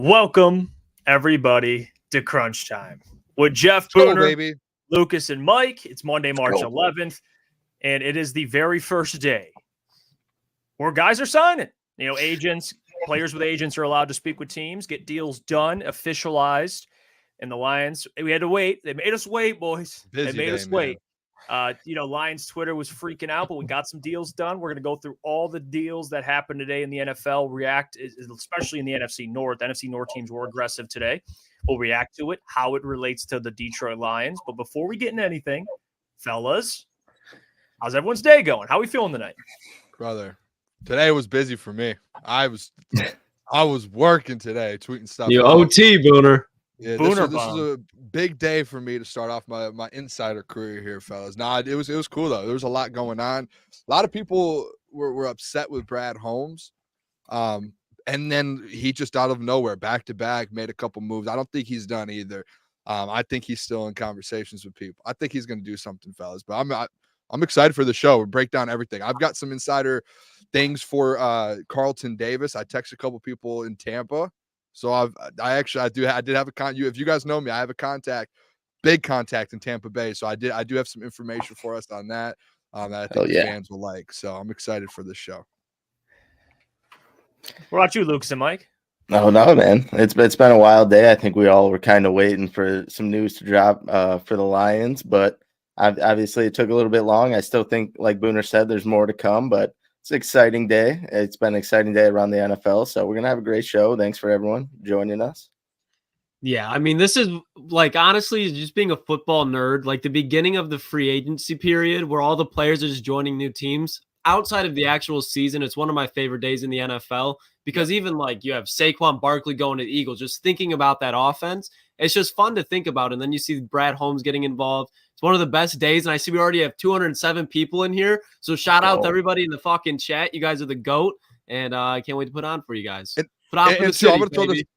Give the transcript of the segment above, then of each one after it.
Welcome, everybody, to Crunch Time with Jeff, Booner, baby. Lukas, and Mike. It's Monday, March 11th, and it is the very first day where guys are signing. You know, agents, players with agents are allowed to speak with teams, get deals done, officialized. And the Lions, we had to wait. They made us wait, boys. They made us wait. Lions Twitter was freaking out, but we got some deals done. We're going to go through all the deals that happened today in the NFL, react, especially in the NFC North. NFC North teams were aggressive today. We'll react to it, how it relates to the Detroit Lions. But before we get into anything, fellas, how's everyone's day going? How are we feeling tonight? Brother, today was busy for me. I was working today, tweeting stuff. You OT, Booner. Yeah, this is a big day for me to start off my insider career here, fellas. It was cool though. There was a lot going on. A lot of people were upset with Brad Holmes, and then he just out of nowhere, back to back, made a couple moves. I don't think he's done either. I think he's still in conversations with people. I think he's going to do something, fellas. But I'm excited for the show. We break down everything. I've got some insider things for Carlton Davis. I texted a couple people in Tampa. So I did have if you guys know me, I have a big contact in Tampa Bay. So I do have some information for us on that that I think the fans will like. So I'm excited for this show. What about you, Lukas and Mike? No, man. It's been a wild day. I think we all were kind of waiting for some news to drop for the Lions, but obviously it took a little bit long. I still think, like Booner said, there's more to come, but it's an exciting day. It's been an exciting day around the NFL, so we're going to have a great show. Thanks for everyone joining us. Yeah, I mean, this is honestly, just being a football nerd, like the beginning of the free agency period where all the players are just joining new teams. Outside of the actual season, it's one of my favorite days in the NFL because even like you have Saquon Barkley going to the Eagles, just thinking about that offense, it's just fun to think about. And then you see Brad Holmes getting involved. It's one of the best days. And I see we already have 207 people in here. So shout out to everybody in the fucking chat. You guys are the GOAT. And I can't wait to put on for you guys. Put on for the city, baby.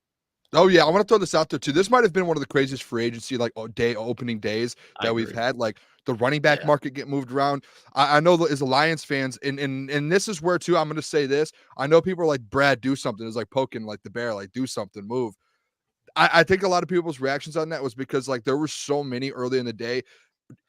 Oh, yeah. I want to throw this out there, too. This might have been one of the craziest free agency opening days that we've had. Like the running back market get moved around. I know as a Lions fans, and this is where, too, I'm going to say this. I know people are like, Brad, do something. It's like poking like the bear, like do something, move. I think a lot of people's reactions on that was because like there were so many early in the day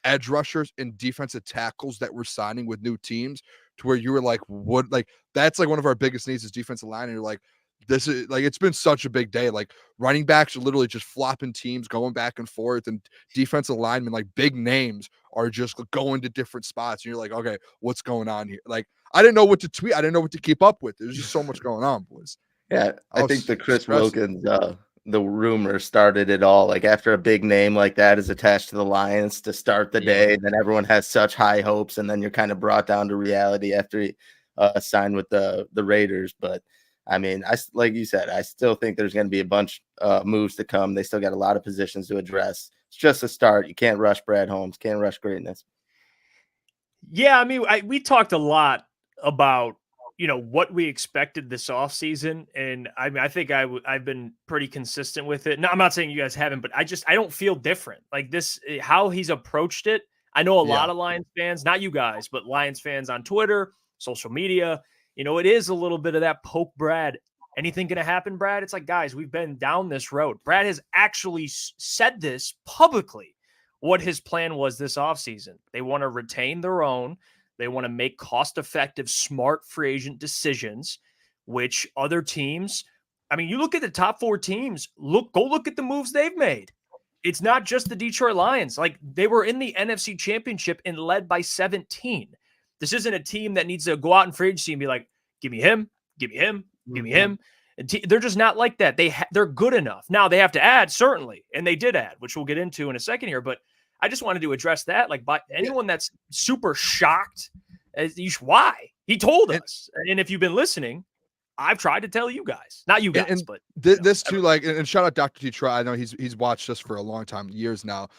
edge rushers and defensive tackles that were signing with new teams to where you were like, what? Like that's like one of our biggest needs is defensive line. And you're like, this is like, it's been such a big day. Like running backs are literally just flopping teams, going back and forth, and defensive linemen, like big names, are just going to different spots. And you're like, okay, what's going on here? Like, I didn't know what to tweet. I didn't know what to keep up with. There's just so much going on, boys. Yeah, I think the Chris Wilkins, the rumor started it all. Like after a big name like that is attached to the Lions to start the day, then everyone has such high hopes, and then you're kind of brought down to reality after he signed with the Raiders. But I mean, like you said, I still think there's going to be a bunch moves to come. They still got a lot of positions to address. It's just a start. You can't rush Brad Holmes. Can't rush greatness. Yeah, I mean, we talked a lot about what we expected this offseason. And I mean, I think I've been pretty consistent with it. No, I'm not saying you guys haven't, but I don't feel different. Like this, how he's approached it. I know a lot of Lions fans, not you guys, but Lions fans on Twitter, social media, it is a little bit of that poke Brad. Anything going to happen, Brad? It's like, guys, we've been down this road. Brad has actually said this publicly, what his plan was this offseason. They want to retain their own. They want to make cost-effective, smart free agent decisions, which other teams, I mean, you look at the top four teams, go look at the moves they've made. It's not just the Detroit Lions. Like, they were in the NFC Championship and led by 17. This isn't a team that needs to go out in free agency and be like, give me him, give me him, give me him. They're just not like that. They're good enough. Now, they have to add, certainly, and they did add, which we'll get into in a second here, but I just wanted to address that. Like, by anyone that's super shocked, why? He told us. And if you've been listening, I've tried to tell you guys. Not you guys, but this too, like, and shout out Dr. Detroit. I know he's watched us for a long time, years now.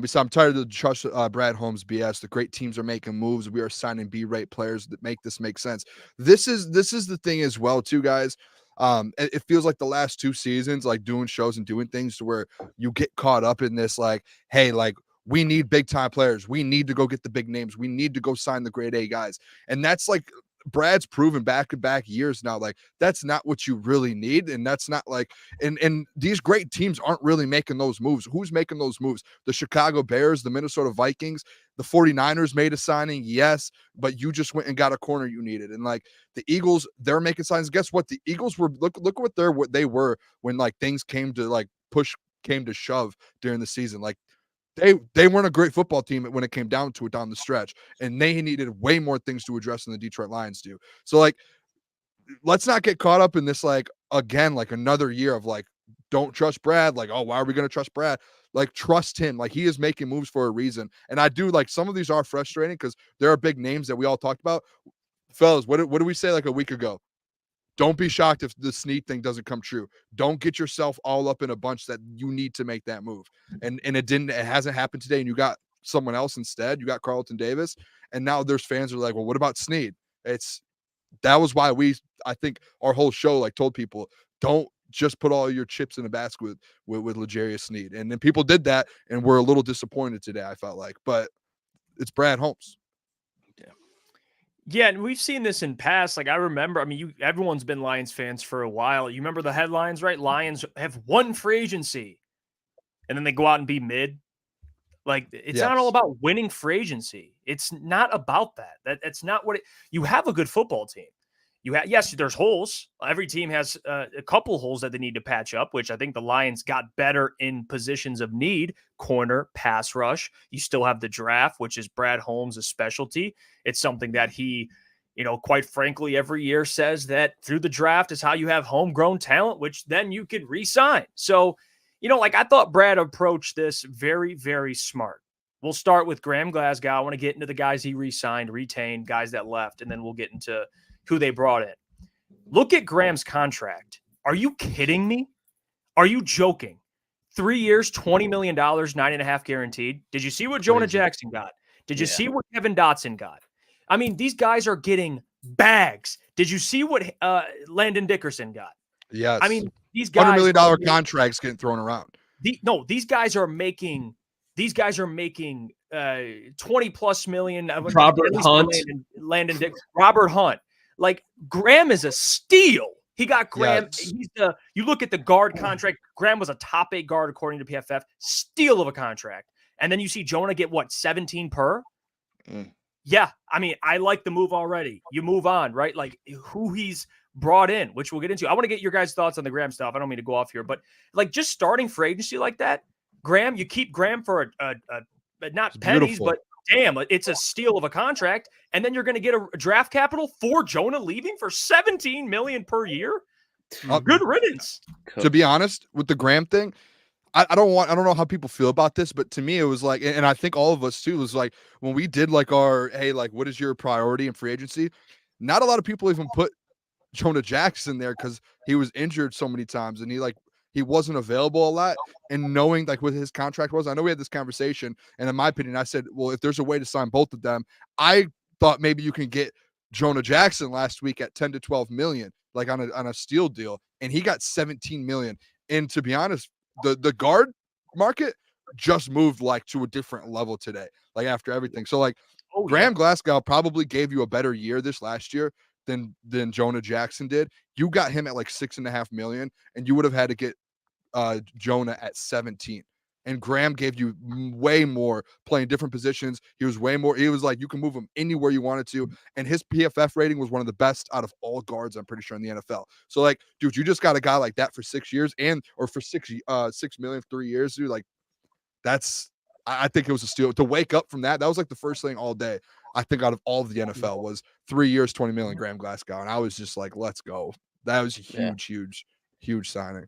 So I'm tired of the trust Brad Holmes BS. The great teams are making moves. We are signing B-rate players that make this make sense. This is the thing as well, too, guys. It feels like the last two seasons, like doing shows and doing things to where you get caught up in this, like, hey, like, we need big time players. We need to go get the big names. We need to go sign the grade A guys. And that's like Brad's proven back-to-back years now, like that's not what you really need. And that's not like, and these great teams aren't really making those moves. Who's making those moves? The Chicago Bears, the Minnesota Vikings, the 49ers made a signing. Yes, but you just went and got a corner you needed. And like the Eagles, they're making signs. Guess what? The Eagles were, look what they were when like things came to like came to shove during the season. Like they weren't a great football team when it came down to it down the stretch, and they needed way more things to address than the Detroit Lions do. So like, let's not get caught up in this, like, again, like another year of like, don't trust Brad. Like, oh, why are we going to trust Brad? Like, trust him. Like, he is making moves for a reason. And I do like some of these are frustrating because there are big names that we all talked about. Fellas, what did we say like a week ago? Don't be shocked if the Snead thing doesn't come true. Don't get yourself all up in a bunch that you need to make that move. And it hasn't happened today. And you got someone else instead. You got Carlton Davis. And now there's fans who are like, well, what about Snead? That was why I think our whole show like told people, don't just put all your chips in a basket with L'Jarius Snead. And then people did that and we're a little disappointed today, I felt like. But it's Brad Holmes. Yeah, and we've seen this in past. Like I remember, I mean, everyone's been Lions fans for a while. You remember the headlines, right? Lions have won free agency, and then they go out and be mid. Like it's not all about winning free agency. It's not about that. That's not what you have a good football team. Yes, there's holes. Every team has a couple holes that they need to patch up, which I think the Lions got better in positions of need, corner, pass rush. You still have the draft, which is Brad Holmes' specialty. It's something that he, quite frankly, every year says that through the draft is how you have homegrown talent, which then you could re-sign. So, like I thought Brad approached this very, very smart. We'll start with Graham Glasgow. I want to get into the guys he re-signed, retained, guys that left, and then we'll get into who they brought in. Look at Graham's contract. Are you kidding me? Are you joking? 3 years, $20 million, 9.5 guaranteed. Did you see what Jonah Jackson got? Did you see what Kevin Dotson got? I mean, these guys are getting bags. Did you see what Landon Dickerson got? Yes. I mean, these guys $100 million contracts getting thrown around. These guys are making 20 plus million. Robert Hunt. Landon Dickerson. Robert Hunt. Like Graham is a steal. He got Graham. Yes. You look at the guard contract. Graham was a top 8 guard according to PFF. Steal of a contract. And then you see Jonah get 17 per. Yeah, I mean, I like the move already. You move on, right? Like who he's brought in, which we'll get into. I want to get your guys' thoughts on the Graham stuff. I don't mean to go off here, but like just starting free agency like that, Graham, you keep Graham for a not pennies, but damn, it's a steal of a contract. And then you're going to get a draft capital for Jonah leaving for $17 million per year. Good riddance. To be honest, with the Graham thing, I don't know how people feel about this, but to me, it was like, and I think all of us too, was like when we did like hey, like what is your priority in free agency? Not a lot of people even put Jonah Jackson there because he was injured so many times and he wasn't available a lot. And knowing like what his contract was, I know we had this conversation, and in my opinion, I said, well, if there's a way to sign both of them, I thought maybe you can get Jonah Jackson last week at 10 to 12 million, like on a steal deal, and he got 17 million. And to be honest, the guard market just moved like to a different level today, like after everything. So like Graham Glasgow probably gave you a better year this last year than Jonah Jackson did. You got him at like 6.5 million, and you would have had to get Jonah at 17. And Graham gave you way more playing different positions. He was like, you can move him anywhere you wanted to. And his PFF rating was one of the best out of all guards, I'm pretty sure, in the NFL. So like, dude, you just got a guy like that for 6 years or for 6 million, 3 years, dude. Like I think it was a steal to wake up from that. That was like the first thing all day. I think out of all of the NFL was 3 years, 20 million Graham Glasgow. And I was just like, let's go. That was a huge signing.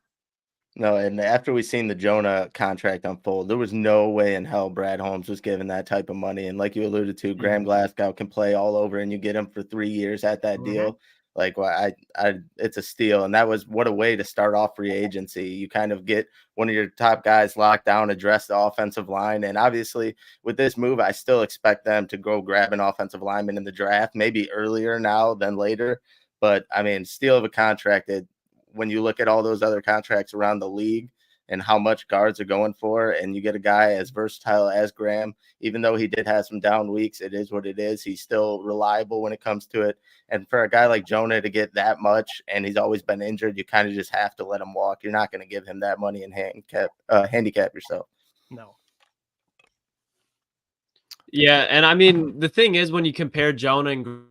No, and after we seen the Jonah contract unfold, there was no way in hell Brad Holmes was given that type of money. And like you alluded to, Graham Glasgow can play all over, and you get him for 3 years at that deal. Like, well, it's a steal. And that was what a way to start off free agency. You kind of get one of your top guys locked down, address the offensive line. And obviously with this move, I still expect them to go grab an offensive lineman in the draft, maybe earlier now than later. But I mean, steal of a contract that when you look at all those other contracts around the league and how much guards are going for, and you get a guy as versatile as Graham, even though he did have some down weeks, it is what it is. He's still reliable when it comes to it. And for a guy like Jonah to get that much, and he's always been injured, you kind of just have to let him walk. You're not going to give him that money and handicap yourself. No. Yeah, and I mean, the thing is, when you compare Jonah and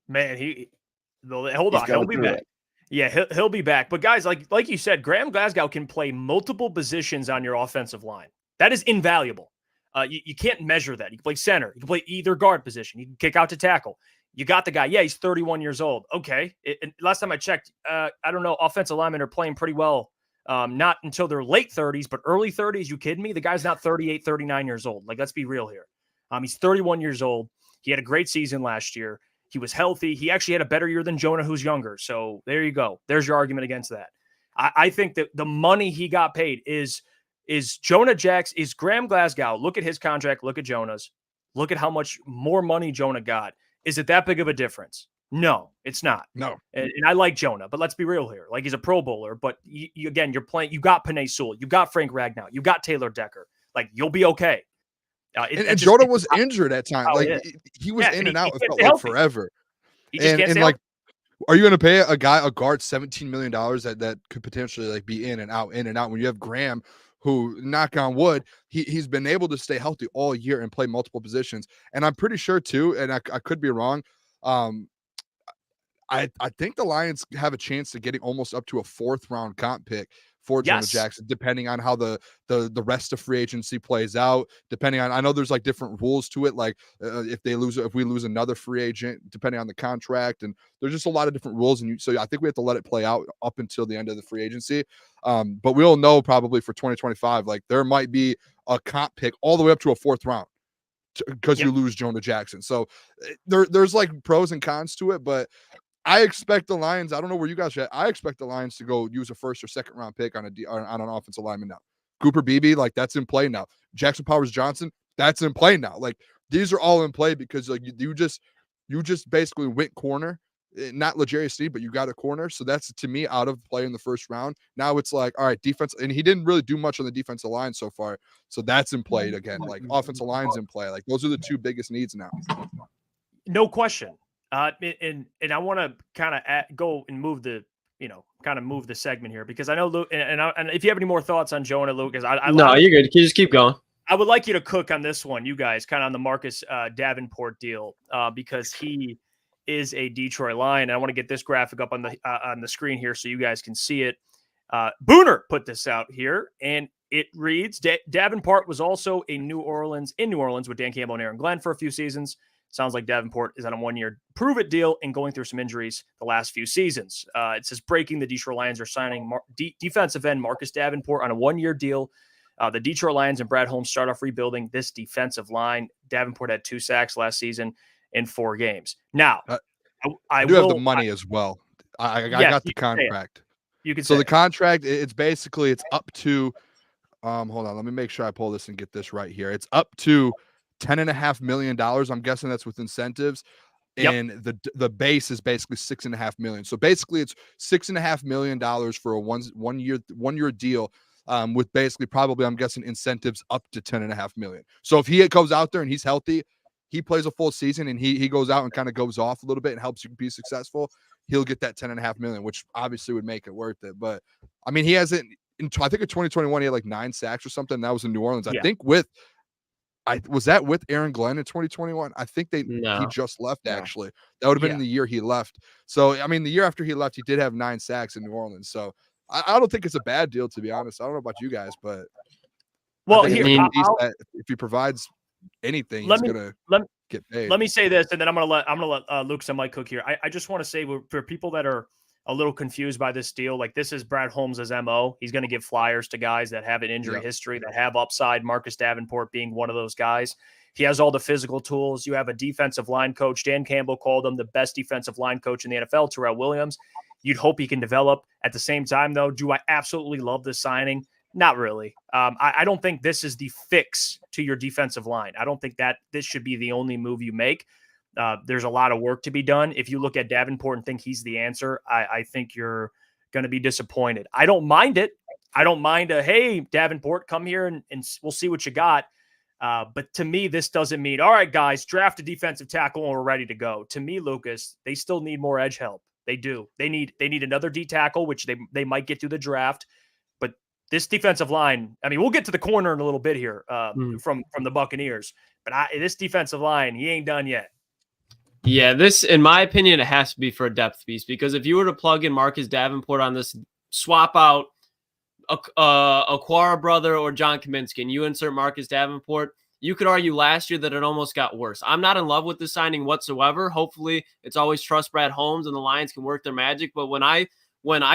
man, hold on, he'll be back. Yeah, he'll be back. But guys, like you said, Graham Glasgow can play multiple positions on your offensive line. That is invaluable. You can't measure that. You can play center. You can play either guard position. You can kick out to tackle. You got the guy. Yeah, he's 31 years old. Okay. Last time I checked, I don't know, offensive linemen are playing pretty well. Not until their late 30s, but early 30s. You kidding me? The guy's not 38, 39 years old. Like, let's be real here. He's 31 years old. He had a great season last year. He was healthy. He actually had a better year than Jonah, who's younger. So there you go. There's your argument against that. I think that the money he got paid is Jonah Jackson, is Graham Glasgow. Look at his contract. Look at Jonah's. Look at how much more money Jonah got. Is it that big of a difference? No, it's not. No. And I like Jonah, but let's be real here. Like, he's a Pro Bowler, but again, you're playing. You got Penei Sewell. You got Frank Ragnow. You got Taylor Decker. Like, you'll be okay. And Jonah was injured at times. Like, he was in and out. It felt like forever. And like, are you going to pay a guard $17 million that could potentially like be in and out when you have Graham, who, knock on wood, he's been able to stay healthy all year and play multiple positions. And I'm pretty sure too, and I could be wrong, I think the Lions have a chance to getting almost up to a 4th round comp pick for Jonah Jackson, depending on how the rest of free agency plays out, depending on, I know there's like different rules to it. Like if we lose another free agent, depending on the contract, and there's just a lot of different rules. And so I think we have to let it play out up until the end of the free agency. But we'll know probably for 2025, like there might be a comp pick all the way up to a 4th round because you lose Jonah Jackson. So there's like pros and cons to it, but I expect the Lions, I don't know where you guys are at, I expect the Lions to go use a 1st or 2nd round pick on an offensive lineman now. Cooper Beebe, like, that's in play now. Jackson Powers Johnson, that's in play now. Like, these are all in play because like you just basically went corner, not L'Jarius Sneed, but you got a corner. So that's, to me, out of play in the 1st round. Now it's like, all right, defense, and he didn't really do much on the defensive line so far. So that's in play again. Like, offensive line's in play. Like, those are the 2 biggest needs now. No question. And I want to kind of go and move the segment here, because I know Luke, and if you have any more thoughts on Jonah, Lucas, no, you're good. Can you just keep going? I would like you to cook on this one, you guys, kind of on the Marcus Davenport deal, because he is a Detroit Lion. And I want to get this graphic up on the screen here so you guys can see it. Booner put this out here, and it reads: Davenport was also in New Orleans with Dan Campbell and Aaron Glenn for a few seasons. Sounds like Davenport is on a 1-year prove-it deal and going through some injuries the last few seasons. It says, breaking, the Detroit Lions are signing defensive end Marcus Davenport on a 1-year deal. The Detroit Lions and Brad Holmes start off rebuilding this defensive line. Davenport had 2 sacks last season in 4 games. Now, I do have the money as well. I got the contract. You can so the contract, it's up to, hold on, let me make sure I pull this and get this right here. It's up to $10.5 million. I'm guessing that's with incentives. And the base is basically $6.5 million. So basically it's $6.5 million for a one year deal, with basically probably, I'm guessing, incentives up to $10.5 million. So if he goes out there and he's healthy, he plays a full season and he goes out and kind of goes off a little bit and helps you be successful, he'll get that $10.5 million, which obviously would make it worth it. But I mean, he hasn't, I think in 2021 he had like 9 sacks or something. That was in New Orleans. I think was that with Aaron Glenn in 2021? I think he just left, actually. That would have been in the year he left. So, I mean, the year after he left, he did have 9 sacks in New Orleans. So, I don't think it's a bad deal, to be honest. I don't know about you guys, but if he provides anything, he's going to get paid. Let me say this, and then I'm going to let Lucas and Mike cook here. I just want to say, for people that are a little confused by this deal, like, this is Brad Holmes' MO. He's going to give flyers to guys that have an injury history, that have upside, Marcus Davenport being one of those guys. He has all the physical tools. You have a defensive line coach. Dan Campbell called him the best defensive line coach in the NFL, Terrell Williams. You'd hope he can develop. At the same time, though, do I absolutely love this signing? Not really. I don't think this is the fix to your defensive line. I don't think that this should be the only move you make. There's a lot of work to be done. If you look at Davenport and think he's the answer, I think you're going to be disappointed. I don't mind it. I don't mind hey, Davenport, come here and we'll see what you got. But to me, this doesn't mean, all right, guys, draft a defensive tackle and we're ready to go. To me, Lukas, they still need more edge help. They do. They need another D tackle, which they might get through the draft. But this defensive line, I mean, we'll get to the corner in a little bit here from the Buccaneers. But this defensive line, he ain't done yet. Yeah, this, in my opinion, it has to be for a depth piece, because if you were to plug in Marcus Davenport on this, swap out Aquara brother or John Kaminsky, and you insert Marcus Davenport, you could argue last year that it almost got worse. I'm not in love with the signing whatsoever. Hopefully, it's always trust Brad Holmes and the Lions can work their magic. But when I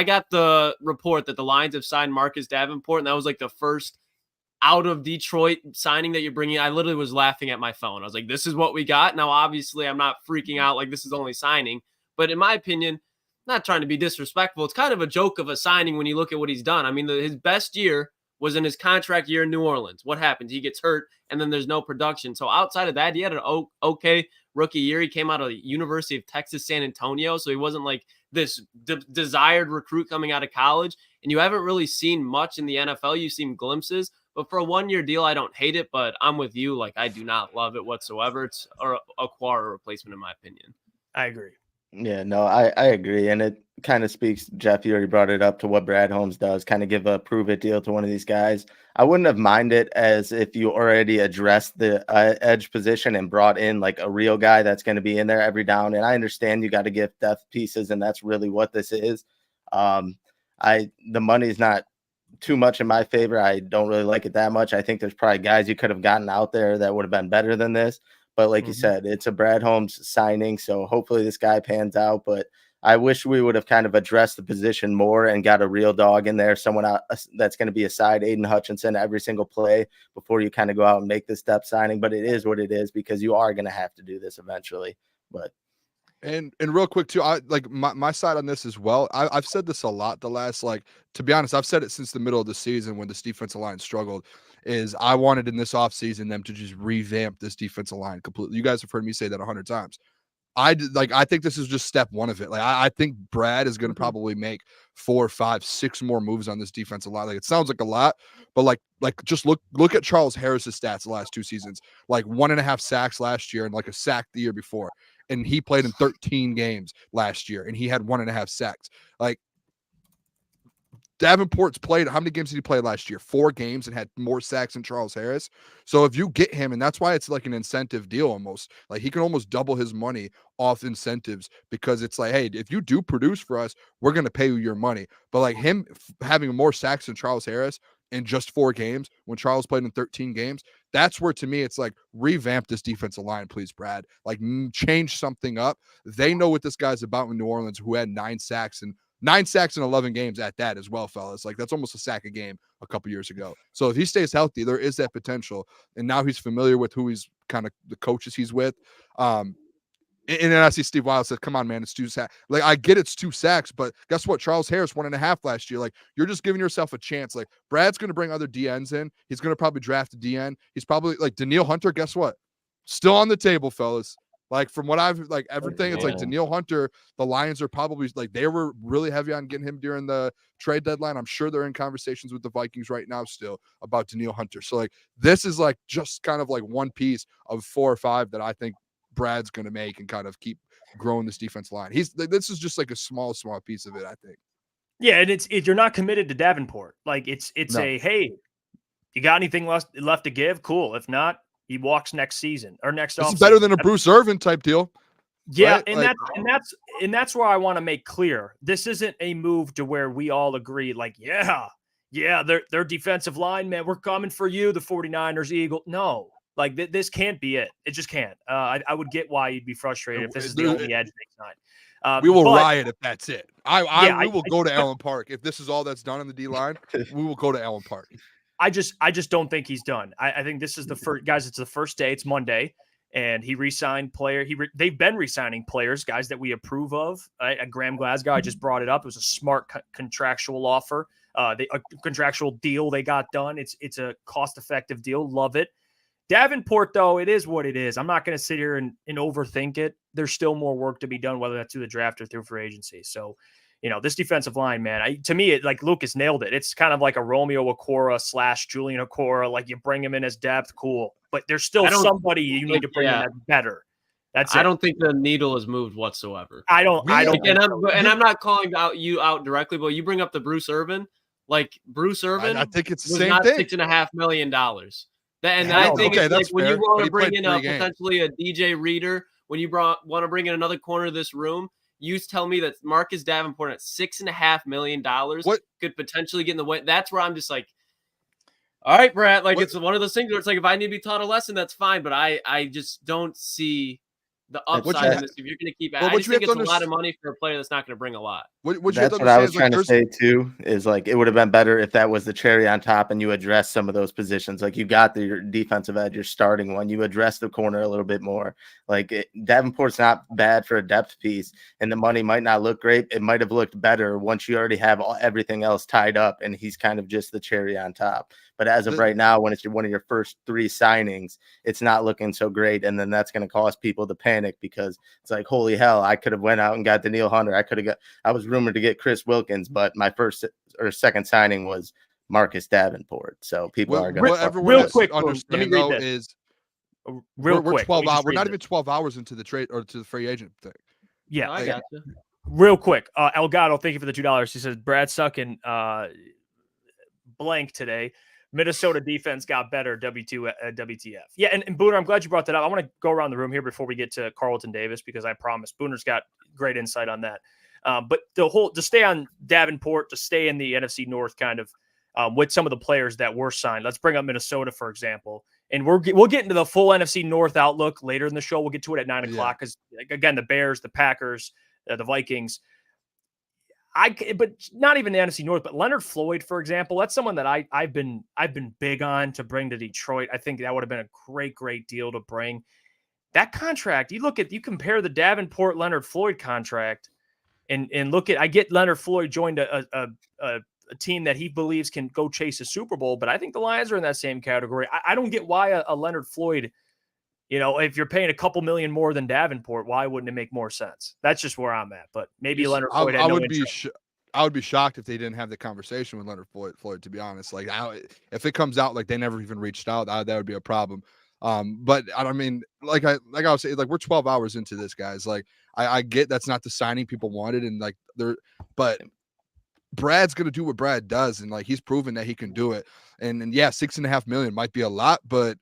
got the report that the Lions have signed Marcus Davenport, and that was like the first out of Detroit signing that you're bringing, I literally was laughing at my phone. I was like, this is what we got. Now, obviously, I'm not freaking out like this is only signing. But in my opinion, not trying to be disrespectful, it's kind of a joke of a signing when you look at what he's done. I mean, his best year was in his contract year in New Orleans. What happens? He gets hurt, and then there's no production. So outside of that, he had an okay rookie year. He came out of the University of Texas, San Antonio, so he wasn't like this desired recruit coming out of college. And you haven't really seen much in the NFL. You've seen glimpses. But for a one-year deal, I don't hate it, but I'm with you. Like, I do not love it whatsoever. It's a Quara replacement, in my opinion. I agree. Yeah, no, I agree. And it kind of speaks, Jeff, you already brought it up, to what Brad Holmes does, kind of give a prove-it deal to one of these guys. I wouldn't have minded as if you already addressed the edge position and brought in like a real guy that's going to be in there every down. And I understand you got to give depth pieces, and that's really what this is. The money's not too much in my favor. I don't really like it that much. I think there's probably guys you could have gotten out there that would have been better than this. But like you said, it's a Brad Holmes signing, so hopefully this guy pans out. But I wish we would have kind of addressed the position more and got a real dog in there, someone out that's going to be aside Aiden Hutchinson every single play before you kind of go out and make this depth signing. But it is what it is, because you are going to have to do this eventually. But And real quick too, I like my side on this as well. I've said this a lot the last, like, to be honest, I've said it since the middle of the season when this defensive line struggled, is I wanted in this offseason them to just revamp this defensive line completely. You guys have heard me say that 100 times. I think this is just step one of it. Like, I think Brad is going to probably make 4, 5, 6 more moves on this defensive line. Like, it sounds like a lot, but like just look at Charles Harris's stats the last 2 seasons, like 1.5 sacks last year and like a sack the year before. And he played in 13 games last year and he had 1.5 sacks. Like, Davenport's played, how many games did he play last year? 4 games and had more sacks than Charles Harris. So if you get him, and that's why it's like an incentive deal almost, like he can almost double his money off incentives, because it's like, hey, if you do produce for us, we're going to pay you your money. But like him having more sacks than Charles Harris in just 4 games when Charles played in 13 games, that's where, to me, it's like, revamp this defensive line, please, Brad. Like, change something up. They know what this guy's about in New Orleans, who had 9 sacks in 11 games at that as well, fellas. Like, that's almost a sack a game a couple years ago. So if he stays healthy, there is that potential. And now he's familiar with who he's kind of the coaches he's with. And then I see Steve Wild said, come on, man, it's 2 sacks. Like, I get it's 2 sacks, but guess what? Charles Harris 1.5 last year. Like, you're just giving yourself a chance. Like, Brad's going to bring other DNs in. He's going to probably draft a DN. He's probably like Danielle Hunter. Guess what? Still on the table, fellas. Like, from what I've, like, everything, it's like Danielle Hunter, the Lions are probably, like, they were really heavy on getting him during the trade deadline. I'm sure they're in conversations with the Vikings right now still about Danielle Hunter. So, like, this is, like, just kind of like one piece of 4 or 5 that I think Brad's going to make and kind of keep growing this defense line. This is just like a small piece of it, I think. Yeah, and you're not committed to Davenport. Like, it's no. Hey, you got anything left to give? Cool. If not, he walks next season or next. This is better than a Bruce Irvin type deal. Yeah, right? and that's where I want to make clear. This isn't a move to where we all agree, like, yeah, their defensive line, man, we're coming for you, the 49ers, Eagles. No, like this can't be it. It just can't. I would get why you'd be frustrated if this is the only edge they sign. We will riot if that's it. We will go to Allen Park. If this is all that's done in the D-line, we will go to Allen Park. I just don't think he's done. I think this is the first, guys. It's the first day. It's Monday, and he re-signed player. They've been re-signing players, guys that we approve of. Graham Glasgow, I just brought it up. It was a smart contractual offer. A contractual deal they got done. It's a cost-effective deal. Love it. Davenport, though, it is what it is. I'm not going to sit here and overthink it. There's still more work to be done, whether that's through the draft or through free agency. So, This defensive line, man, to me, like Lukas nailed it. It's kind of like a Romeo Okora / Julian Okora. Like you bring him in as depth, cool. But there's still somebody you need to bring in that's better. I don't think the needle has moved whatsoever. I don't. And I'm not calling you out directly, but you bring up the Bruce Irvin. Like Bruce Irvin, I think it's the was same not thing. $6.5 million. And I think it's like when you want to bring in potentially a DJ Reader, when you want to bring in another corner of this room, you tell me that Marcus Davenport at $6.5 million could potentially get in the way. That's where I'm just like, all right, Brad. Like it's one of those things where it's like if I need to be taught a lesson, that's fine. But I just don't see the upside in this. If you're going to keep, I just think it's a lot of money for a player that's not going to bring a lot. That's what I was trying to say too. Is like it would have been better if that was the cherry on top, and you address some of those positions. Like you got your defensive edge, your starting one. You address the corner a little bit more. Like Davenport's not bad for a depth piece, and the money might not look great. It might have looked better once you already have everything else tied up, and he's kind of just the cherry on top. But as of right now, when it's one of your first 3 signings, it's not looking so great. And then that's going to cause people to panic because it's like, holy hell, I could have went out and got Danielle Hunter. I was rumored to get Chris Wilkins, but my first or second signing was Marcus Davenport. So people are going to real quick. Let me read this. We're 12 hours. We're not even 12 hours into the trade or to the free agent thing. Yeah, I got you. Real quick. Elgato, thank you for the $2. He says Brad sucking blank today. Minnesota defense got better. WTF. Yeah, and Booner, I'm glad you brought that up. I want to go around the room here before we get to Carlton Davis because I promise Booner's got great insight on that. But to stay on Davenport, to stay in the NFC North kind of with some of the players that were signed. Let's bring up Minnesota, for example. And we'll get into the full NFC North outlook later in the show. We'll get to it at 9 o'clock because, again, the Bears, the Packers, the Vikings. But not even the NFC North, but Leonard Floyd, for example, that's someone that I've been big on to bring to Detroit. I think that would have been a great deal to bring. That contract, you compare the Davenport Leonard Floyd contract and look at, I get Leonard Floyd joined a team that he believes can go chase a Super Bowl, but I think the Lions are in that same category. I don't get why a Leonard Floyd, if you're paying a couple million more than Davenport, why wouldn't it make more sense? That's just where I'm at. But maybe Leonard Floyd had no interest. I would be shocked if they didn't have the conversation with Leonard Floyd, to be honest. Like, if it comes out like they never even reached out, that would be a problem. But I mean, like I was saying, like we're 12 hours into this, guys. Like I get that's not the signing people wanted, and like but Brad's gonna do what Brad does, and like he's proven that he can do it. And yeah, $6.5 million might be a lot, but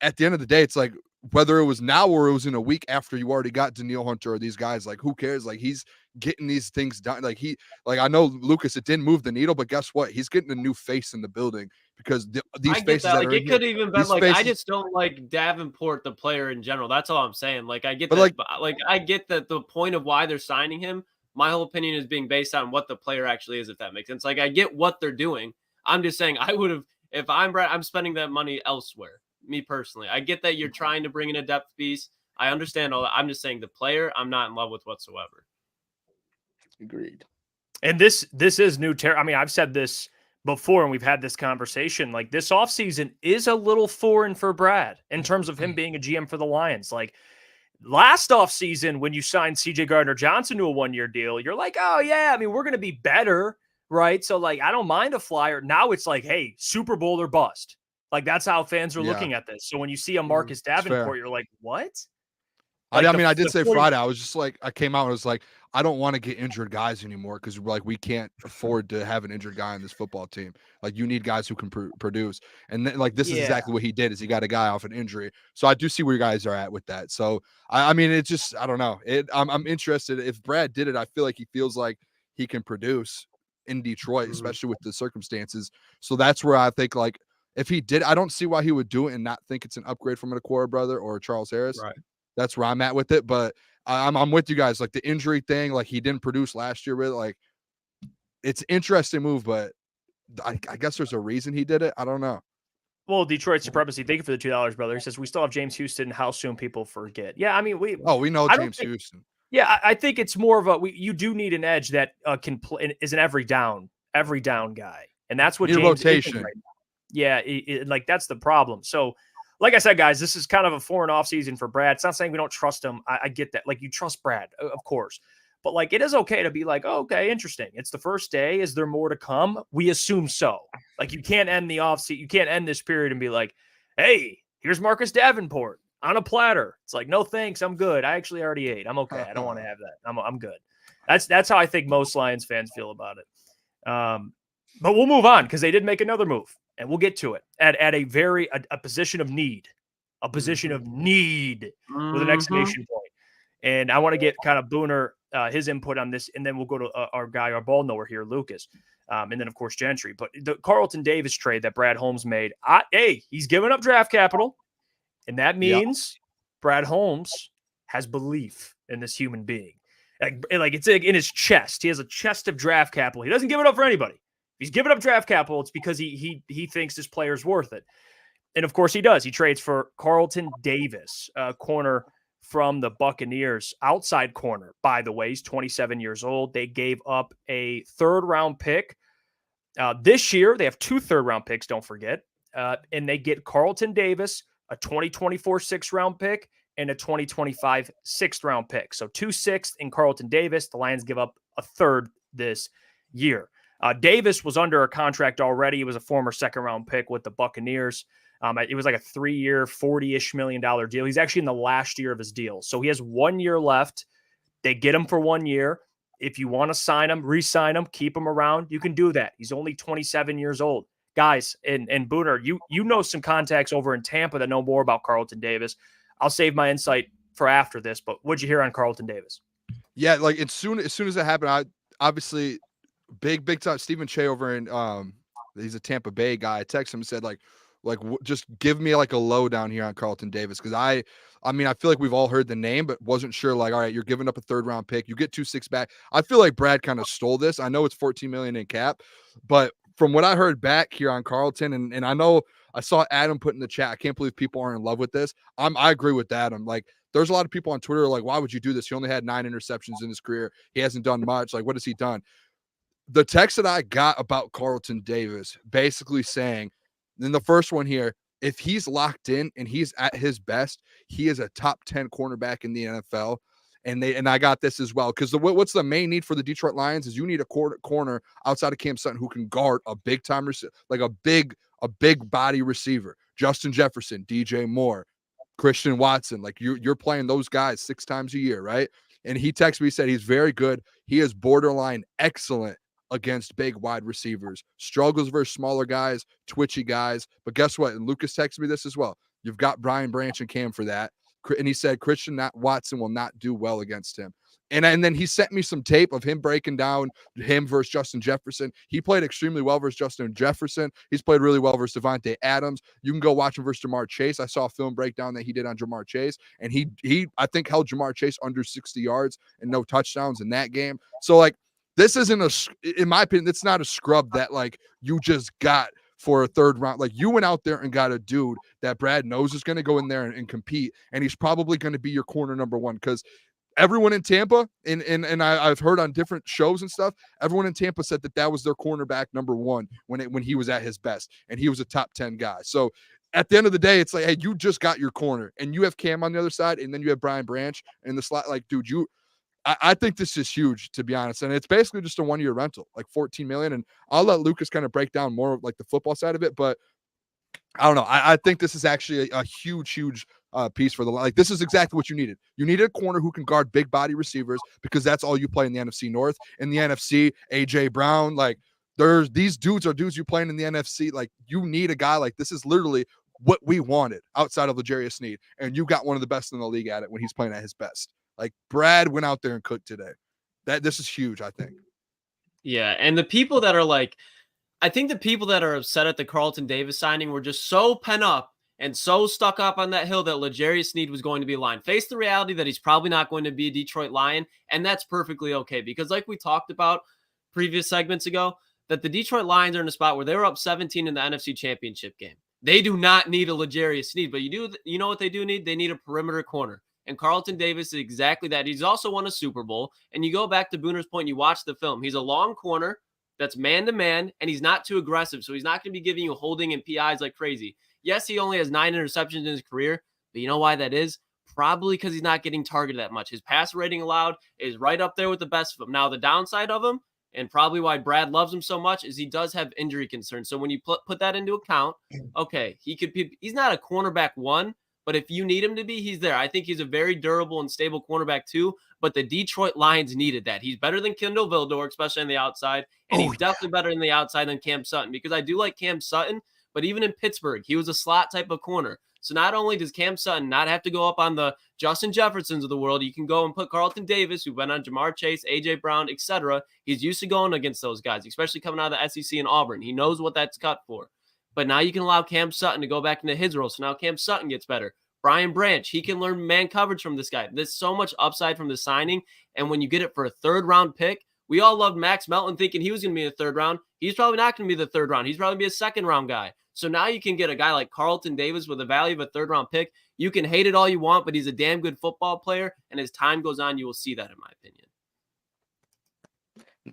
at the end of the day, it's like whether it was now or it was in a week after you already got Danielle Hunter or these guys, like who cares? Like he's getting these things done. Like I know Lukas, it didn't move the needle, but guess what? He's getting a new face in the building because these faces that like it could even been like I just don't like Davenport the player in general. That's all I'm saying. Like I get that, like I get that the point of why they're signing him. My whole opinion is being based on what the player actually is, if that makes sense. Like I get what they're doing. I'm just saying I would have, if I'm Brad, I'm spending that money elsewhere. Me personally, I get that you're trying to bring in a depth piece. I understand all that. I'm just saying the player I'm not in love with whatsoever. Agreed. And this is new territory. I mean, I've said this before and we've had this conversation. Like this offseason is a little foreign for Brad in terms of him being a GM for the Lions. Like last offseason when you signed CJ Gardner-Johnson to a 1-year deal, you're like, oh yeah, I mean, we're going to be better, right? So like, I don't mind a flyer. Now it's like, hey, Super Bowl or bust. Like that's how fans are looking at this. So when you see a Marcus Davenport, you're like, what? Like I did say Friday, I was just like, I came out and was like, I don't want to get injured guys anymore because like we can't afford to have an injured guy on this football team. Like you need guys who can produce. And then, like this is exactly what he did. Is he got a guy off an injury. So I do see where you guys are at with that. So I mean, it's just I don't know. I'm interested. If Brad did it, I feel like he feels like he can produce in Detroit, especially with the circumstances. So that's where I think like. If he did, I don't see why he would do it and not think it's an upgrade from an Okora brother or Charles Harris. Right. That's where I'm at with it. But I'm with you guys. Like the injury thing, like he didn't produce last year with like it's an interesting move, but I guess there's a reason he did it. I don't know. Well, Detroit Supremacy, thank you for the $2, brother. He says we still have James Houston. How soon people forget? Yeah, I mean we know James Houston. Yeah, I think it's more of you do need an edge that can play is an every down guy, and that's what James rotation. Is right now. Yeah, like that's the problem. So, like I said, guys, this is kind of a foreign offseason for Brad. It's not saying we don't trust him. I get that. Like you trust Brad, of course. But like, it is okay to be like, oh, okay, interesting. It's the first day. Is there more to come? We assume so. Like, you can't end the offseason. You can't end this period and be like, hey, here's Marcus Davenport on a platter. It's like, no, thanks. I'm good. I actually already ate. I'm okay. I don't want to have that. I'm good. That's how I think most Lions fans feel about it. But we'll move on because they did make another move, and we'll get to it at a position of need, with an exclamation point. And I want to get kind of Booner, his input on this, and then we'll go to our ball knower here, Lukas, and then, of course, Gentry. But the Carlton Davis trade that Brad Holmes made, he's giving up draft capital, and that means Brad Holmes has belief in this human being. Like it's in his chest. He has a chest of draft capital. He doesn't give it up for anybody. If he's giving up draft capital, it's because he thinks this player's worth it. And, of course, he does. He trades for Carlton Davis, corner from the Buccaneers, outside corner, by the way. He's 27 years old. They gave up a third-round pick. This year, they have 2 third-round picks, don't forget. And they get Carlton Davis, a 2024 6th-round pick, and a 2025 6th-round pick. So 2 6th in Carlton Davis. The Lions give up a third this year. Davis was under a contract already. He was a former 2nd-round pick with the Buccaneers. It was like a 3-year, $40-ish million deal. He's actually in the last year of his deal. So he has 1 year left. They get him for 1 year. If you want to sign him, re-sign him, keep him around, you can do that. He's only 27 years old. Guys, and Booner, you know some contacts over in Tampa that know more about Carlton Davis. I'll save my insight for after this, but what'd you hear on Carlton Davis? Yeah, like as soon as it happened, I obviously big time Stephen Che over in he's a Tampa Bay guy. I texted him and said just give me like a lowdown here on Carlton Davis, because I mean I feel like we've all heard the name but wasn't sure, like, all right, you're giving up a 3rd-round pick, you get 2 6 back. I feel like Brad kind of stole this. I know it's $14 million in cap, but from what I heard back here on Carlton, and I know I saw Adam put in the chat, I can't believe people aren't in love with this. I agree with Adam. Like, there's a lot of people on Twitter like, why would you do this? He only had 9 interceptions in his career. He hasn't done much. Like, what has he done? The text that I got about Carlton Davis basically saying, in the first one here, if he's locked in and he's at his best, he is a top 10 cornerback in the NFL. And I got this as well, because what's the main need for the Detroit Lions is you need a corner outside of Cam Sutton who can guard a big time like a big body receiver. Justin Jefferson, DJ Moore, Christian Watson, like you're playing those guys 6 times a year, right? And he texted me, said he's very good. He is borderline excellent against big wide receivers, struggles versus smaller guys, twitchy guys. But guess what? And Lukas texted me this as well. You've got Brian Branch and Cam for that. And he said Christian Watson will not do well against him. And then he sent me some tape of him breaking down him versus Justin Jefferson. He played extremely well versus Justin Jefferson. He's played really well versus Devontae Adams. You can go watch him versus Jamar Chase. I saw a film breakdown that he did on Jamar Chase, and he I think held Jamar Chase under 60 yards and no touchdowns in that game. So, like, this isn't in my opinion, it's not a scrub that, like, you just got for a 3rd round. Like, you went out there and got a dude that Brad knows is going to go in there and compete, and he's probably going to be your corner number 1, because everyone in Tampa, and I've heard on different shows and stuff, everyone in Tampa said that was their cornerback number 1 when he was at his best, and he was a top 10 guy. So at the end of the day, it's like, hey, you just got your corner, and you have Cam on the other side, and then you have Brian Branch in the slot. Like, dude, I think this is huge, to be honest. And it's basically just a 1-year rental, like $14 million. And I'll let Lukas kind of break down more of like the football side of it. But I don't know. I think this is actually a huge piece for like, this is exactly what you needed. You needed a corner who can guard big body receivers, because that's all you play in the NFC North. In the NFC, AJ Brown, like, these dudes are dudes you're playing in the NFC. Like, you need a guy like this. Is literally what we wanted outside of L'Jarius Sneed. And you got one of the best in the league at it when he's playing at his best. Like, Brad went out there and cooked today. This is huge, I think. Yeah, and the people that are like, I think the people that are upset at the Carlton Davis signing were just so pent up and so stuck up on that hill that L'Jarius Sneed was going to be a Lion. Face the reality that he's probably not going to be a Detroit Lion, and that's perfectly okay, because like we talked about previous segments ago, that the Detroit Lions are in a spot where they were up 17 in the NFC Championship game. They do not need a L'Jarius Sneed, but you know what they do need? They need a perimeter corner. And Carlton Davis is exactly that. He's also won a Super Bowl. And you go back to Booner's point, you watch the film. He's a long corner that's man-to-man, and he's not too aggressive. So he's not going to be giving you holding and PIs like crazy. Yes, he only has 9 interceptions in his career, but you know why that is? Probably because he's not getting targeted that much. His pass rating allowed is right up there with the best of them. Now, the downside of him, and probably why Brad loves him so much, is he does have injury concerns. So when you put that into account, okay, he's not a cornerback one, but if you need him to be, he's there. I think he's a very durable and stable cornerback too, but the Detroit Lions needed that. He's better than Kendall Vildor, especially on the outside, and he's definitely better on the outside than Cam Sutton, because I do like Cam Sutton, but even in Pittsburgh, he was a slot type of corner. So not only does Cam Sutton not have to go up on the Justin Jeffersons of the world, you can go and put Carlton Davis, who went on Jamar Chase, A.J. Brown, etc. He's used to going against those guys, especially coming out of the SEC and Auburn. He knows what that's cut for. But now you can allow Cam Sutton to go back into his role. So now Cam Sutton gets better. Brian Branch, he can learn man coverage from this guy. There's so much upside from the signing. And when you get it for a third-round pick, we all loved Max Melton thinking he was going to be in the third round. He's probably not going to be the third round. He's probably be a second-round guy. So now you can get a guy like Carlton Davis with a value of a third-round pick. You can hate it all you want, but he's a damn good football player. And as time goes on, you will see that, in my opinion.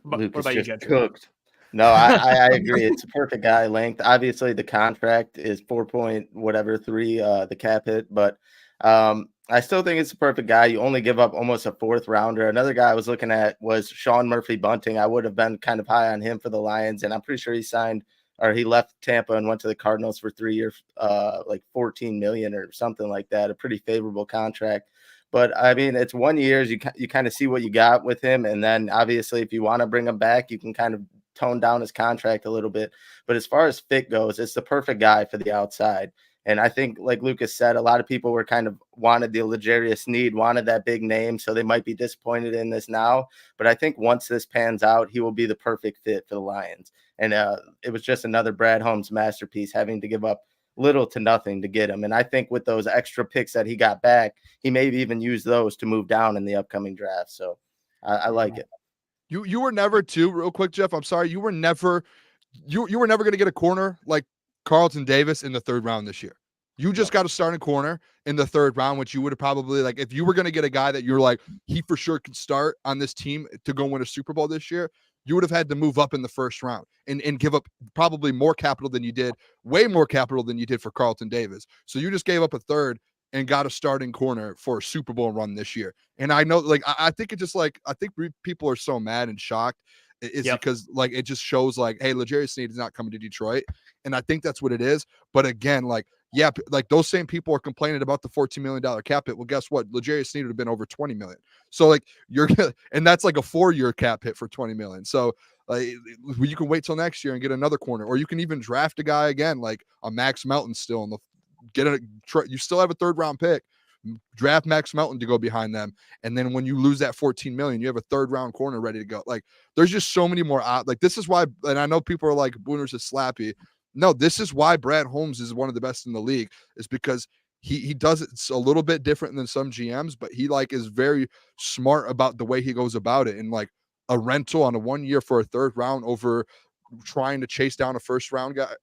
Lukas what about you, Gentry? Cooked. No, I agree. It's a perfect guy length. Obviously, the contract is 4.3, the cap hit, but I still think it's a perfect guy. You only give up almost a fourth rounder. Another guy I was looking at was Sean Murphy-Bunting. I would have been kind of high on him for the Lions, and I'm pretty sure he left Tampa and went to the Cardinals for 3 years, like $14 million or something like that. A pretty favorable contract. But I mean, it's 1 year. You kind of see what you got with him, and then obviously, if you want to bring him back, you can kind of tone down his contract a little bit. But as far as fit goes, it's the perfect guy for the outside. And I think, like Lukas said, a lot of people were kind of wanted the L'Jarius Sneed, wanted that big name, so they might be disappointed in this now. But I think once this pans out, he will be the perfect fit for the Lions. And it was just another Brad Holmes masterpiece, having to give up little to nothing to get him. And I think with those extra picks that he got back, he maybe even use those to move down in the upcoming draft. So I like it. You were never too, real quick, Jeff, I'm sorry, you were never going to get a corner like Carlton Davis in the third round this year. You just got to start a corner in the third round, which you would have probably, like, if you were going to get a guy that you're like, he for sure could start on this team to go win a Super Bowl this year, you would have had to move up in the first round and give up probably more capital than you did, way more capital than you did for Carlton Davis. So you just gave up a third and got a starting corner for a Super Bowl run this year. And I know, like, I think it just, like, I think people are so mad and shocked. It's because, like, it just shows, like, hey, L'Jarius Sneed is not coming to Detroit. And I think that's what it is. But again, like, yeah, like those same people are complaining about the $14 million cap hit. Well, guess what? L'Jarius Sneed would have been over 20 million. So, like, and that's like a 4-year cap hit for 20 million. So you can wait till next year and get another corner, or you can even draft a guy again, like a Max Melton still, you still have a third round pick, draft Max Melton to go behind them. And then when you lose that 14 million, you have a third round corner ready to go. Like, there's just so many more like, this is why, and I know people are like, Booner's is slappy. No, this is why Brad Holmes is one of the best in the league, is because he does it a little bit different than some GMs, but he, like, is very smart about the way he goes about it. And, like, a rental on a 1 year for a third round over trying to chase down a first round guy.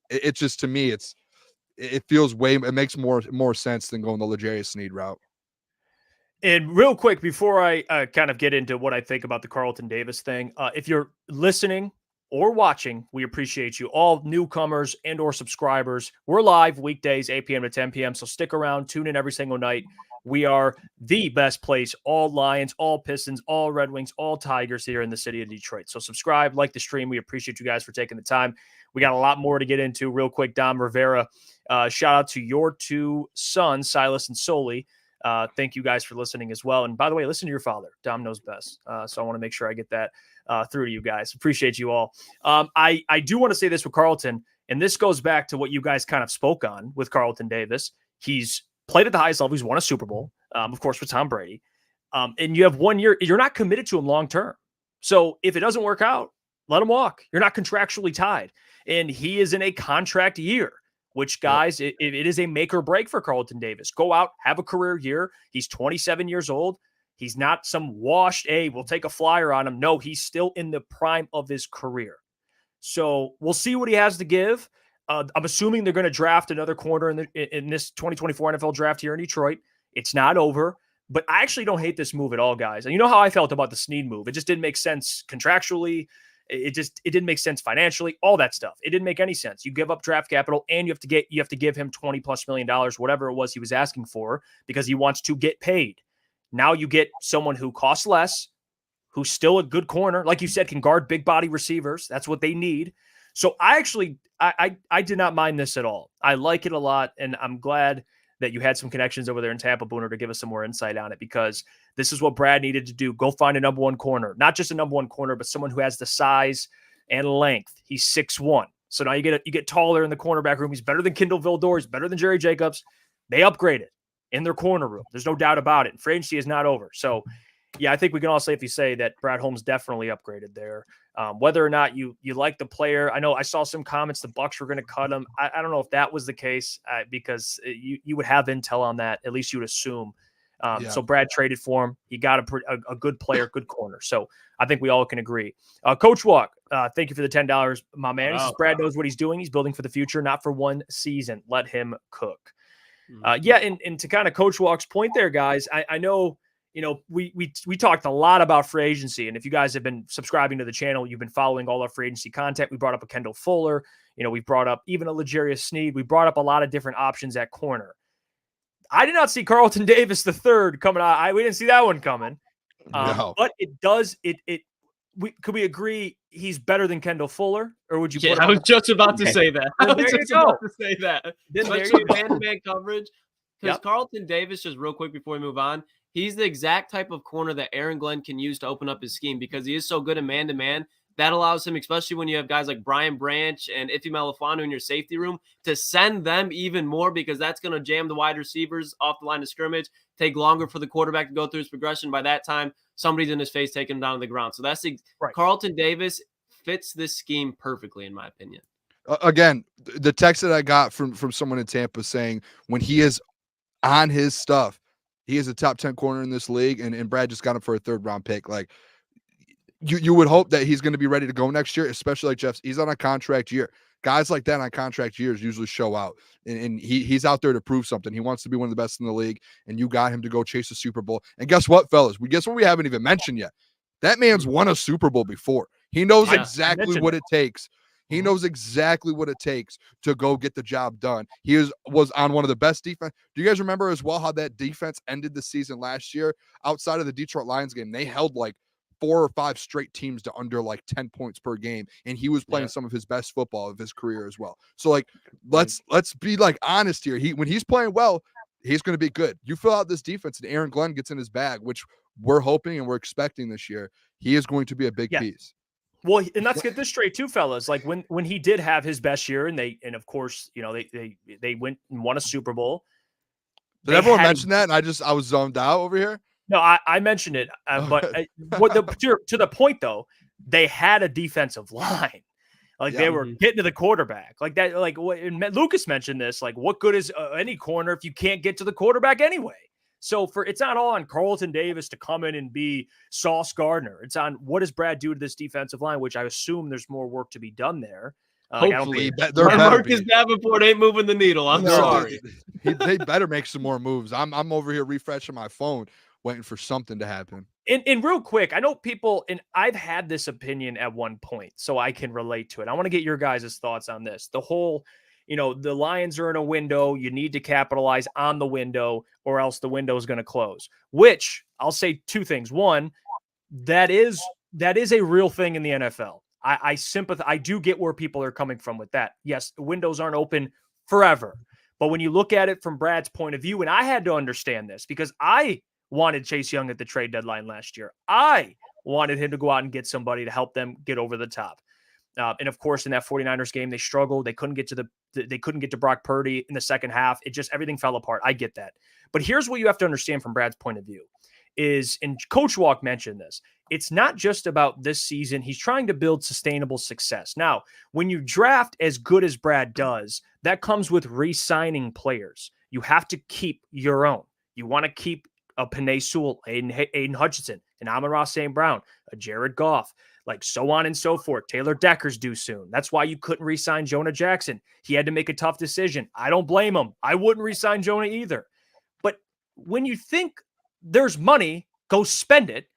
It's just, to me, it feels it makes more sense than going the L'Jarius Sneed route. And real quick, before I kind of get into what I think about the Carlton Davis thing, if you're listening or watching, we appreciate you. All newcomers and or subscribers, we're live weekdays, 8 p.m. to 10 p.m. So stick around, tune in every single night. We are the best place, all Lions, all Pistons, all Red Wings, all Tigers here in the city of Detroit. So subscribe, like the stream. We appreciate you guys for taking the time. We got a lot more to get into. Real quick, Dom Rivera, shout out to your two sons, Silas and Soli. Thank you guys for listening as well. And by the way, listen to your father. Dom knows best. So I want to make sure I get that through to you guys. Appreciate you all. I do want to say this with Carlton, and this goes back to what you guys kind of spoke on with Carlton Davis. He's played at the highest level. He's won a Super Bowl, of course, with Tom Brady. And you have 1 year. You're not committed to him long term. So if it doesn't work out, let him walk. You're not contractually tied. And he is in a contract year, which, guys, it is a make or break for Carlton Davis. Go out, have a career year. He's 27 years old. He's not some washed, hey, we'll take a flyer on him. No, he's still in the prime of his career. So we'll see what he has to give. I'm assuming they're going to draft another corner in this 2024 NFL draft here in Detroit. It's not over, but I actually don't hate this move at all, guys. And you know how I felt about the Sneed move. It just didn't make sense contractually. It didn't make sense financially, all that stuff. It didn't make any sense. You give up draft capital and you have to give him $20+ million, whatever it was he was asking for, because he wants to get paid. Now you get someone who costs less, who's still a good corner, like you said, can guard big body receivers. That's what they need. So I did not mind this at all. I like it a lot, and I'm glad that you had some connections over there in Tampa, Booner, to give us some more insight on it, because this is what Brad needed to do. Go find a number one corner, not just a number one corner, but someone who has the size and length. He's 6'1". So now you get taller in the cornerback room. He's better than Kendall Vildor. He's better than Jerry Jacobs. They upgraded in their corner room. There's no doubt about it. And free agency is not over. So yeah, I think we can all safely say that Brad Holmes definitely upgraded there. Whether or not you like the player, I know I saw some comments the Bucs were going to cut him. I don't know if that was the case, because you would have intel on that. At least you would assume. So Brad traded for him. He got a good player, good corner. So I think we all can agree. Coach Walk, thank you for the $10, my man. He says Brad knows what he's doing. He's building for the future, not for one season. Let him cook. And to kind of Coach Walk's point there, guys, I know. We talked a lot about free agency, and if you guys have been subscribing to the channel, you've been following all our free agency content. We brought up a Kendall Fuller, we brought up even a L'Jarius Sneed. We brought up a lot of different options at corner. I did not see Carlton Davis III coming out. We didn't see that one coming. No. But it does. Could we agree he's better than Kendall Fuller, or would you? Yeah, I was just about to say that. I was just about to say that. Especially man-to-man coverage. Because Carlton Davis, just real quick before we move on, he's the exact type of corner that Aaron Glenn can use to open up his scheme, because he is so good at man-to-man. That allows him, especially when you have guys like Brian Branch and Ife Melifonwu in your safety room, to send them even more, because that's going to jam the wide receivers off the line of scrimmage, take longer for the quarterback to go through his progression. By that time, somebody's in his face taking him down to the ground. So that's right. Carlton Davis fits this scheme perfectly, in my opinion. Again, the text that I got from someone in Tampa saying when he is on his stuff, he is a top 10 corner in this league, and Brad just got him for a 3rd round pick. Like, you would hope that he's going to be ready to go next year, especially like Jeff's. He's on a contract year. Guys like that on contract years usually show out, and he's out there to prove something. He wants to be one of the best in the league, and you got him to go chase a Super Bowl. And guess what, fellas? Guess what we haven't even mentioned yet? That man's won a Super Bowl before. He knows exactly what it takes. He knows exactly what it takes to go get the job done. He was on one of the best defense. Do you guys remember as well how that defense ended the season last year? Outside of the Detroit Lions game, they held like 4 or 5 straight teams to under like 10 points per game, and he was playing some of his best football of his career as well. So like, let's be like honest here. When he's playing well, he's going to be good. You fill out this defense, and Aaron Glenn gets in his bag, which we're hoping and we're expecting this year. He is going to be a big piece. Well, and let's get this straight too, fellas. Like when he did have his best year, and of course, they went and won a Super Bowl. Did everyone mention that? And I was zoned out over here. No, I mentioned it, but to the point though, they had a defensive line. Like they were getting to the quarterback like that. Like and Lukas mentioned this. Like, what good is any corner if you can't get to the quarterback anyway? So it's not all on Carlton Davis to come in and be Sauce Gardner. It's on what does Brad do to this defensive line, which I assume there's more work to be done there. Hopefully, Marcus Davenport ain't moving the needle. I'm sorry. They better make some more moves. I'm over here refreshing my phone, waiting for something to happen. And real quick, I know people, and I've had this opinion at one point, so I can relate to it. I want to get your guys' thoughts on this. The whole, the Lions are in a window. You need to capitalize on the window, or else the window is going to close. Which I'll say 2 things. One, that is a real thing in the NFL. I sympathize. I do get where people are coming from with that. Yes, the windows aren't open forever, but when you look at it from Brad's point of view, and I had to understand this because I wanted Chase Young at the trade deadline last year. I wanted him to go out and get somebody to help them get over the top. And of course, in that 49ers game, they struggled. They couldn't get to Brock Purdy in the second half. Everything fell apart. I get that. But here's what you have to understand from Brad's point of view is, and Coach Walk mentioned this, it's not just about this season. He's trying to build sustainable success. Now, when you draft as good as Brad does, that comes with re-signing players. You have to keep your own. You want to keep a Penei Sewell, Aiden Hutchinson, an Amon-Ra St. Brown, a Jared Goff, like so on and so forth. Taylor Decker's due soon. That's why you couldn't re-sign Jonah Jackson. He had to make a tough decision. I don't blame him. I wouldn't re-sign Jonah either. But when you think there's money, go spend it.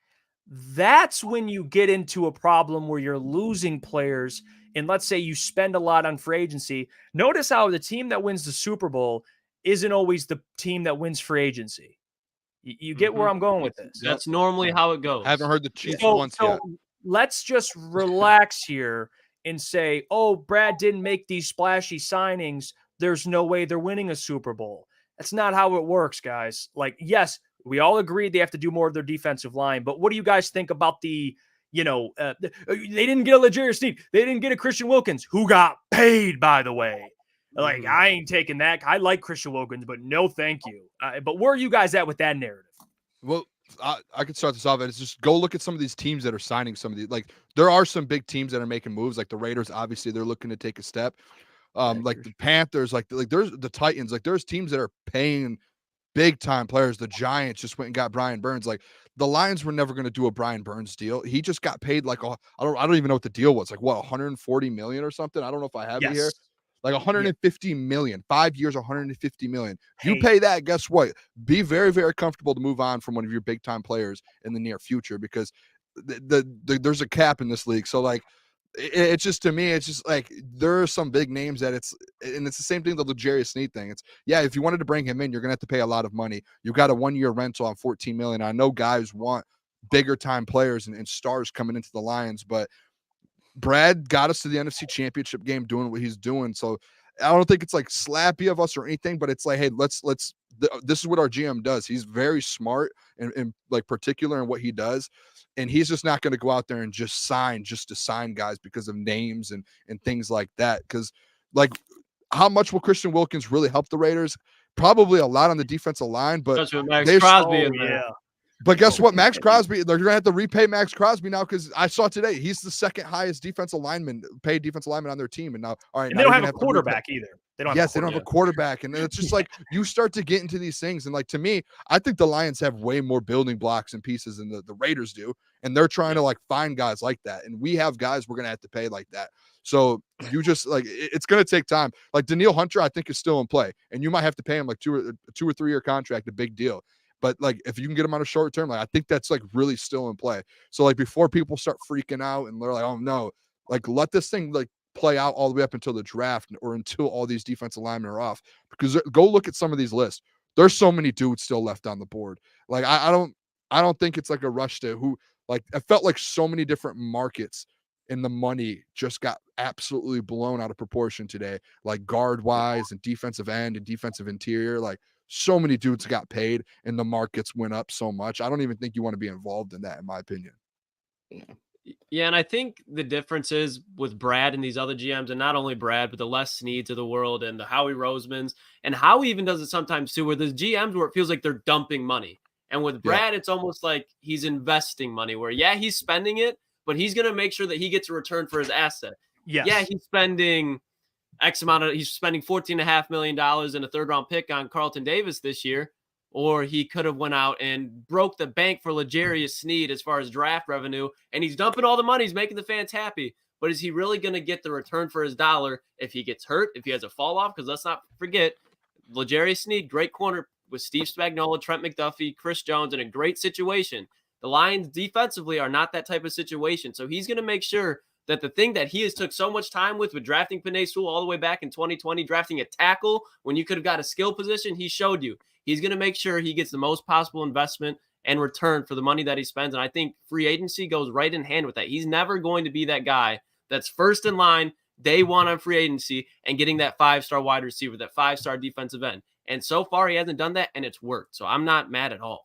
that's when you get into a problem where you're losing players. And let's say you spend a lot on free agency. Notice how the team that wins the Super Bowl isn't always the team that wins free agency. You get where I'm going with this. That's normally how it goes. Haven't heard the Chiefs once yet. Let's just relax here and say, oh, Brad didn't make these splashy signings. There's no way they're winning a Super Bowl. That's not how it works, guys. Like, yes, we all agreed they have to do more of their defensive line, but what do you guys think about they didn't get a L'Jarius Sneed. They didn't get a Christian Wilkins, who got paid, by the way. Like, I ain't taking that. I like Christian Wilkins, but no thank you. But where are you guys at with that narrative? Well, I could start this off. It's just go look at some of these teams that are signing some of these. Like, there are some big teams that are making moves. Like the Raiders, obviously, they're looking to take a step. Like the Panthers, like there's the Titans. Like there's teams that are paying big time players. The Giants just went and got Brian Burns. Like the Lions were never going to do a Brian Burns deal. He just got paid like I don't even know what the deal was. Like what, 140 million or something? I don't know if I have it here. Like 150 million, 5 years, 150 million. You pay that, guess what? Be very, very comfortable to move on from one of your big time players in the near future, because there's a cap in this league. So like, it's just, to me, it's just like there are some big names that it's the same thing, the L'Jarius Sneed thing. It's if you wanted to bring him in, you're gonna have to pay a lot of money. You got a 1 year rental on 14 million. I know guys want bigger time players and stars coming into the Lions, but Brad got us to the NFC Championship game doing what he's doing. So I don't think it's like slappy of us or anything, but it's like, hey, this is what our GM does. He's very smart and like particular in what he does. And he's just not going to go out there and just to sign guys because of names and things like that. Because like, how much will Christian Wilkins really help the Raiders? Probably a lot on the defensive line, but Max Crosby in there. But guess what? Max Crosby, they're going to have to repay Max Crosby now, because I saw today he's the second highest paid defensive lineman on their team. And now, all right, and they don't have a quarterback either. They don't have a quarterback. And it's just like you start to get into these things. And like, to me, I think the Lions have way more building blocks and pieces than the Raiders do. And they're trying to like find guys like that. And we have guys we're going to have to pay like that. So you just like, it's going to take time. Like Danielle Hunter, I think, is still in play. And you might have to pay him like two or 3 year contract, a big deal. But like, if you can get them on a short term, like I think that's like really still in play. So like, before people start freaking out and they're like, oh no, like let this thing like play out all the way up until the draft or until all these defensive linemen are off. Because go look at some of these lists. There's so many dudes still left on the board. Like I don't think it's like a rush to who, like, I felt like so many different markets and the money just got absolutely blown out of proportion today. Like guard wise and defensive end and defensive interior, like so many dudes got paid and the markets went up so much. I don't even think you want to be involved in that, in my opinion. Yeah, and I think the difference is with Brad and these other GMs, and not only Brad, but the Les Sneads of the world and the Howie Rosemans, and Howie even does it sometimes too, where there's GMs where it feels like they're dumping money. And with Brad, it's almost like he's investing money where, he's spending it, but he's going to make sure that he gets a return for his asset. Yes. Yeah, he's spending he's spending $14.5 million in a 3rd round pick on Carlton Davis this year, or he could have went out and broke the bank for L'Jarius Sneed as far as draft revenue, and he's dumping all the money. He's making the fans happy, but is he really going to get the return for his dollar if he gets hurt, if he has a fall off? Because let's not forget, L'Jarius Sneed, great corner with Steve Spagnuolo, Trent McDuffie, Chris Jones in a great situation. The Lions defensively are not that type of situation, so he's going to make sure that the thing that he has took so much time with drafting Penei Sewell all the way back in 2020, drafting a tackle when you could have got a skill position, he showed you. He's going to make sure he gets the most possible investment and return for the money that he spends. And I think free agency goes right in hand with that. He's never going to be that guy that's first in line, day one on free agency, and getting that 5-star wide receiver, that 5-star defensive end. And so far, he hasn't done that, and it's worked. So I'm not mad at all.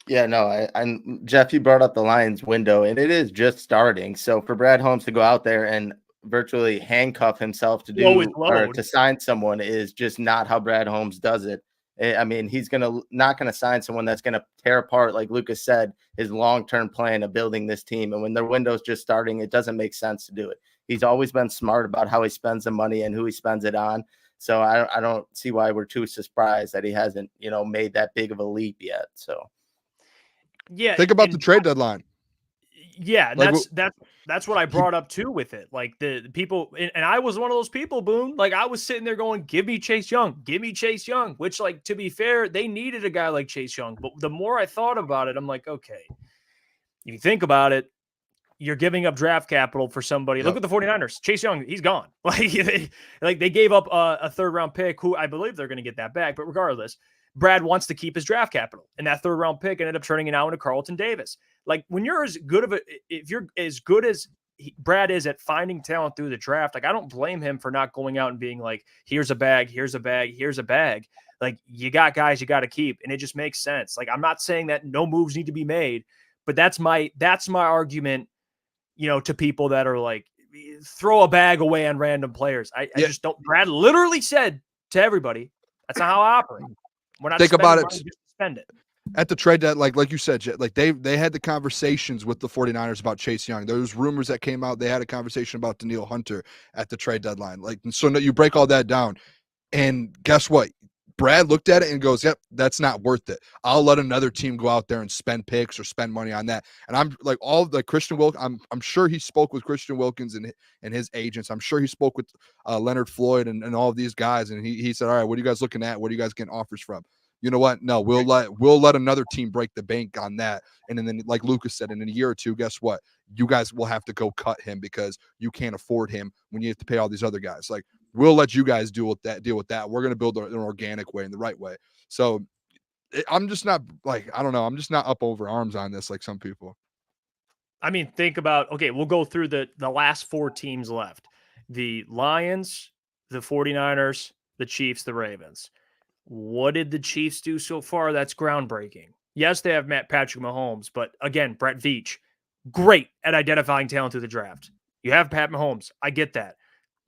Yeah, no, and Jeff, you brought up the Lions window, and it is just starting. So for Brad Holmes to go out there and virtually handcuff himself to do or to sign someone is just not how Brad Holmes does it. I mean, he's not gonna sign someone that's gonna tear apart, like Lukas said, his long-term plan of building this team. And when their window's just starting, it doesn't make sense to do it. He's always been smart about how he spends the money and who he spends it on. So I don't see why we're too surprised that he hasn't, made that big of a leap yet. So. Yeah. Think about the trade deadline. Yeah, like, that's That's what I brought up too with it. Like the people, and I was one of those people, Boone. Like I was sitting there going, give me Chase Young, which, like, to be fair, they needed a guy like Chase Young. But the more I thought about it, I'm like, okay, if you think about it, you're giving up draft capital for somebody. Yep. Look at the 49ers. Chase Young, he's gone. Like they gave up a third-round pick, who I believe they're going to get that back. But regardless, Brad wants to keep his draft capital. And that third-round pick ended up turning it out into Carlton Davis. Like, when you're as good of if you're as good as Brad is at finding talent through the draft, like, I don't blame him for not going out and being like, here's a bag, here's a bag, here's a bag. Like, you got guys you got to keep. And it just makes sense. Like, I'm not saying that no moves need to be made, but that's my argument, to people that are like, throw a bag away on random players. I just don't. Brad literally said to everybody, that's not how I operate. We're not think about it. Just spend it. At the trade deadline, like you said, like they had the conversations with the 49ers about Chase Young. There was rumors that came out. They had a conversation about Danielle Hunter at the trade deadline. Like, so you break all that down, and guess what? Brad looked at it and goes, yep, that's not worth it. I'll let another team go out there and spend picks or spend money on that. And I'm like, all the Christian Wilkins, I'm sure he spoke with Christian Wilkins and his agents. I'm sure he spoke with Leonard Floyd and all of these guys. And he said, all right, what are you guys looking at? What are you guys getting offers from? You know what? No, we'll let another team break the bank on that. And then, like Lukas said, in a year or two, guess what? You guys will have to go cut him because you can't afford him when you have to pay all these other guys. Like, we'll let you guys deal with that. We're going to build an organic way, in the right way. So I'm just not, like, I don't know. I'm just not up over arms on this like some people. I mean, think about, okay, we'll go through the last 4 teams left. The Lions, the 49ers, the Chiefs, the Ravens. What did the Chiefs do so far? That's groundbreaking. Yes, they have Patrick Mahomes, but again, Brett Veach, great at identifying talent through the draft. You have Pat Mahomes. I get that.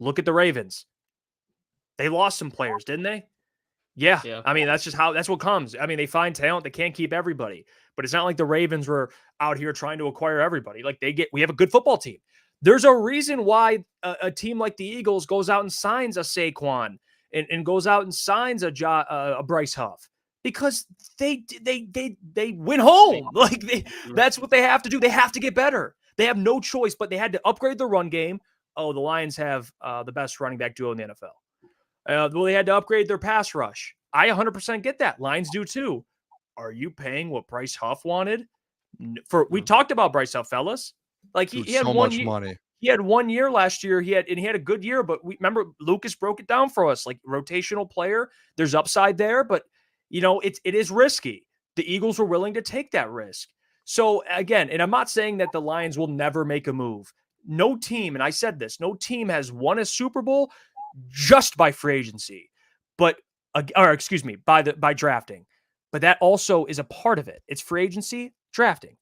Look at the Ravens. They lost some players, didn't they? Yeah. I mean, that's what comes. I mean, they find talent. They can't keep everybody, but it's not like the Ravens were out here trying to acquire everybody. Like, we have a good football team. There's a reason why a team like the Eagles goes out and signs a Saquon and goes out and signs a Bryce Huff, because they win home. Like, that's what they have to do. They have to get better. They have no choice, but they had to upgrade the run game. Oh, the Lions have the best running back duo in the NFL. Well, they had to upgrade their pass rush. I 100% get that. Lions do too. Are you paying what Bryce Huff wanted? We talked about Bryce Huff, fellas. Like, he had so much money. He had 1 year last year. He had a good year, but remember Lukas broke it down for us. Like, rotational player, there's upside there, but it is risky. The Eagles were willing to take that risk. So again, and I'm not saying that the Lions will never make a move. No team, and I said this, no team has won a Super Bowl just by free agency, by drafting. But that also is a part of it. It's free agency, drafting.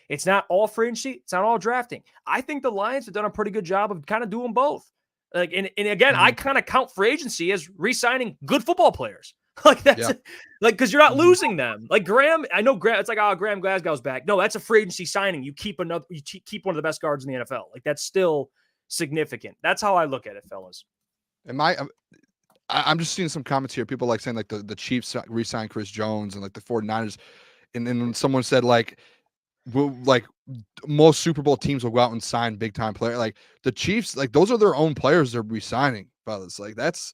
It's not all free agency. It's not all drafting. I think the Lions have done a pretty good job of kind of doing both. Like, and again, I kind of count free agency as re-signing good football players. Like, that's like, because you're not losing them. Like Graham, I know it's like, Graham Glasgow's back. No, that's a free agency signing. You keep one of the best guards in the NFL. Like, that's still significant. That's how I look at it, fellas. I'm just seeing some comments here. People like saying like the Chiefs re-signed Chris Jones and like the 49ers. And then someone said like most Super Bowl teams will go out and sign big time player. Like the Chiefs, like those are their own players they're re-signing, fellas. Like that's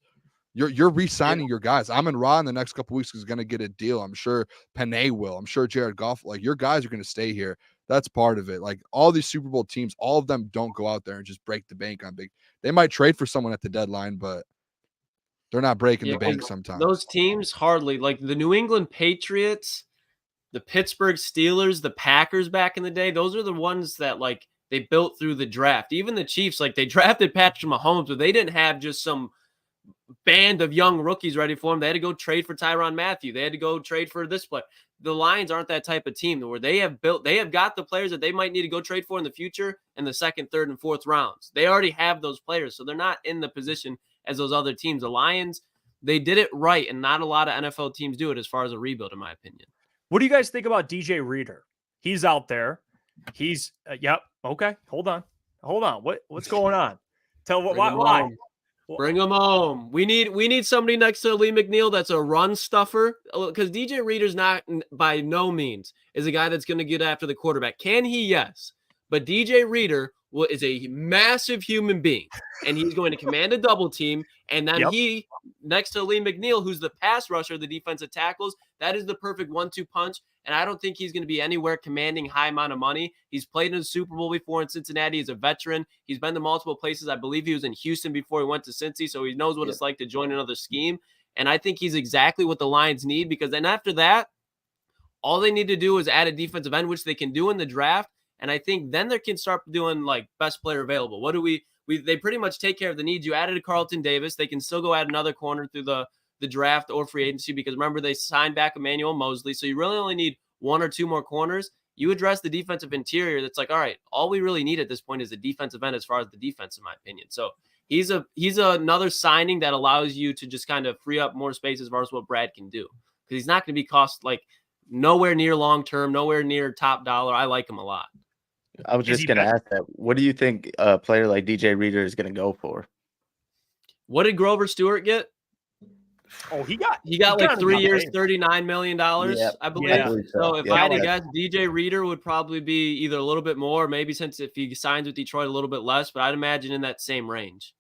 you're re-signing your guys. Amon-Ra in the next couple weeks is going to get a deal. I'm sure Panay will. I'm sure Jared Goff. Like your guys are going to stay here. That's part of it. Like all these Super Bowl teams, all of them don't go out there and just break the bank on big. They might trade for someone at the deadline, but they're not breaking the bank sometimes. Those teams hardly, like the New England Patriots, the Pittsburgh Steelers, the Packers back in the day. Those are the ones that like they built through the draft. Even the Chiefs, like they drafted Patrick Mahomes, but they didn't have just some band of young rookies ready for him. They had to go trade for Tyrann Mathieu. They had to go trade for this player. The Lions aren't that type of team where they have got the players that they might need to go trade for in the future in the second, third, and fourth rounds. They already have those players, so they're not in the position as those other teams. The Lions, they did it right, and not a lot of NFL teams do it as far as a rebuild, in my opinion. What do you guys think about DJ Reader? He's out there. He's yep. Okay, hold on. What's going on? Why? Bring him home. We need somebody next to Lee McNeil that's a run stuffer, because DJ Reader's not by no means is a guy that's going to get after the quarterback. Can he? Yes. But DJ Reader is a massive human being, and he's going to command a double team. And then he, next to Lee McNeil, who's the pass rusher, the defensive tackles, that is the perfect 1-2 punch. And I don't think he's going to be anywhere commanding high amount of money. He's played in the Super Bowl before in Cincinnati. He's a veteran. He's been to multiple places. I believe he was in Houston before he went to Cincy, so he knows what it's like to join another scheme. And I think he's exactly what the Lions need, because then after that, all they need to do is add a defensive end, which they can do in the draft. And I think then they can start doing like best player available. What do they pretty much take care of the needs. You added a Carlton Davis. They can still go add another corner through the draft or free agency, because remember, they signed back Emmanuel Mosley. So you really only need 1 or 2 more corners. You address the defensive interior. That's like, all right, all we really need at this point is a defensive end as far as the defense, in my opinion. So he's another signing that allows you to just kind of free up more space as far as what Brad can do, because he's not going to be cost like nowhere near long-term, nowhere near top dollar. I like him a lot. I was just going to ask that. What do you think a player like DJ Reader is going to go for? What did Grover Stewart get? Oh, he got like 3 years, $39 million, I believe. Yeah. So if I had to guess, DJ Reader would probably be either a little bit more, maybe since if he signs with Detroit a little bit less, but I'd imagine in that same range.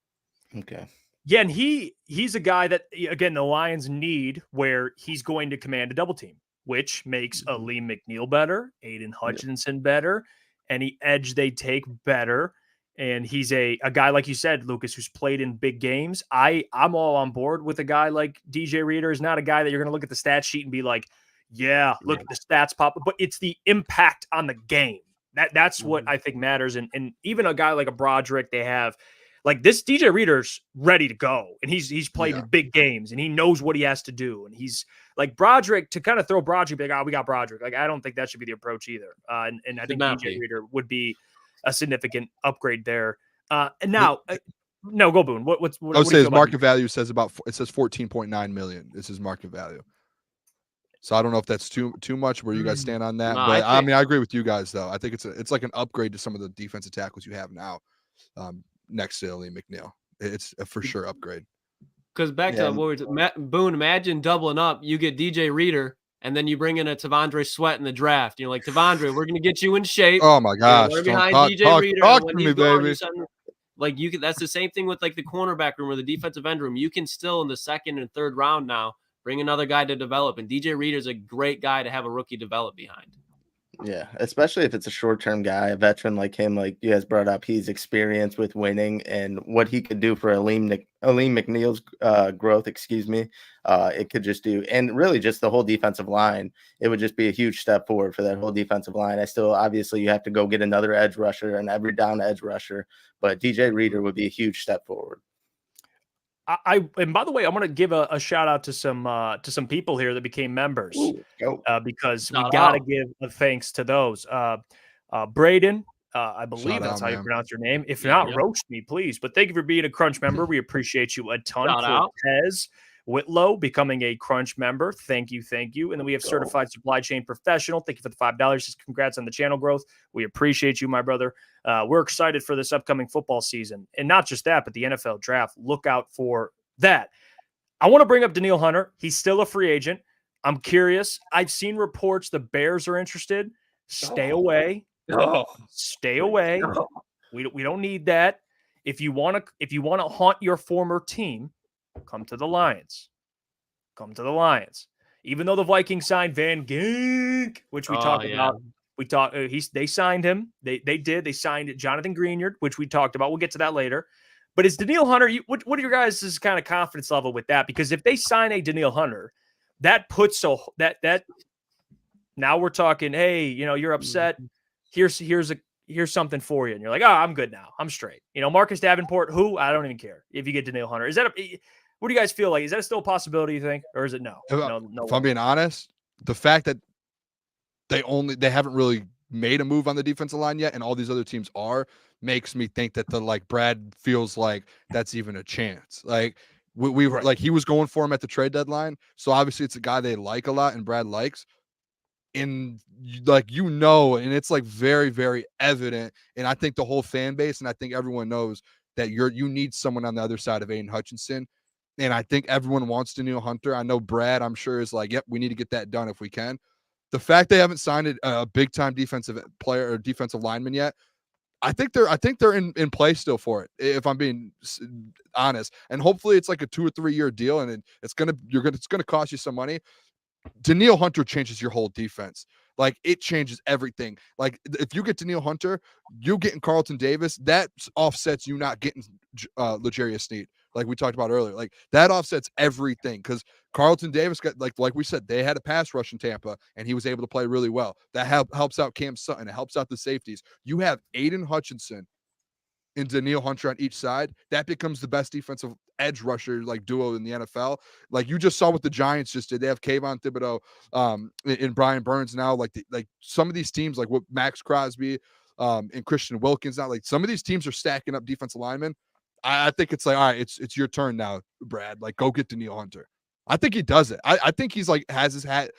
Okay. Yeah, and he's a guy that, again, the Lions need, where he's going to command a double team, which makes a Lee McNeil better, Aiden Hutchinson better, any edge they take better. And he's a guy, like you said, Lucas, who's played in big games. I'm all on board with a guy like DJ Reader. Is not a guy that you're going to look at the stat sheet and be like, yeah, look at the stats pop, but it's the impact on the game. That's what I think matters. And even a guy like a Broderick, they have like this DJ Reader's ready to go, and he's played in big games, and he knows what he has to do. And he's like Broderick, to kind of throw Broderick, like, oh, we got Broderick. Like, I don't think that should be the approach either. And I think DJ Reader would be a significant upgrade there. And now, no, go Boone. What I would say his market value says it says 14.9 million is his market value. So I don't know if that's too much where you guys stand on that. No, but I mean, I agree with you guys though. I think it's like an upgrade to some of the defensive tackles you have now, next to Lee McNeil. It's a for sure upgrade. Because back to what Boone, imagine doubling up. You get DJ Reader, and then you bring in a Tavondre Sweat in the draft. You're like, Tavondre, we're going to get you in shape. Oh my gosh! We're behind DJ Reader. Talk to me, baby. Like you can. That's the same thing with like the cornerback room or the defensive end room. You can still in the second and third round now bring another guy to develop, and DJ Reader's a great guy to have a rookie develop behind. Yeah, especially if it's a short-term guy, a veteran like him, like you guys brought up, he's experienced with winning, and what he could do for Aleem McNeil's growth, it could just do, and really just the whole defensive line, it would just be a huge step forward for that whole defensive line. Obviously you have to go get another edge rusher and every down edge rusher, but DJ Reader would be a huge step forward. And by the way, I'm going to give a shout out to some people here that became members. Because we got to give a thanks to those. Braden, I believe that's how you pronounce your name. If not, roast me, please. But thank you for being a Crunch member. We appreciate you a ton. Cortez Whitlow becoming a Crunch member. Thank you. And then we have Certified Supply Chain Professional. Thank you for the $5. Just congrats on the channel growth. We appreciate you, my brother. We're excited for this upcoming football season. And not just that, but the NFL draft. Look out for that. I want to bring up Danielle Hunter. He's still a free agent. I'm curious. I've seen reports the Bears are interested. Stay away. Stay away. We don't need that. If you want to haunt your former team, come to the Lions. Even though the Vikings signed Van Gink, which we talked about. They signed him. They signed Jonathan Greenyard, which we talked about. We'll get to that later. But is Danielle Hunter, what are your guys' kind of confidence level with that? Because if they sign a Danielle Hunter, that puts that now we're talking, hey, you're upset. Here's something for you. And you're like, oh, I'm good now. I'm straight. Marcus Davenport, who I don't even care if you get Danielle Hunter. Is that what do you guys feel like? Is that still a possibility, you think? Or is it no? If I'm being honest, the fact that they haven't really made a move on the defensive line yet, and all these other teams makes me think that Brad feels like that's even a chance. Like we were like, he was going for him at the trade deadline. So obviously it's a guy they like a lot and Brad likes. And and it's like very, very evident. And I think the whole fan base, and I think everyone knows that you need someone on the other side of Aiden Hutchinson. And I think everyone wants Danielle Hunter. I know Brad, I'm sure, is like, yep, we need to get that done if we can. The fact they haven't signed a big-time defensive player or defensive lineman yet I think they're in play still for it, if I'm being honest. And hopefully it's like a 2 or 3 year deal, and it's gonna cost you some money. Danielle Hunter changes your whole defense. Like, it changes everything. Like, if you get Danielle Hunter, you getting Carlton Davis, that offsets you not getting L'Jarius Sneed, like we talked about earlier. Like, that offsets everything, because Carlton Davis got, like we said, they had a pass rush in Tampa, and he was able to play really well. That helps out Cam Sutton. It helps out the safeties. You have Aiden Hutchinson and Danielle Hunter on each side. That becomes the best defensive edge rusher like duo in the NFL. Like, you just saw what the Giants just did. They have Kayvon Thibodeau and Brian Burns now. Like some of these teams, like what Max Crosby and Christian Wilkins now, like some of these teams are stacking up defensive linemen. I think it's like, all right, it's your turn now, Brad. Like, go get Danielle Hunter. I think he does it. I think he's like has his hat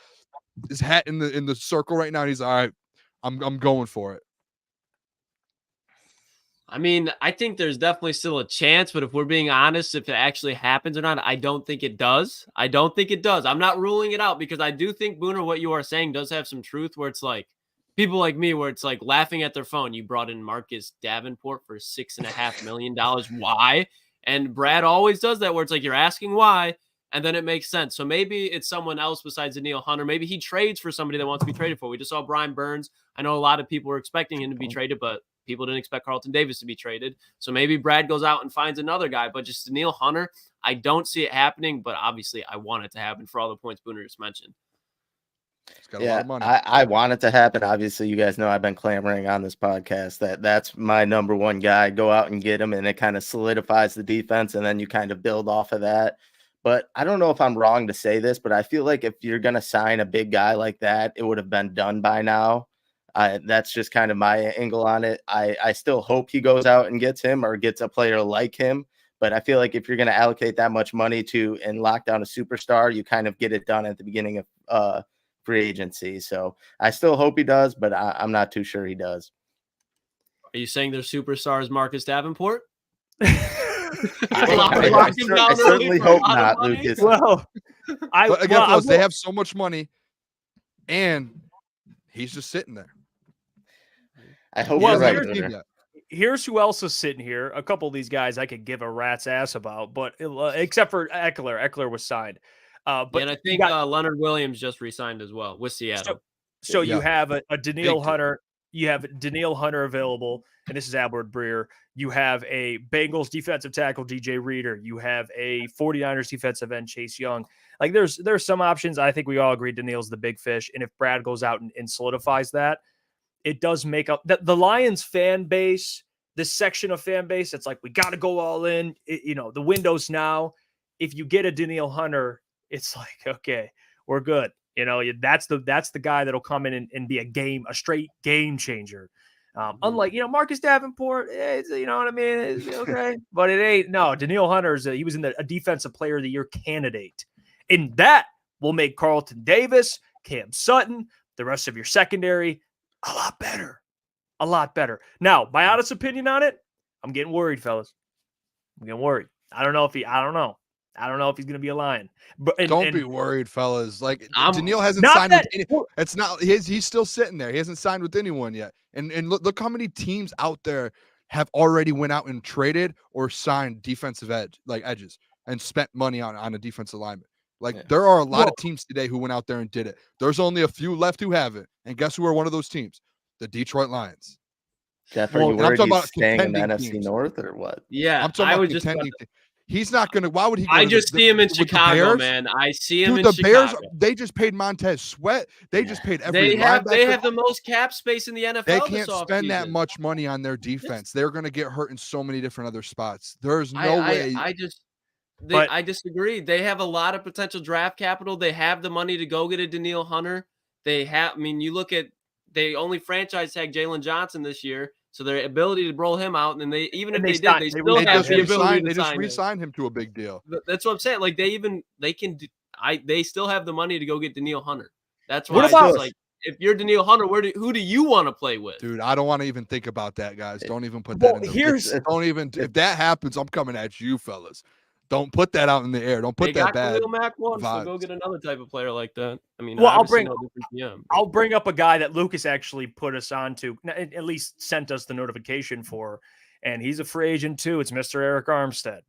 in the circle right now. And he's all right. I'm going for it. I mean, I think there's definitely still a chance, but if we're being honest, if it actually happens or not, I don't think it does. I'm not ruling it out, because I do think, Booner, what you are saying does have some truth, where it's like people like me, where it's like laughing at their phone. You brought in Marcus Davenport for $6.5 million. Why? And Brad always does that, where it's like you're asking why, and then it makes sense. So maybe it's someone else besides Danielle Hunter. Maybe he trades for somebody that wants to be traded for. We just saw Brian Burns. I know a lot of people were expecting him to be traded, but people didn't expect Carlton Davis to be traded. So maybe Brad goes out and finds another guy. But just Danielle Hunter, I don't see it happening. But obviously, I want it to happen for all the points Booner just mentioned. He's got a lot of money. I want it to happen. Obviously, you guys know I've been clamoring on this podcast that's my number one guy. Go out and get him, and it kind of solidifies the defense, and then you kind of build off of that. But I don't know if I'm wrong to say this, but I feel like if you're going to sign a big guy like that, it would have been done by now. That's just kind of my angle on it. I still hope he goes out and gets him or gets a player like him. But I feel like if you're going to allocate that much money to and lock down a superstar, you kind of get it done at the beginning of free agency. So I still hope he does, but I'm not too sure he does. Are you saying their superstar is Marcus Davenport? I certainly hope not, Lucas. But again, they have so much money, and he's just sitting there. I hope you're right. Here's who else is sitting here. A couple of these guys I could give a rat's ass about, but except for Eckler. Eckler was signed. And I think Leonard Williams just re-signed as well with Seattle. So you have a Danielle Hunter. You have Danielle Hunter available, and this is Albert Breer. You have a Bengals defensive tackle, DJ Reader. You have a 49ers defensive end, Chase Young. Like, there's some options. I think we all agree Danielle's the big fish. And if Brad goes out and solidifies that, it does make up the Lions fan base, this section of fan base. It's like, we got to go all in. The window's now. If you get a Danielle Hunter, it's like, okay, we're good. That's the guy that'll come in and be a straight game changer. Unlike, Marcus Davenport, you know what I mean? It's okay. But it ain't. No, Danielle Hunter's, he was in a defensive player of the year candidate. And that will make Carlton Davis, Cam Sutton, the rest of your secondary a lot better. A lot better. Now, my honest opinion on it, I'm getting worried, fellas. I'm getting worried. I don't know if he's going to be a Lion. But don't be worried, fellas. Like, Danielle hasn't signed with anyone. It's not. He's still sitting there. He hasn't signed with anyone yet. And look how many teams out there have already went out and traded or signed defensive edges and spent money on a defensive lineman. Like, there are a lot of teams today who went out there and did it. There's only a few left who haven't. And guess who are one of those teams? The Detroit Lions. Jeff, are you worried he's staying in the NFC North or what? Yeah, I'm talking about contending. He's not going to. Why would he? I just see him in Chicago, man. I see him in Chicago. The Bears, they just paid Montez Sweat. They just paid every linebacker. They have the most cap space in the NFL. They can't spend that much money on their defense. They're going to get hurt in so many different other spots. There's no way. I disagree. They have a lot of potential draft capital. They have the money to go get a Danielle Hunter. You look at, they only franchise tag Jalen Johnson this year. So their ability to roll him out, and they still have the ability to just re-signed him to a big deal. That's what I'm saying. Like, they still have the money to go get Danielle Hunter. That's why if you're Danielle Hunter, who do you want to play with? Dude, I don't want to even think about that, guys. Don't even put that in. If that happens, I'm coming at you, fellas. Don't put that out in the air. Don't put They that got bad Khalil Mack once, so go vibes. get another type of player like that. I mean, well, I'll bring up a guy that Lukas actually put us on to, at least sent us the notification for, and he's a free agent too. It's Mr. Eric Armstead.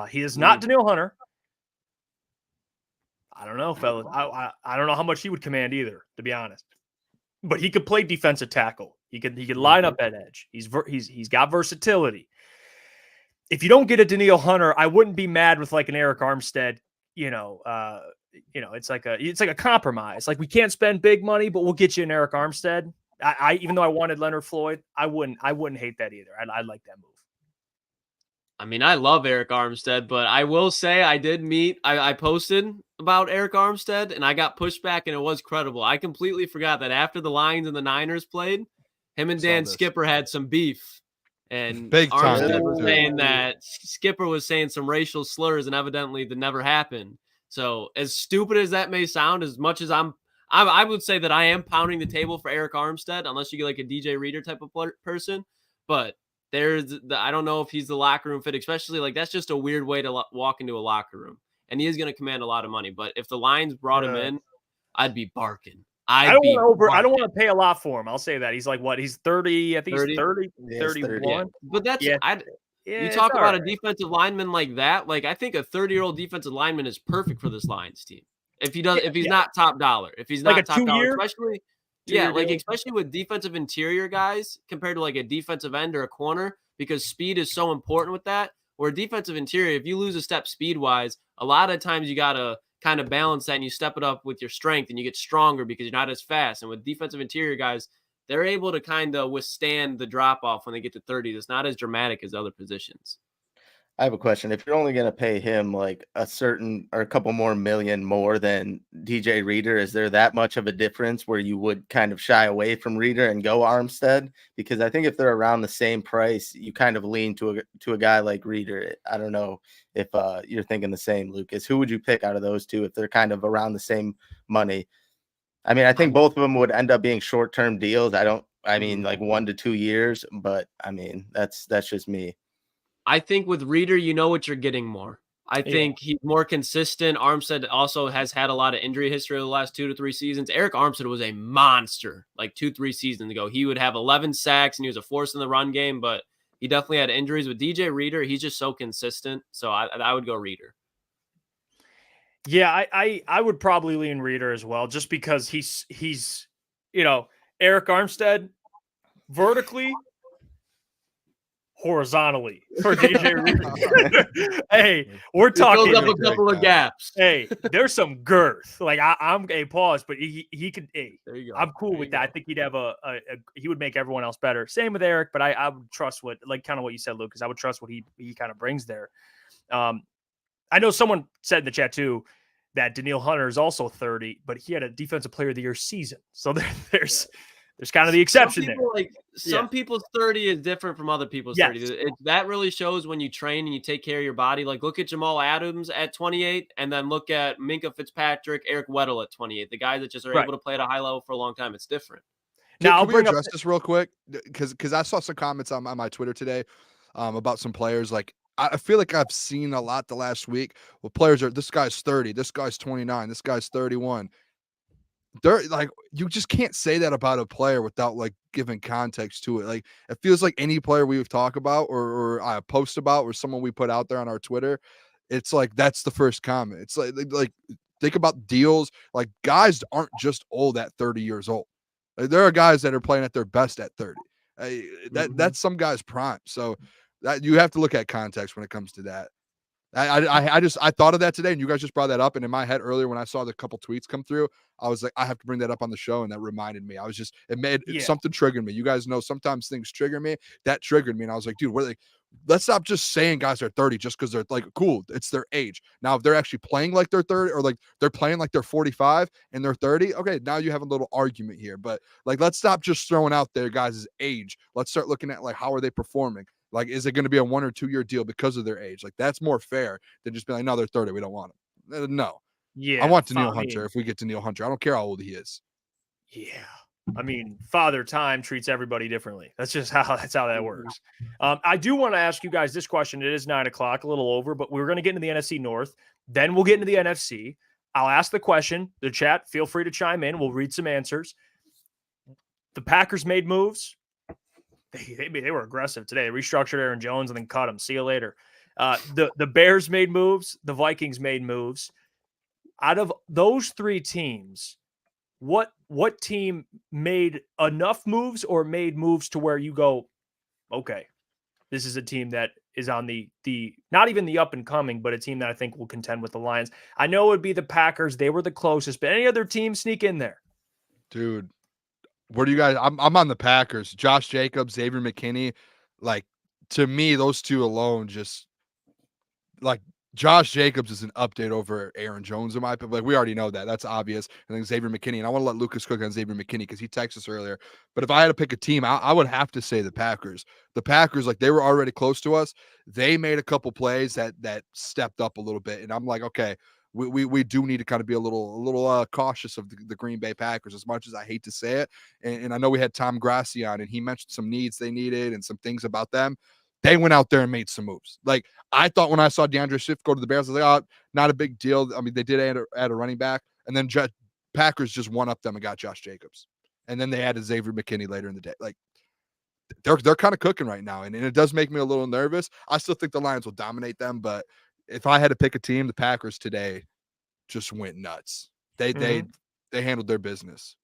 He is not Danielle Hunter. I don't know, fellas. I don't know how much he would command either, to be honest. But he could play defensive tackle. He could line up at edge. He's got versatility. If you don't get a Danielle Hunter, I wouldn't be mad with like an Eric Armstead. It's like a compromise. Like, we can't spend big money, but we'll get you an Eric Armstead. I even though I wanted Leonard Floyd, I wouldn't hate that either. I'd like that move. I mean, I love Eric Armstead, but I will say I posted about Eric Armstead and I got pushed back and it was credible. I completely forgot that after the Lions and the Niners played, him and Dan Skipper had some beef. And big time. Armstead was saying that Skipper was saying some racial slurs and evidently that never happened. So as stupid as that may sound, as much as I would say that I am pounding the table for Eric Armstead, unless you get like a DJ Reader type of person. But I don't know if he's the locker room fit, especially like that's just a weird way to walk into a locker room. And he is going to command a lot of money. But if the Lions brought him in, I'd be barking. I don't want to pay a lot for him. I'll say that. He's like, what? He's 30. I think 30? He's 30, 31. Yeah. But that's you talk about a defensive lineman like that. Like, I think a 30-year-old defensive lineman is perfect for this Lions team. If he's not top dollar, if he's not top dollar, especially especially with defensive interior guys compared to like a defensive end or a corner, because speed is so important with that. Or a defensive interior, if you lose a step speed wise, a lot of times you gotta kind of balance that and you step it up with your strength and you get stronger because you're not as fast. And with defensive interior guys, they're able to kind of withstand the drop off when they get to 30. It's not as dramatic as other positions. I have a question. If you're only going to pay him like a couple more million more than DJ Reader, is there that much of a difference where you would kind of shy away from Reader and go Armstead? Because I think if they're around the same price, you kind of lean to a guy like Reader. I don't know if you're thinking the same, Lukas. Who would you pick out of those two if they're kind of around the same money? I mean, I think both of them would end up being short-term deals. Like 1 to 2 years, but I mean, that's just me. I think with Reader, you know what you're getting more. I think he's more consistent. Armstead also has had a lot of injury history over the last 2 to 3 seasons. Eric Armstead was a monster like 2-3 seasons ago. He would have 11 sacks and he was a force in the run game, but he definitely had injuries. With DJ Reader, he's just so consistent. So I would go Reader. Yeah, I would probably lean Reader as well, just because he's Eric Armstead vertically, horizontally for DJ Reader. Hey, we're talking up a couple of gaps. Hey, there's some girth. Like I'm a pause, but he could. Hey, there you go. I'm cool with that. I think he'd have he would make everyone else better. Same with Eric, but I would trust what you said, Lukas. I would trust what he kind of brings there. I know someone said in the chat too that Danielle Hunter is also 30, but he had a Defensive Player of the Year season. So there's kind of the exception some people's 30 is different from other people's 30. That really shows when you train and you take care of your body. Like, look at Jamal Adams at 28, and then look at Minkah Fitzpatrick, Eric Weddle at 28. The guys that just are able to play at a high level for a long time. It's different. Now, I'll bring address this real quick because I saw some comments on my Twitter today about some players. Like, I feel like I've seen a lot the last week. Well, players this guy's 30, this guy's 29, this guy's 31. They're like, you just can't say that about a player without like giving context to it. Like, it feels like any player we've talked about or I post about or someone we put out there on our Twitter, it's like that's the first comment. It's like think about deals. Like, guys aren't just old at 30 years old. Like, there are guys that are playing at their best at 30. That's some guys' prime. So that you have to look at context when it comes to that. I thought of that today, and you guys just brought that up. And in my head earlier, when I saw the couple tweets come through, I was like, I have to bring that up on the show, and that reminded me. Something triggered me. You guys know sometimes things trigger me. That triggered me, and I was like, dude, let's stop just saying guys are 30 just because they're like cool. It's their age. Now, if they're actually playing like they're 30 or like they're playing like they're 45 and they're 30, okay, now you have a little argument here. But like, let's stop just throwing out their guys' age. Let's start looking at like how are they performing. Like, is it going to be a 1 or 2 year deal because of their age? Like, that's more fair than just being like, no, they're 30. We don't want them. No. Yeah. I want Danielle Hunter if we get Danielle Hunter. I don't care how old he is. Yeah. I mean, Father Time treats everybody differently. That's just how that works. I do want to ask you guys this question. It is 9:00, a little over, but we're going to get into the NFC North. Then we'll get into the NFC. I'll ask the question. The chat, feel free to chime in. We'll read some answers. The Packers made moves. They were aggressive today. They restructured Aaron Jones and then cut him. See you later. The Bears made moves. The Vikings made moves. Out of those three teams, what team made enough moves or made moves to where you go, okay, this is a team that is on the not even the up and coming, but a team that I think will contend with the Lions? I know it would be the Packers. They were the closest, but any other team sneak in there? Dude, where do you guys? I'm on the Packers. Josh Jacobs, Xavier McKinney. Like, to me, those two alone just like Josh Jacobs is an update over Aaron Jones in my opinion. Like, we already know that. That's obvious. And then Xavier McKinney. And I want to let Lukas cook on Xavier McKinney because he texted us earlier. But if I had to pick a team, I would have to say the Packers. The Packers, like, they were already close to us. They made a couple plays that stepped up a little bit. And I'm like, okay, we do need to kind of be a little cautious of the Green Bay Packers, as much as I hate to say it. And I know we had Tom Grassi on, and he mentioned some needs they needed and some things about them. They went out there and made some moves. Like, I thought when I saw DeAndre Swift go to the Bears, I was like, oh, not a big deal. I mean, they did add a running back, and then Packers just one up them and got Josh Jacobs. And then they added Xavier McKinney later in the day. Like, they're kind of cooking right now, and it does make me a little nervous. I still think the Lions will dominate them, but if I had to pick a team, the Packers today just went nuts. They handled their business.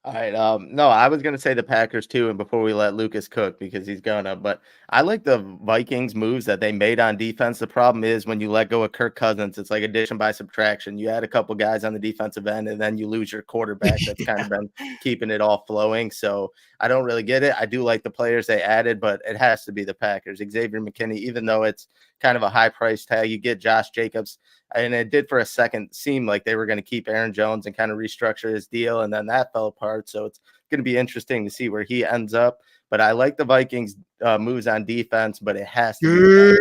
All right. No, I was gonna say the Packers too, and before we let Lukas cook because he's gonna, but I like the Vikings moves that they made on defense. The problem is when you let go of Kirk Cousins, it's like addition by subtraction. You add a couple guys on the defensive end, and then you lose your quarterback. That's kind of been keeping it all flowing. So I don't really get it. I do like the players they added, but it has to be the Packers. Xavier McKinney, even though it's kind of a high price tag, you get Josh Jacobs. And it did for a second seem like they were going to keep Aaron Jones and kind of restructure his deal. And then that fell apart. So it's going to be interesting to see where he ends up. But I like the Vikings moves on defense, but it has to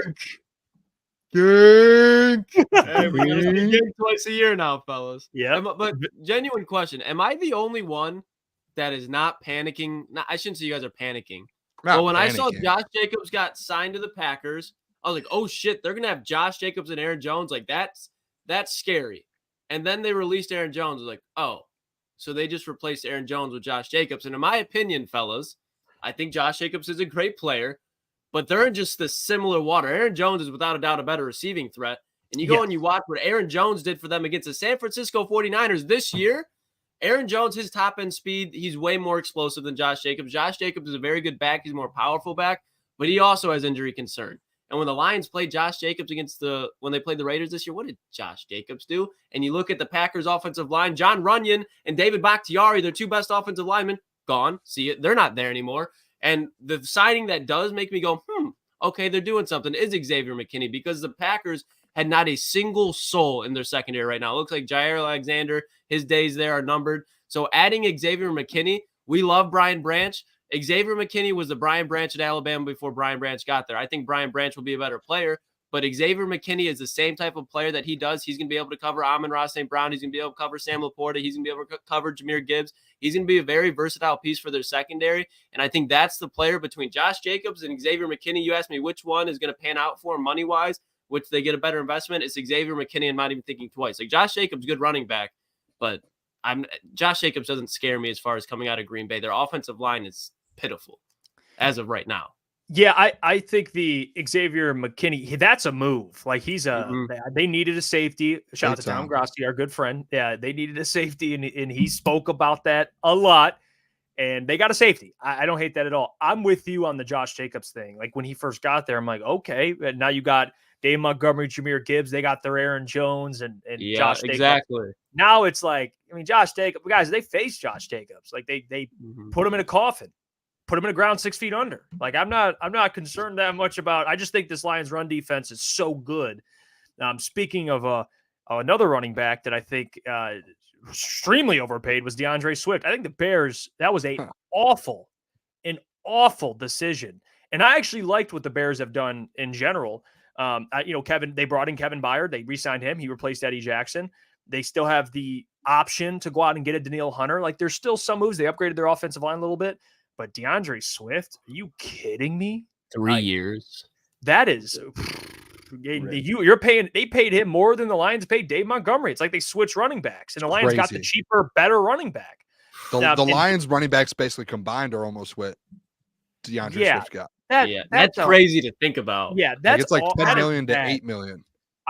be. Hey, we got to game twice a year now, fellas. Yeah. But genuine question. Am I the only one that is not panicking? I shouldn't say you guys are panicking. But when I saw Josh Jacobs got signed to the Packers, I was like, oh shit, they're gonna have Josh Jacobs and Aaron Jones. Like, that's scary. And then they released Aaron Jones. I was like, oh, so they just replaced Aaron Jones with Josh Jacobs. And in my opinion, fellas, I think Josh Jacobs is a great player, but they're in just the similar water. Aaron Jones is without a doubt a better receiving threat. And you go and you watch what Aaron Jones did for them against the San Francisco 49ers this year. Aaron Jones, his top end speed, he's way more explosive than Josh Jacobs. Josh Jacobs is a very good back. He's a more powerful back, but he also has injury concern. And when the Lions played Josh Jacobs when they played the Raiders this year, what did Josh Jacobs do? And you look at the Packers offensive line, John Runyon and David Bakhtiari, their two best offensive linemen, gone. See it. They're not there anymore. And the signing that does make me go, okay, they're doing something is Xavier McKinney, because the Packers had not a single soul in their secondary right now. It looks like Jair Alexander, his days there are numbered. So adding Xavier McKinney, we love Brian Branch. Xavier McKinney was the Brian Branch at Alabama before Brian Branch got there. I think Brian Branch will be a better player, but Xavier McKinney is the same type of player that he does. He's going to be able to cover Amon-Ra St. Brown. He's going to be able to cover Sam Laporta. He's going to be able to cover Jahmyr Gibbs. He's going to be a very versatile piece for their secondary, and I think that's the player between Josh Jacobs and Xavier McKinney. You asked me which one is going to pan out for him money-wise, which they get a better investment. It's Xavier McKinney. I'm not even thinking twice. Like, Josh Jacobs, good running back, but Josh Jacobs doesn't scare me as far as coming out of Green Bay. Their offensive line is pitiful as of right now. Yeah, I think the Xavier McKinney, that's a move. Like, they needed a safety. Shout out to Tom Grassi, our good friend. Yeah, they needed a safety, and he spoke about that a lot, and they got a safety. I don't hate that at all. I'm with you on the Josh Jacobs thing. Like, when he first got there, I'm like, okay, now you got Dave Montgomery, Jahmyr Gibbs. They got their Aaron Jones and Josh Jacobs. Exactly. Now it's like, I mean, Josh Jacobs, guys, they faced Josh Jacobs. Like, they put him in a coffin. Put him in the ground 6 feet under. Like, I'm not concerned that much about. I just think this Lions run defense is so good. Speaking of another running back that I think extremely overpaid was DeAndre Swift. I think the Bears, that was an awful decision. And I actually liked what the Bears have done in general. They brought in Kevin Byard. They re-signed him. He replaced Eddie Jackson. They still have the option to go out and get a Danielle Hunter. Like, there's still some moves. They upgraded their offensive line a little bit. But DeAndre Swift, are you kidding me? 3 years. That is, you're paying. They paid him more than the Lions paid Dave Montgomery. It's like they switched running backs, and the Lions got the cheaper, better running back. The Lions running backs basically combined are almost what DeAndre Swift got. That's crazy to think about. Yeah, that's it's like 10 million to 8 million.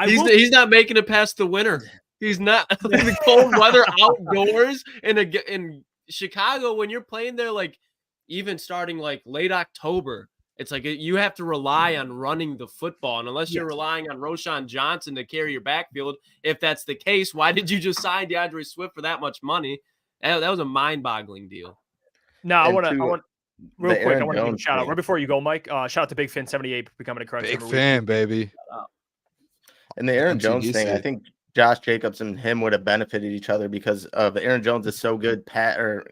He's not making it past the winter. He's not the cold weather outdoors in Chicago when you're playing there, like even starting like late October. It's like you have to rely on running the football. And unless you're relying on Roschon Johnson to carry your backfield, if that's the case, why did you just sign DeAndre Swift for that much money? That was a mind-boggling deal. No, I want real quick. I want to give a shout out right before you go, Mike. Shout out to Big Fan 78 for becoming a correct. Big fan, baby. And the Aaron Jones thing, I think Josh Jacobs and him would have benefited each other because of Aaron Jones is so good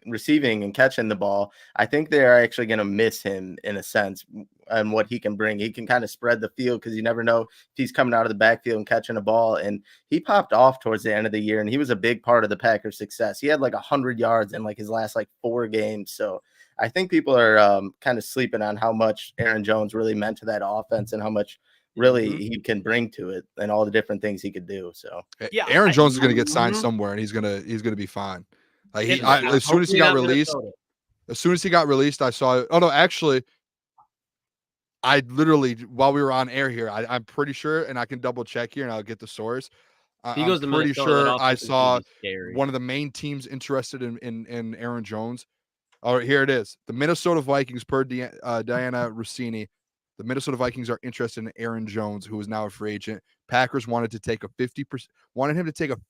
receiving and catching the ball. I think they are actually going to miss him in a sense and what he can bring. He can kind of spread the field because you never know if he's coming out of the backfield and catching a ball. And he popped off towards the end of the year, and he was a big part of the Packers' success. He had like 100 yards in like his last like 4 games. So I think people are kind of sleeping on how much Aaron Jones really meant to that offense and how much really he can bring to it and all the different things he could do. So yeah, Aaron Jones is going to get signed somewhere, and he's going to be fine. Like as soon as he got released, I saw it. Oh no, actually, I literally, while we were on air here, I'm pretty sure, and I can double check here, and I'll get the source. I'm pretty sure I saw one of the main teams interested in Aaron Jones. All right, here it is. The Minnesota Vikings, per Diana Rossini. The Minnesota Vikings are interested in Aaron Jones, who is now a free agent. Packers wanted him to take a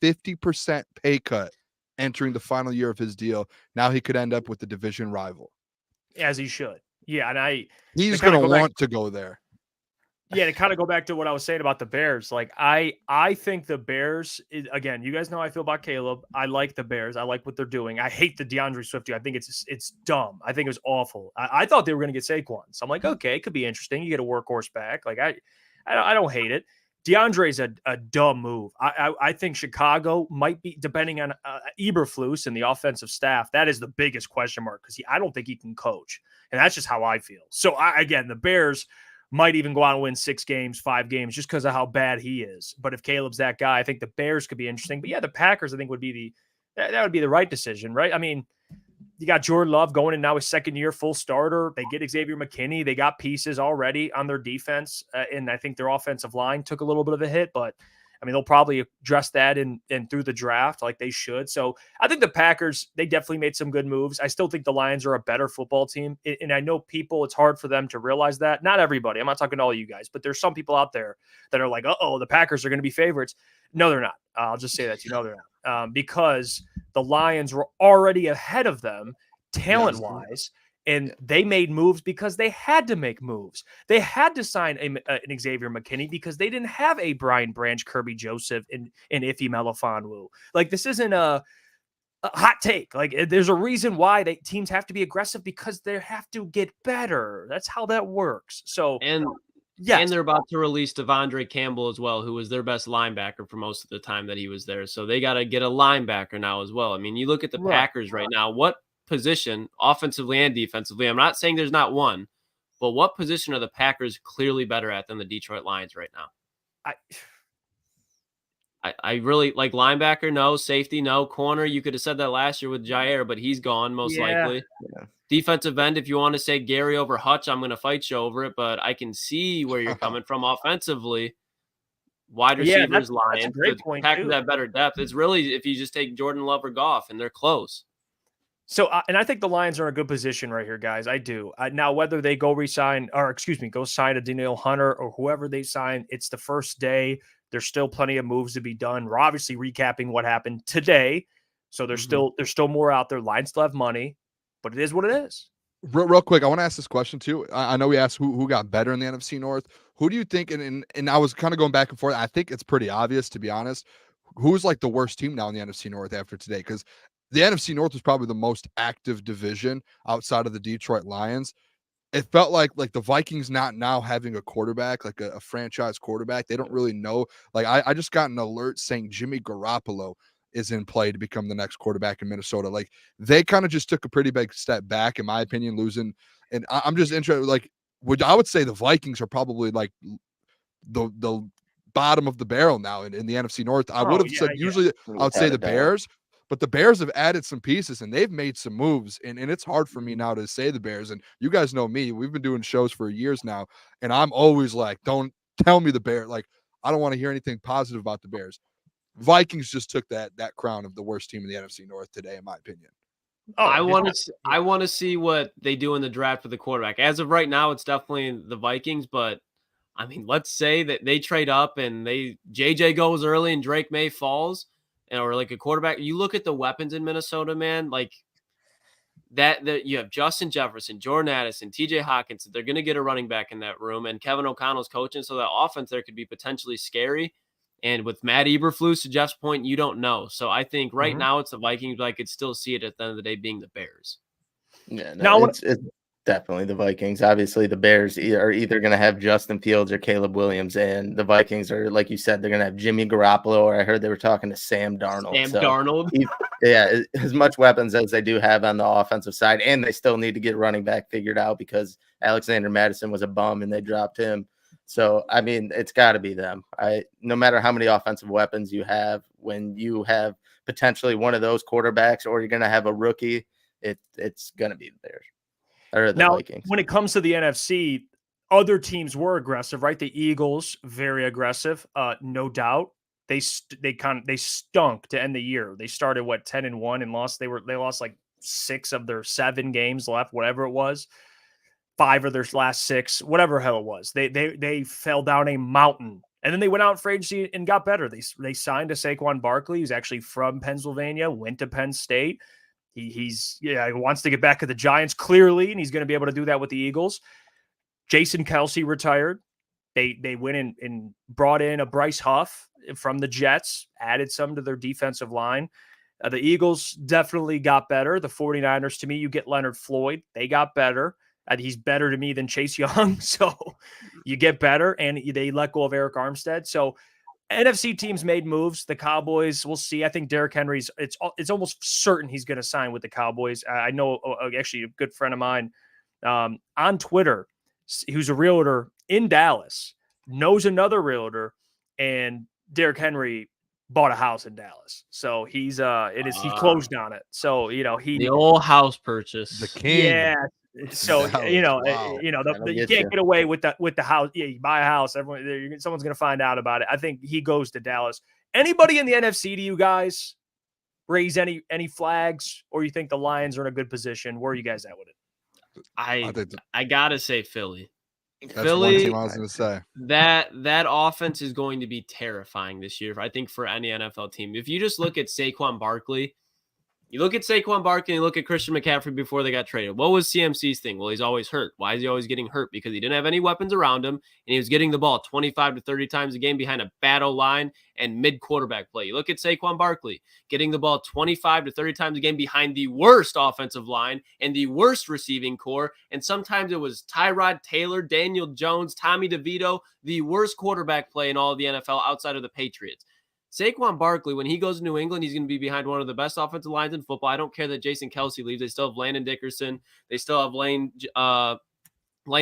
50% pay cut entering the final year of his deal. Now he could end up with the division rival. As he should. Yeah, and he's going to want to go there. Yeah, to kind of go back to what I was saying about the Bears, like I think the Bears, again, you guys know how I feel about Caleb. I like the Bears. I like what they're doing. I hate the DeAndre Swift. I think it's dumb. I think it was awful. I thought they were going to get Saquon. So I'm like, okay, it could be interesting. You get a workhorse back. Like I don't hate it. DeAndre's a dumb move. I think Chicago might be, depending on Eberflus and the offensive staff, that is the biggest question mark because I don't think he can coach. And that's just how I feel. So again, the Bears might even go out and win 6 games, 5 games, just because of how bad he is. But if Caleb's that guy, I think the Bears could be interesting. But yeah, the Packers, I think, would be that would be the right decision, right? I mean, you got Jordan Love going in now his second year, full starter. They get Xavier McKinney. They got pieces already on their defense. And I think their offensive line took a little bit of a hit, but I mean, they'll probably address that in through the draft like they should. So I think the Packers, they definitely made some good moves. I still think the Lions are a better football team. And I know it's hard for them to realize that. Not everybody. I'm not talking to all you guys, but there's some people out there that are like, the Packers are going to be favorites. No, they're not. I'll just say that, they're not. Because the Lions were already ahead of them talent-wise. And they made moves because they had to make moves. They had to sign an Xavier McKinney because they didn't have a Brian Branch, Kirby Joseph, and Ife Melifonwu. Like, this isn't a hot take. Like, there's a reason why teams have to be aggressive because they have to get better. That's how that works. So, and they're about to release Devondre Campbell as well, who was their best linebacker for most of the time that he was there. So they got to get a linebacker now as well. I mean, you look at the Packers right now. What position, offensively and defensively, I'm not saying there's not one, but what position are the Packers clearly better at than the Detroit Lions right now? I really like linebacker, no. Safety, no. Corner, you could have said that last year with Jair, but he's gone most likely. Yeah. Defensive end, if you want to say Gary over Hutch, I'm going to fight you over it, but I can see where you're coming from offensively. Wide receivers, Lions. Great point, Packers have better depth. It's really if you just take Jordan Love or Goff, and they're close. So, and I think the Lions are in a good position right here, guys. I do. Now, whether they go sign a Danielle Hunter or whoever they sign, it's the first day. There's still plenty of moves to be done. We're obviously recapping what happened today. So there's still more out there. Lions still have money, but it is what it is. Real quick, I want to ask this question too. I know we asked who got better in the NFC North. Who do you think, and I was kind of going back and forth. I think it's pretty obvious, to be honest, who's like the worst team now in the NFC North after today? Because the NFC North was probably the most active division outside of the Detroit Lions. it felt like the Vikings not now having a quarterback, like a franchise quarterback. They don't really know. Like I just got an alert saying Jimmy Garoppolo is in play to become the next quarterback in Minnesota. Like they kind of just took a pretty big step back, in my opinion, losing. And I'm just interested. Like, I would say the Vikings are probably like the bottom of the barrel now in the NFC North. I would have said usually I would say the Bears. But the Bears have added some pieces and they've made some moves. And it's hard for me now to say the Bears. And you guys know me. We've been doing shows for years now. And I'm always like, don't tell me the Bears. Like, I don't want to hear anything positive about the Bears. Vikings just took that crown of the worst team in the NFC North today, in my opinion. Oh, I want to see what they do in the draft for the quarterback. As of right now, it's definitely the Vikings. But, I mean, let's say that they trade up and JJ goes early and Drake May falls. Or like a quarterback, you look at the weapons in Minnesota, man, like that you have Justin Jefferson, Jordan Addison, TJ Hawkinson. They're going to get a running back in that room, and Kevin O'Connell's coaching. So that offense there could be potentially scary. And with Matt Eberflus, to Jeff's point, you don't know. So I think right now it's the Vikings, but I could still see it at the end of the day being the Bears. Yeah, no, it's definitely the Vikings. Obviously, the Bears are either going to have Justin Fields or Caleb Williams, and the Vikings are, like you said, they're going to have Jimmy Garoppolo, or I heard they were talking to Sam Darnold. Darnold. Yeah, as much weapons as they do have on the offensive side, and they still need to get running back figured out because Alexander Madison was a bum and they dropped him. So, I mean, it's got to be them. No matter how many offensive weapons you have, when you have potentially one of those quarterbacks or you're going to have a rookie, it's going to be the Bears. Now, Vikings. When it comes to the NFC, other teams were aggressive, right? The Eagles, very aggressive, no doubt. They stunk to end the year. They started 10-1 and lost. They lost like 6 of their 7 games left, whatever it was. 5 of their last 6, whatever hell it was. They fell down a mountain, and then they went out for agency and got better. They signed a Saquon Barkley, who's actually from Pennsylvania, went to Penn State. He wants to get back to the Giants clearly, and he's going to be able to do that with the Eagles. Jason Kelce retired. They went and brought in a Bryce Huff from the Jets, added some to their defensive line. The Eagles definitely got better. The 49ers, to me, you get Leonard Floyd. They got better. He's better to me than Chase Young. So you get better, and they let go of Eric Armstead. So NFC teams made moves. The Cowboys, we'll see. I think Derrick Henry's, it's almost certain he's going to sign with the Cowboys. I know actually a good friend of mine on Twitter, who's a realtor in Dallas, knows another realtor, and Derrick Henry bought a house in Dallas. So he closed on it. So, the old house purchase. The king. Yeah. So Dallas, wow. You can't get away with the house. Yeah, you buy a house, someone's going to find out about it. I think he goes to Dallas. Anybody in the NFC, do you guys raise any flags, or you think the Lions are in a good position? Where are you guys at with it? I gotta say Philly. That's one team I was going to say. That offense is going to be terrifying this year, I think, for any NFL team. If you just look at Saquon Barkley, you look at Saquon Barkley and you look at Christian McCaffrey before they got traded. What was CMC's thing? Well, he's always hurt. Why is he always getting hurt? Because he didn't have any weapons around him, and he was getting the ball 25 to 30 times a game behind a bad O-line and mid-quarterback play. You look at Saquon Barkley getting the ball 25 to 30 times a game behind the worst offensive line and the worst receiving core, and sometimes it was Tyrod Taylor, Daniel Jones, Tommy DeVito, the worst quarterback play in all of the NFL outside of the Patriots. Saquon Barkley, when he goes to New England, he's going to be behind one of the best offensive lines in football. I don't care that Jason Kelce leaves. They still have Landon Dickerson. They still have Lane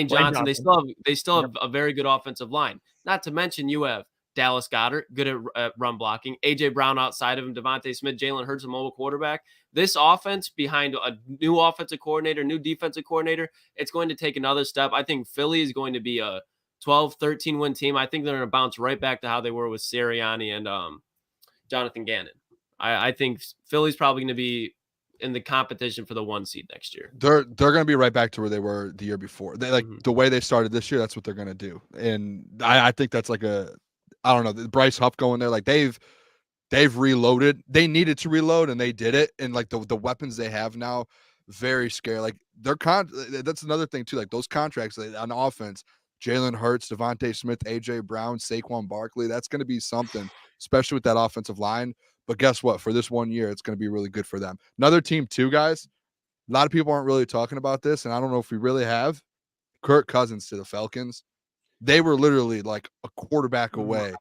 Johnson. They still have a very good offensive line. Not to mention you have Dallas Goedert, good at run blocking. A.J. Brown outside of him, Devontae Smith, Jalen Hurts, a mobile quarterback. This offense behind a new offensive coordinator, new defensive coordinator, it's going to take another step. I think Philly is going to be a 12, 13-win team. I think they're going to bounce right back to how they were with Sirianni and Jonathan Gannon. I think Philly's probably going to be in the competition for the 1 seed next year. They're going to be right back to where they were the year before. They the way they started this year, that's what they're going to do. And I think that's like I don't know, Bryce Huff going there, like they've reloaded. They needed to reload and they did it. And like the weapons they have now, very scary. Like that's another thing too. Like those contracts on offense, Jalen Hurts, Devontae Smith, A.J. Brown, Saquon Barkley. That's going to be something, especially with that offensive line. But guess what? For this 1 year, it's going to be really good for them. Another team too, guys. A lot of people aren't really talking about this, and I don't know if we really have. Kirk Cousins to the Falcons, they were literally like a quarterback away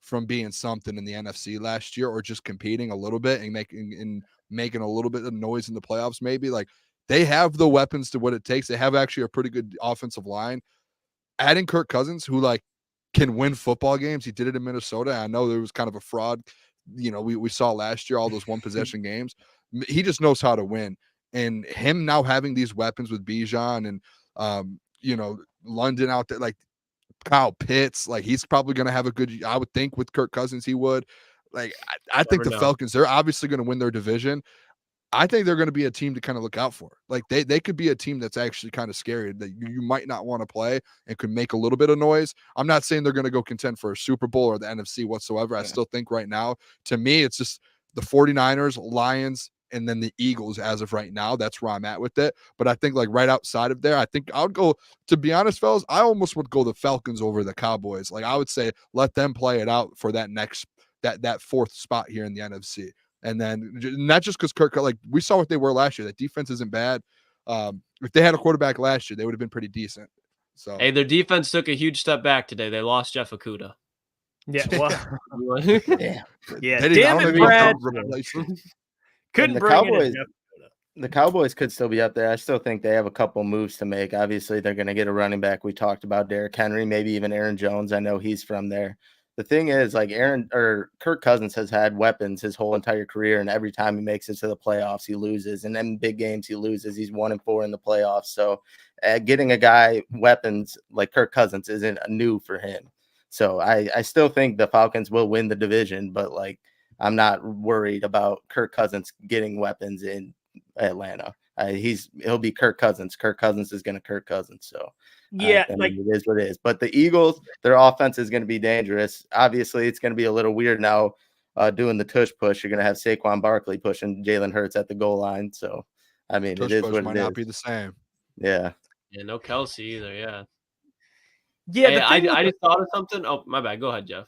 from being something in the NFC last year, or just competing a little bit and making a little bit of noise in the playoffs. Maybe like they have the weapons to what it takes. They have actually a pretty good offensive line. Adding Kirk Cousins, who like can win football games. He did it in Minnesota. I know there was kind of a fraud. You know, we saw last year all those one possession games. He just knows how to win. And him now having these weapons with Bijan and London out there, like Kyle Pitts, like he's probably going to have a good, I would think with Kirk Cousins, he would. Like, I think the Falcons, they're obviously going to win their division. I think they're going to be a team to kind of look out for. Like they could be a team that's actually kind of scary that you might not want to play and could make a little bit of noise. I'm not saying they're going to go contend for a Super Bowl or the NFC whatsoever. I still think right now, to me, it's just the 49ers, Lions, and then the Eagles as of right now. That's where I'm at with it. But I think like right outside of there, I think I would go, to be honest, fellas, I almost would go the Falcons over the Cowboys. Like I would say, let them play it out for that next, that fourth spot here in the NFC. And then not just because Kirk, like we saw what they were last year. That defense isn't bad. If they had a quarterback last year, they would have been pretty decent. So hey, their defense took a huge step back today. They lost Jeff Okudah. Yeah, well, yeah. Damn it, Brad. Couldn't the bring Cowboys. The Cowboys could still be up there. I still think they have a couple moves to make. Obviously, they're going to get a running back. We talked about Derrick Henry, maybe even Aaron Jones. I know he's from there. The thing is, like Kirk Cousins has had weapons his whole entire career, and every time he makes it to the playoffs, he loses. And then big games, he loses. He's 1-4 in the playoffs. So getting a guy weapons like Kirk Cousins isn't new for him. So I still think the Falcons will win the division, but like I'm not worried about Kirk Cousins getting weapons in Atlanta. He'll be Kirk Cousins. Kirk Cousins is going to Kirk Cousins. So yeah, it is what it is. But the Eagles, their offense is going to be dangerous. Obviously, it's going to be a little weird now doing the tush push. You're going to have Saquon Barkley pushing Jalen Hurts at the goal line. So I mean, tush it is what it might not be the same. Yeah. Yeah, no Kelsey either. Yeah. Yeah, hey, I just thought of something. Oh, my bad. Go ahead, Jeff.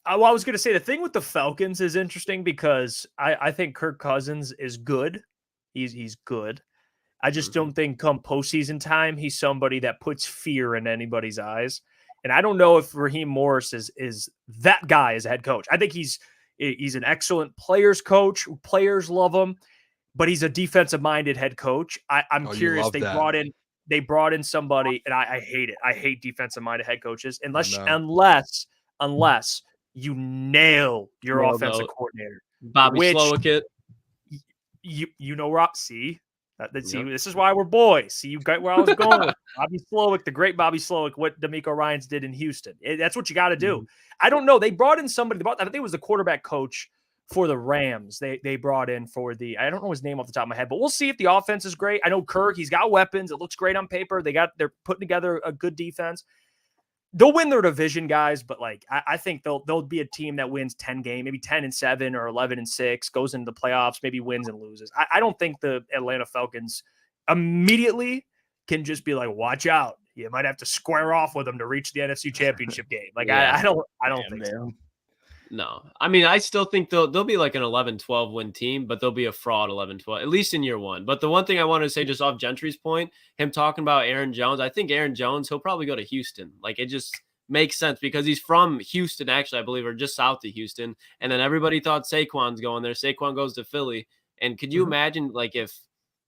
I was going to say the thing with the Falcons is interesting because I think Kirk Cousins is good. He's good. I just don't think come postseason time, he's somebody that puts fear in anybody's eyes. And I don't know if Raheem Morris is that guy as a head coach. I think he's an excellent players coach. Players love him, but he's a defensive minded head coach. I'm curious. They brought in somebody, and I hate it. I hate defensive minded head coaches unless you nail your offensive coordinator. Bobby Slowick. You know, Rob. See, this is why we're boys. See, you got where I was going with Bobby Slowick, the great Bobby Slowick, what D'Amico Ryans did in Houston. That's what you got to do. I don't know. They brought in somebody. I think it was the quarterback coach for the Rams. They brought in for I don't know his name off the top of my head, but we'll see if the offense is great. I know Kirk, he's got weapons. It looks great on paper. They're putting together a good defense. They'll win their division, guys, but like I think they'll be a team that wins 10 games, maybe 10-7 or 11-6, goes into the playoffs, maybe wins and loses. I don't think the Atlanta Falcons immediately can just be like, watch out. You might have to square off with them to reach the NFC Championship game. Like I don't think so. No, I mean, I still think they'll be like an 11-12 win team, but they'll be a fraud 11-12, at least in year one. But the one thing I wanted to say, just off Gentry's point, him talking about Aaron Jones, I think Aaron Jones, he'll probably go to Houston. Like, it just makes sense because he's from Houston, actually, I believe, or just south of Houston. And then everybody thought Saquon's going there. Saquon goes to Philly. And could you imagine, like, if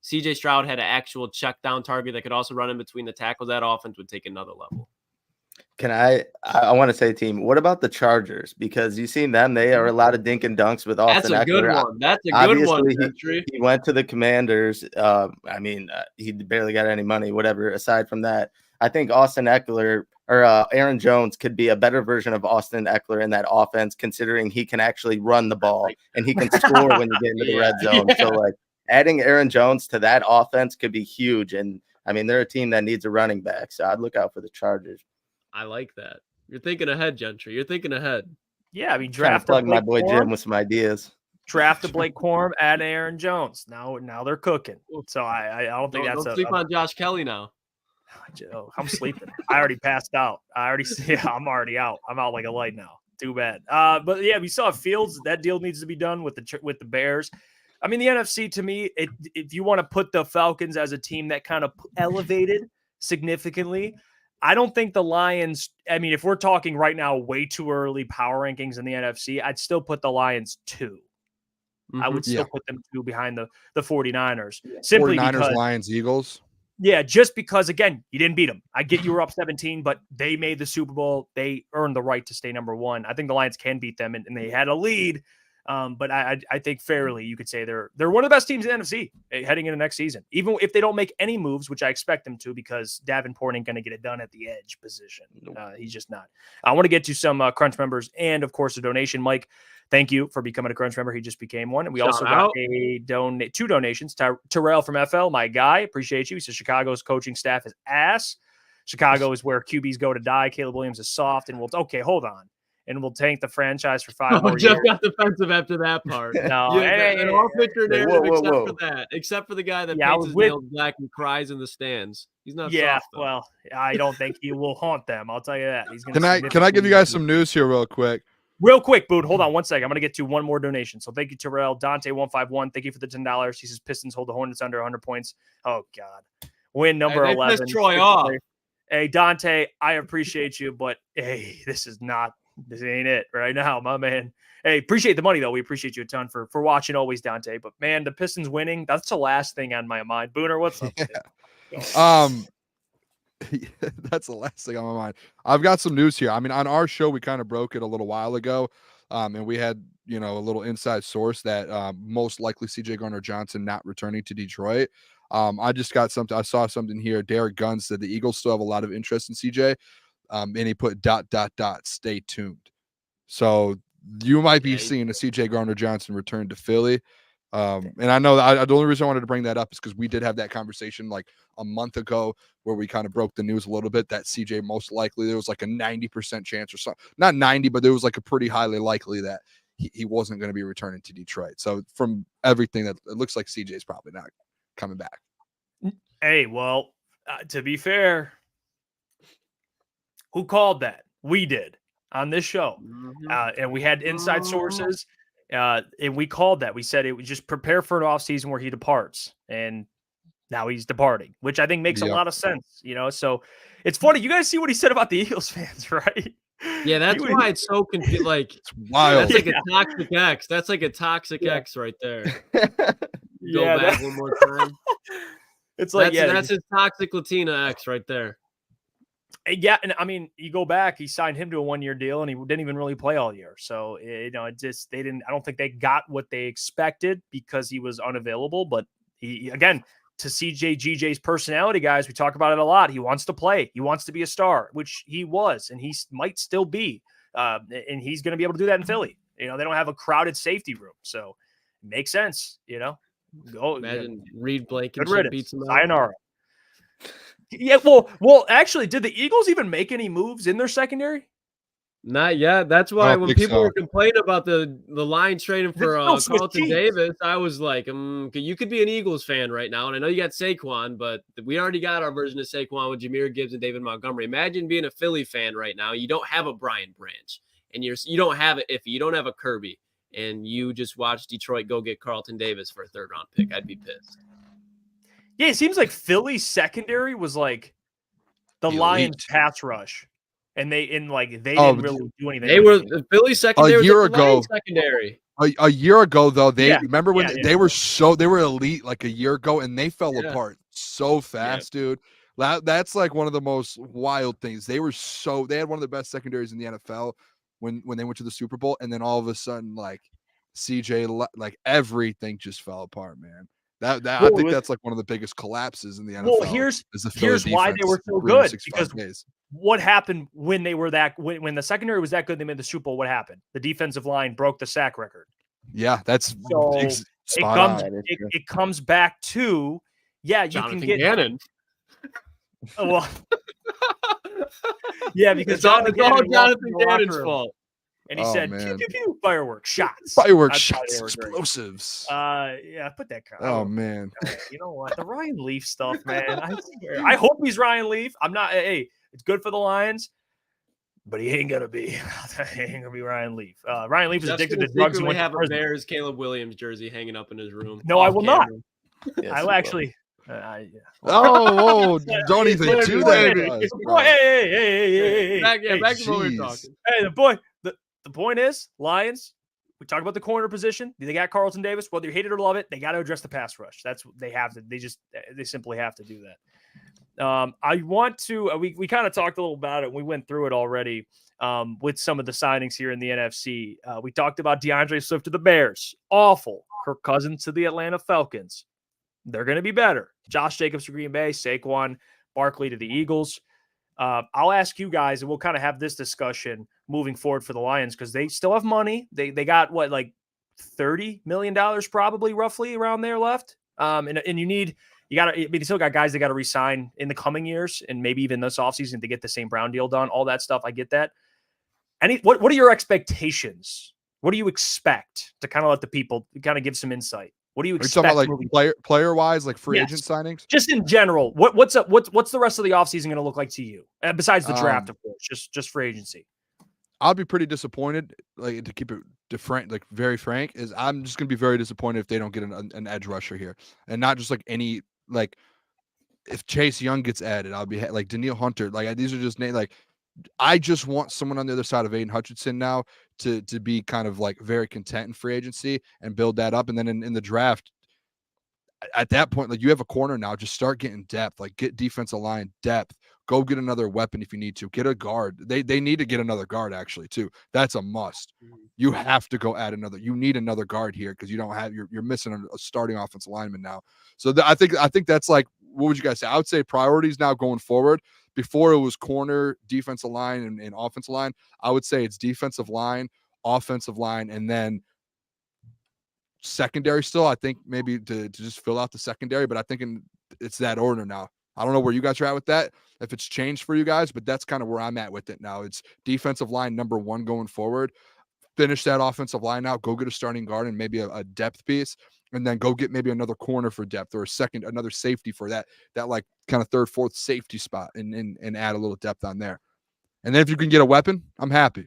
CJ Stroud had an actual check down target that could also run in between the tackles, that offense would take another level. Can I want to say, team, what about the Chargers? Because you've seen them. They are a lot of dink and dunks with Austin Eckler. That's a good one. That's a good one. He went to the Commanders. He barely got any money, whatever. Aside from that, I think Austin Eckler or Aaron Jones could be a better version of Austin Eckler in that offense, considering he can actually run the ball and he can score when you get into the red zone. So, like, adding Aaron Jones to that offense could be huge. And, I mean, they're a team that needs a running back. So I'd look out for the Chargers. I like that. You're thinking ahead, Gentry. You're thinking ahead. Yeah, I mean, plug my boy Jim with some ideas. Draft a Blake Corum, add Aaron Jones. Now they're cooking. So I don't think don't sleep on Josh Kelly now. I'm sleeping. I already passed out. I'm already out. I'm out like a light now. Too bad. But yeah, we saw Fields. That deal needs to be done with the Bears. I mean, the NFC, to me, if you want to put the Falcons as a team that kind of elevated significantly. I don't think the Lions, I mean, if we're talking right now, way too early power rankings in the NFC, I'd still put the Lions 2. I would still put them 2 behind the 49ers. Simply 49ers, because, Lions, Eagles. Yeah, just because, again, you didn't beat them. I get you were up 17, but they made the Super Bowl. They earned the right to stay number 1. I think the Lions can beat them, and they had a lead. But I think fairly, you could say they're one of the best teams in the NFC heading into next season, even if they don't make any moves, which I expect them to, because Davenport ain't going to get it done at the edge position. He's just not. I want to get to some Crunch members and, of course, a donation. Mike, thank you for becoming a Crunch member. He just became one. And we also got 2 donations. Terrell from FL, my guy. Appreciate you. He says Chicago's coaching staff is ass. Chicago is where QBs go to die. Caleb Williams is soft. And okay, hold on. And we'll tank the franchise for 5 more Jeff years. got defensive after that part. No, all picture narrative for that. Except for the guy that paints his nails black and cries in the stands. He's not soft, though. Well, I don't think he will haunt them. I'll tell you that. He's Can I give you guys some news here real quick? Real quick, Boone. Hold on one second. I'm going to get to one more donation. So thank you, Terrell. Dante151. Thank you for the $10. He says Pistons hold the Hornets under 100 points. Oh, God. Win number 11. Pissed Troy off. Hey, Dante, I appreciate you, but hey, this ain't it right now, my man. Hey, appreciate the money, though. We appreciate you a ton for watching always, Dante. But, man, the Pistons winning, that's the last thing on my mind. Booner, what's up? That's the last thing on my mind. I've got some news here. I mean, on our show, we kind of broke it a little while ago. And we had, a little inside source that most likely CJ Gardner-Johnson not returning to Detroit. I just got something. I saw something here. Derek Gunn said the Eagles still have a lot of interest in CJ. And he put ... stay tuned. So you might be seeing a CJ Gardner-Johnson return to Philly. And I know that the only reason I wanted to bring that up is because we did have that conversation like a month ago where we kind of broke the news a little bit that CJ most likely there was like a 90% chance or something, not 90, but there was like a pretty highly likely that he wasn't going to be returning to Detroit. So from everything that it looks like CJ is probably not coming back. Hey, well, to be fair, who called that? We did on this show. And we had inside sources. And we called that. We said it would just prepare for an offseason where he departs. And now he's departing, which I think makes a lot of sense. So it's funny. You guys see what he said about the Eagles fans, right? Yeah, that's why it's so confusing. Like, it's wild. That's like a toxic X. That's like a toxic X right there. Go back one more time. It's like, that's his toxic Latina X right there. Yeah, and I mean, you go back, he signed him to a 1-year deal, and he didn't even really play all year. So, I don't think they got what they expected because he was unavailable. But he, again, to GJ's personality, guys, we talk about it a lot. He wants to play. He wants to be a star, which he was, and he might still be. And he's going to be able to do that in Philly. They don't have a crowded safety room. So, it makes sense, Go imagine Reed Blankenship beats him out. Sayonara. Yeah, well, actually, did the Eagles even make any moves in their secondary? Not yet. That's why when people were complaining about the Lions trading for Carlton Davis, I was like, you could be an Eagles fan right now. And I know you got Saquon, but we already got our version of Saquon with Jahmyr Gibbs and David Montgomery. Imagine being a Philly fan right now. You don't have a Brian Branch, and you don't have an Iffy. You don't have a Kirby, and you just watch Detroit go get Carlton Davis for a 3rd-round pick. I'd be pissed. Yeah, it seems like Philly's secondary was like the Lions pass rush. And they didn't really do anything. They were the Philly secondary a year ago. Secondary. A year ago, though, remember when they were elite like a year ago, and they fell apart so fast, dude. That's like one of the most wild things. They had one of the best secondaries in the NFL when they went to the Super Bowl, and then all of a sudden, like CJ, like everything just fell apart, man. I think that's like one of the biggest collapses in the NFL. Well, here's why they were so good, because what happened when they were when the secondary was that good, they made the Super Bowl. What happened? The defensive line broke the sack record. Yeah, that's it comes back to Jonathan can get Gannon. Well, yeah, because it's all Jonathan Gannon's fault. And he said, pew, pew, pew, fireworks, shots. Explosives. Put that crowd. Oh, man. You know what? The Ryan Leaf stuff, man. I swear. I hope he's Ryan Leaf. I'm not. Hey, it's good for the Lions, but he ain't going to be. He ain't going to be Ryan Leaf. Ryan Leaf is addicted to drugs. We have a Bears Caleb Williams jersey hanging up in his room. No, I will not. I will actually. Don't even do that. Hey, back to what we were talking. Hey, the point is, Lions, we talk about the corner position. They got Carlton Davis. Whether you hate it or love it, they got to address the pass rush. That's what they have to. They simply have to do that. I want to. We kind of talked a little about it. We went through it already with some of the signings here in the NFC. We talked about DeAndre Swift to the Bears. Awful. Kirk Cousins to the Atlanta Falcons. They're going to be better. Josh Jacobs to Green Bay. Saquon Barkley to the Eagles. I'll ask you guys, and we'll kind of have this discussion moving forward for the Lions because they still have money. They got what, like $30 million probably roughly around there left. And you still got guys that got to resign in the coming years and maybe even this offseason to get the St. Brown deal done. All that stuff. I get that. What are your expectations? What do you expect to kind of let the people kind of give some insight? What do you expect? Are you talking about like player wise, like free agent signings? Just in general, what's the rest of the offseason going to look like to you? Besides the draft, of course, just free agency. I'll be pretty disappointed, like to keep it like very frank, is I'm just going to be very disappointed if they don't get an edge rusher here. And not just like any, like if Chase Young gets added, I'll be like Danielle Hunter. Like these are just names. Like I just want someone on the other side of Aiden Hutchinson now to be kind of like very content in free agency and build that up. And then in the draft, at that point, like you have a corner now, just start getting depth, like get defensive line depth, go get another weapon if you need to, get a guard. They need to get another guard actually too. That's a must. You have to go add you need another guard here because you don't have, you're missing a starting offensive lineman now. So I think that's like, what would you guys say? I would say priorities now going forward. Before it was corner, defensive line, and offensive line. I would say it's defensive line, offensive line, and then secondary still. I think maybe to just fill out the secondary, but I think it's that order now. I don't know where you guys are at with that, if it's changed for you guys, but that's kind of where I'm at with it now. It's defensive line number one going forward. Finish that offensive line out, go get a starting guard and maybe a depth piece, and then go get maybe another corner for depth or another safety for that like kind of third, fourth safety spot and add a little depth on there. And then if you can get a weapon, I'm happy.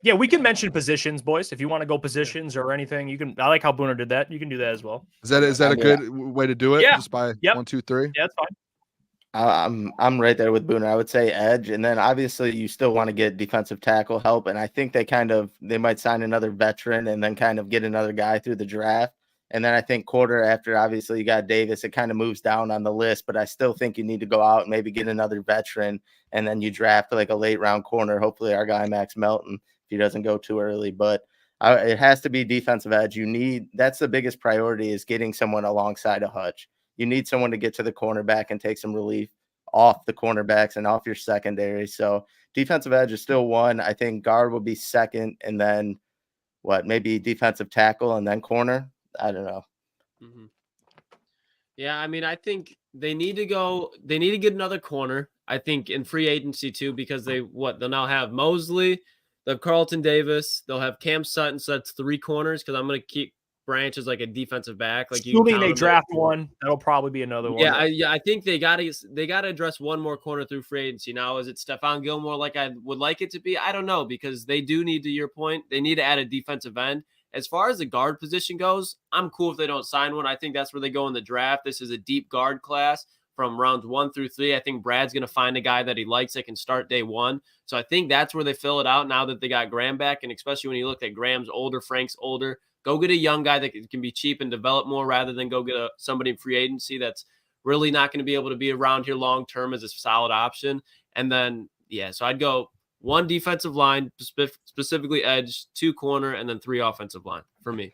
Yeah, we can mention positions, boys. If you want to go positions or anything, you can. I like how Booner did that. You can do that as well. Is that a good way to do it? Yeah. Just by 1, 2, 3? Yeah, that's fine. I'm right there with Booner. I would say edge, and then obviously you still want to get defensive tackle help. And I think they might sign another veteran and then kind of get another guy through the draft. And then I think quarter after, obviously you got Davis, it kind of moves down on the list, but I still think you need to go out and maybe get another veteran, and then you draft like a late round corner. Hopefully our guy Max Melton, if he doesn't go too early, but it has to be defensive edge. That's the biggest priority, is getting someone alongside of Hutch. You need someone to get to the cornerback and take some relief off the cornerbacks and off your secondary. So defensive edge is still one. I think guard will be second, and then maybe defensive tackle and then corner. I don't know. Mm-hmm. Yeah, I mean, I think they need to get another corner. I think in free agency too, because they'll now have Mosley, they'll have Carlton Davis, they'll have Cam Sutton. So that's 3 corners, because I'm going to keep Branch as like a defensive back. Like, assuming they draft one, that'll probably be another one. Yeah, I think they got to address one more corner through free agency. Now, is it Stephon Gilmore like I would like it to be? I don't know, because they do need, to your point, they need to add a defensive end. As far as the guard position goes, I'm cool if they don't sign one. I think that's where they go in the draft. This is a deep guard class from rounds 1 through 3. I think Brad's going to find a guy that he likes that can start day 1. So I think that's where they fill it out now that they got Graham back. And especially when you look at Graham's older, Frank's older, go get a young guy that can be cheap and develop more, rather than go get somebody in free agency that's really not going to be able to be around here long term as a solid option. And then, so I'd go 1 defensive line, specifically edge, 2 corner, and then 3 offensive line for me.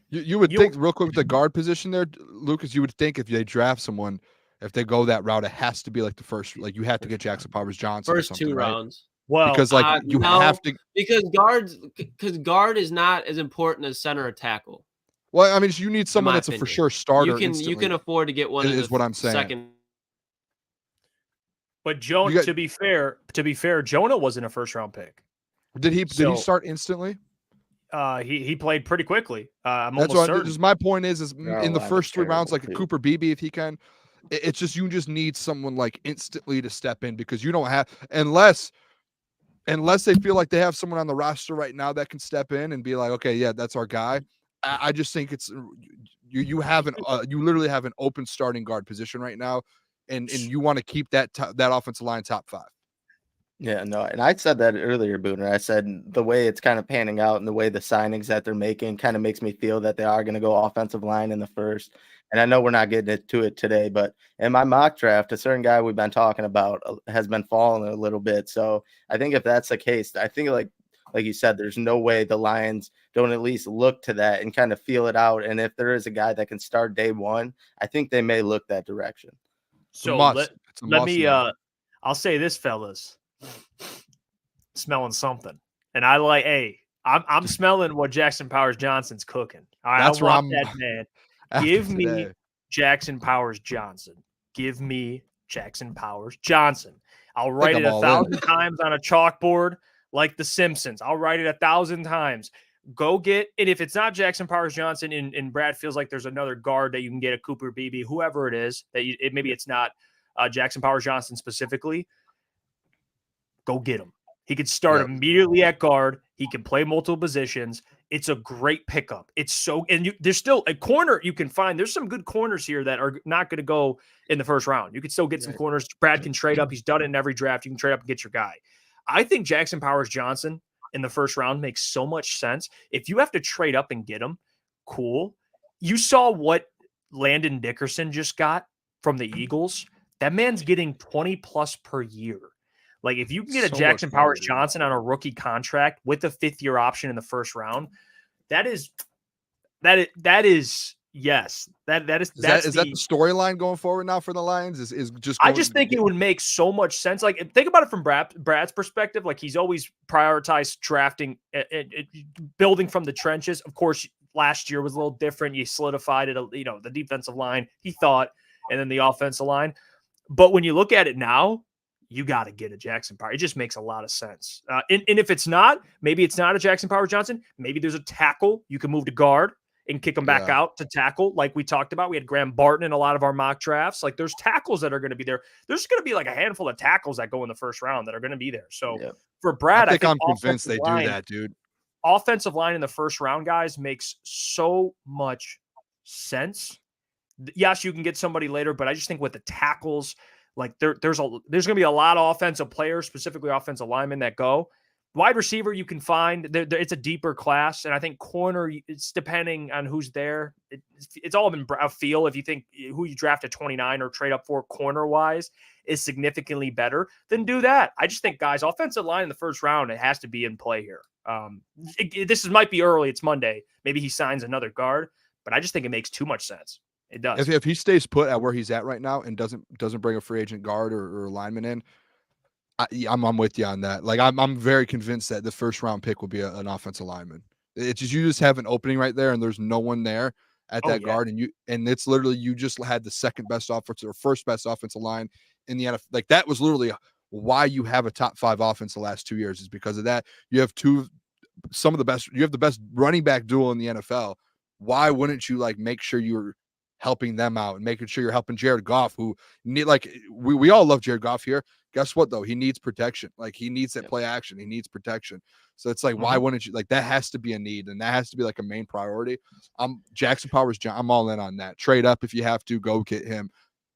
You would think, real quick, with the guard position there, Lucas, you would think if they draft someone, if they go that route, it has to be like the first, like you have to get Jackson Powers-Johnson. First 2 rounds. Well, because you have to, because guard is not as important as center or tackle. Well, I mean, you need someone that's a for sure starter. You can afford to get one. Is what I'm saying. Second. But Jonah, to be fair, Jonah wasn't a first round pick. Did he start instantly? He played pretty quickly. I'm that's almost what certain. my point is in the first 3 rounds, like a Cooper Beebe, if he can. It's just, you just need someone like instantly to step in, because you don't have, unless they feel like they have someone on the roster right now that can step in and be like, okay, yeah, that's our guy. I just think You have you literally have an open starting guard position right now, and you want to keep that offensive line top 5. Yeah, no, and I said that earlier, Booner. I said the way it's kind of panning out and the way the signings that they're making kind of makes me feel that they are going to go offensive line in the first. And I know we're not getting to it today, but in my mock draft, a certain guy we've been talking about has been falling a little bit. So I think if that's the case, I think like you said, there's no way the Lions don't at least look to that and kind of feel it out. And if there is a guy that can start day one, I think they may look that direction. So let me I'll say this, fellas. Smelling something, and I like. Hey, I'm smelling what Jackson Powers Johnson's cooking. All right, that's I want that man. Give me Jackson Powers Johnson. Give me Jackson Powers Johnson. I'll write it 1,000 times on a chalkboard like The Simpsons. I'll write it 1,000 times. Go get, and if it's not Jackson Powers Johnson, and Brad feels like there's another guard that you can get, a Cooper Beebe, whoever it is, that maybe it's not Jackson Powers Johnson specifically. Go get him. He could start immediately at guard. He can play multiple positions. It's a great pickup. It's so, and there's still a corner you can find. There's some good corners here that are not going to go in the first round. You can still get some corners. Brad can trade up. He's done it in every draft. You can trade up and get your guy. I think Jackson Powers Johnson in the first round makes so much sense. If you have to trade up and get him, cool. You saw what Landon Dickerson just got from the Eagles. That man's getting 20 plus per year. Like, if you can get a Jackson Powers Johnson on a rookie contract with a 5th-year option in the first round, is that the storyline going forward now for the Lions? Is just I just think it would make so much sense. Like, think about it from Brad's perspective. Like, he's always prioritized drafting, building from the trenches. Of course, last year was a little different. You solidified it, the defensive line, he thought, and then the offensive line. But when you look at it now, you got to get a Jackson Powers. It just makes a lot of sense. And if it's not, maybe it's not a Jackson Powers Johnson. Maybe there's a tackle you can move to guard and kick him back out to tackle, like we talked about. We had Graham Barton in a lot of our mock drafts. Like, there's tackles that are going to be there. There's going to be like a handful of tackles that go in the first round that are going to be there. So for Brad, I think I'm convinced they do that, dude. Offensive line in the first round, guys, makes so much sense. Yes, you can get somebody later, but I just think with the tackles, like there's going to be a lot of offensive players, specifically offensive linemen, that go. Wide receiver, you can find it's a deeper class, and I think corner, it's depending on who's there. It's all been a feel. If you think who you draft at 29 or trade up for corner wise is significantly better, then do that. I just think, guys, offensive line in the first round, it has to be in play here. This might be early. It's Monday. Maybe he signs another guard, but I just think it makes too much sense. It does. If he stays put at where he's at right now and doesn't bring a free agent guard or a lineman in, I'm with you on that. Like, I'm very convinced that the first round pick will be an offensive lineman. It's just, you just have an opening right there, and there's no one there at that guard, and it's literally, you just had the second best offensive or first best offensive line in the NFL. Like, that was literally why you have a top 5 offense the last 2 years, is because of that. You have you have the best running back duo in the NFL. Why wouldn't you make sure you're helping them out and making sure you're helping Jared Goff, who need, we all love Jared Goff here. Guess what, though? He needs protection. Like, he needs that play action. He needs protection. So it's like, why wouldn't you? That has to be a need, and that has to be a main priority. Jackson Powers, I'm all in on that. Trade up if you have to. Go get him.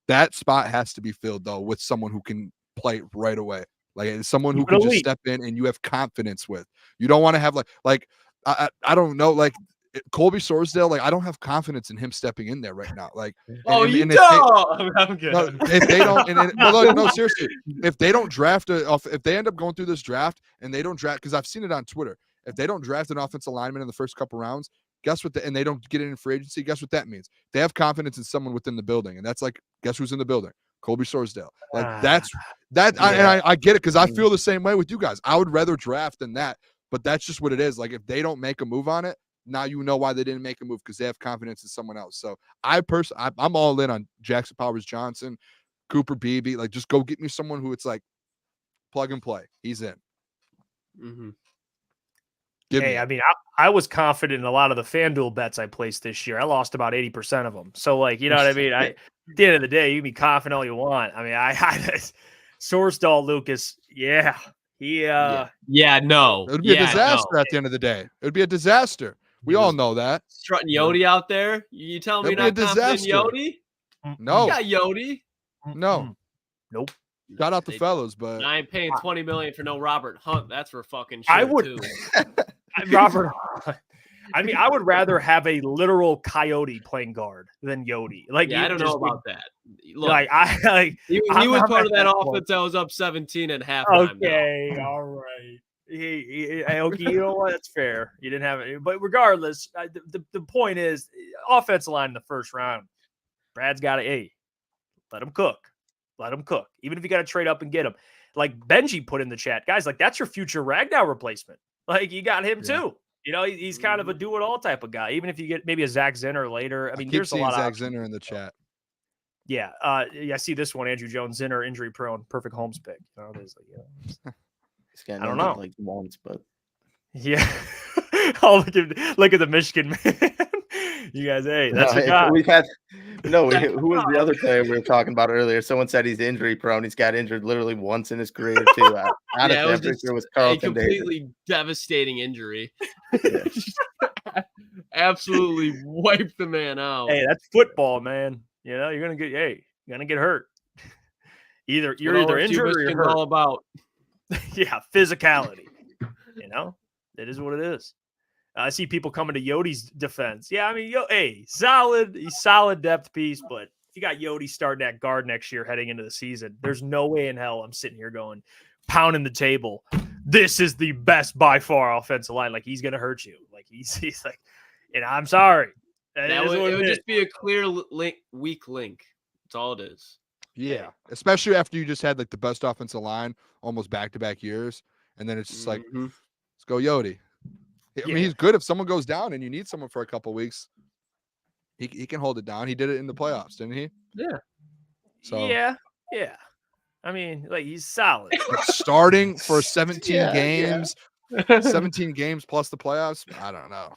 That spot has to be filled, though, with someone who can play right away. Like, someone who can just step in and you have confidence with. You don't want to have I don't know, Colby Sorsdale, I don't have confidence in him stepping in there right now. I'm good. No, if they don't, no, seriously, if they don't draft if they end up going through this draft and they don't draft, because I've seen it on Twitter, if they don't draft an offensive lineman in the first couple rounds, guess what? And they don't get it in free agency. Guess what that means? They have confidence in someone within the building, and that's guess who's in the building? Colby Sorsdale. That's that. Yeah. I get it, because I feel the same way with you guys. I would rather draft than that, but that's just what it is. If they don't make a move on it, now you know why they didn't make a move, because they have confidence in someone else. So I'm all in on Jackson Powers Johnson, Cooper Beebe. Just go get me someone who it's plug and play. He's in. Mm-hmm. I mean, I was confident in a lot of the FanDuel bets I placed this year. I lost about 80% of them. So, you know what I mean? At the end of the day, you can be confident all you want. I mean, I Sorsdal, Lukas, no. It would be a disaster at the end of the day. It would be a disaster. We all know that. Strutting Yodi out there. You telling me That'd you're be a not confident in disaster. Yodi? No. You got Yodi. No. Nope. Shout out the fellas, but I ain't paying $20 million for no Robert Hunt. That's for fucking sure. I would. Too. Robert. I mean, I would rather have a literal coyote playing guard than Yodi. Like, I don't know about that. Look, he I'm was part of that point. offense that was up 17 at halftime. Okay, all right. Okay, you know what? That's fair. You didn't have it, but regardless, the point is, offensive line in the first round. Brad's got let him cook. Let him cook. Even if you got to trade up and get him. Like Benji put in the chat, guys, like that's your future Ragnow replacement. Like you got him too. You know, he's kind of a do-it-all type of guy. Even if you get maybe a Zach Zinner later. I mean, there's a lot Zach of Zinner in the chat. Yeah. I see this one, Andrew Jones, Zinner, injury prone, perfect Holmes pick. You know, there's I don't know. Like once, but yeah. Oh, look at the Michigan man. You guys, that's a guy. We've had who was the other player we were talking about earlier? Someone said he's injury prone. He's got injured literally once in his career too. It was Carlton Davis. Completely devastating injury. Absolutely wiped the man out. Hey, that's football, man. You know, you're gonna get hurt. You're either injured or you're hurt. All about. Yeah, physicality. You know, it is what it is. I see people coming to Yodi's defense. Yeah, I mean, he's solid depth piece, but if you got Yodi starting at guard next year heading into the season, there's no way in hell I'm sitting here going, pounding the table. This is the best by far offensive line. Like, he's going to hurt you. Like, he's like, and I'm sorry. It would just be a clear weak link. That's all it is. Yeah, especially after you just had like the best offensive line almost back-to-back years, and then it's just like, let's go Yodi. I mean, he's good if someone goes down and you need someone for a couple of weeks. He can hold it down. He did it in the playoffs, didn't he? Yeah. So yeah. I mean, like, he's solid. Starting for 17 games, 17 games plus the playoffs. I don't know.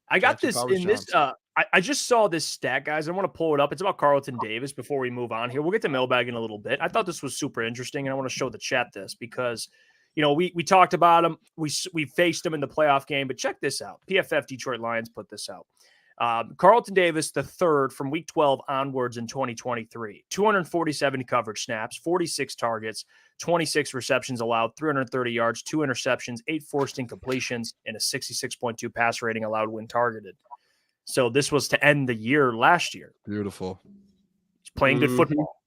I got this in this. I just saw this stat, guys. I want to pull it up. It's about Carlton Davis before we move on here. We'll get to Mailbag in a little bit. I thought this was super interesting, and I want to show the chat this because, you know, we talked about him. We faced him in the playoff game, but check this out. PFF Detroit Lions put this out. Carlton Davis III from week 12 onwards in 2023, 247 coverage snaps, 46 targets, 26 receptions allowed, 330 yards, 2 interceptions, 8 forced incompletions, and a 66.2 pass rating allowed when targeted. So this was to end the year last year. Beautiful. He's playing good football.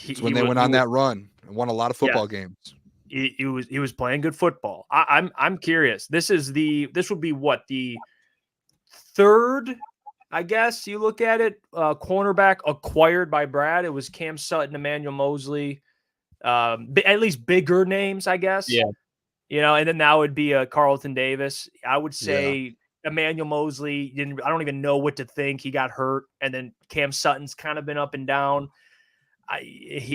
It's when they went on that run and won a lot of football games. He was playing good football. I'm curious. This would be what, the third, I guess you look at it, cornerback acquired by Brad. It was Cam Sutton, Emmanuel Mosley, at least bigger names, I guess. Yeah. You know, and then now would be Carlton Davis. I would say Emmanuel Mosley I don't even know what to think. He got hurt, and then Cam Sutton's kind of been up and down.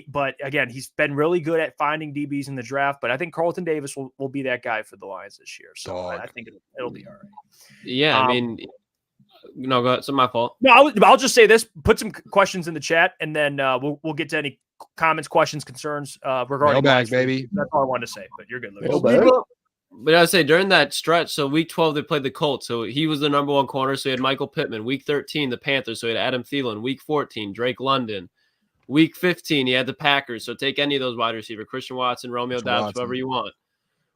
But again, he's been really good at finding DBs in the draft. But I think Carlton Davis will be that guy for the Lions this year. So I think it'll be all right. Yeah, I mean, no, go ahead. It's my fault. No, I'll just say this. Put some questions in the chat, and then we'll get to any comments, questions, concerns regarding Mailbag, baby. That's all I wanted to say. But you're good, Lukas. But I would say during that stretch, so week 12 they played the Colts, so he was the number 1 corner. So he had Michael Pittman. Week 13, the Panthers, so he had Adam Thielen. Week 14, Drake London. Week 15, he had the Packers. So take any of those wide receiver, Christian Watson, Romeo Doubs, whoever you want.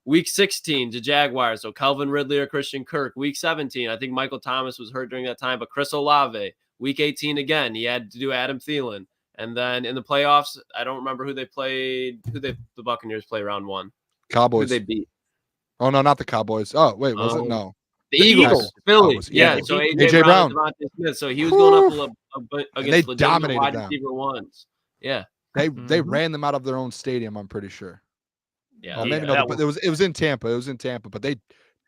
Week 16, the Jaguars, so Calvin Ridley or Christian Kirk. Week 17, I think Michael Thomas was hurt during that time, but Chris Olave. Week 18 again, he had to do Adam Thielen. And then in the playoffs, I don't remember who they played. The Buccaneers play round 1. Cowboys. Who they beat? Oh, no, not the Cowboys. Oh, wait, was it? No. The Eagles. Philly. Yeah. So AJ Brown. Smith, so he was going up a bit against dominated wide them. receiver ones. Yeah. They ran them out of their own stadium, I'm pretty sure. Yeah. Maybe not, but it was in Tampa. It was in Tampa, but they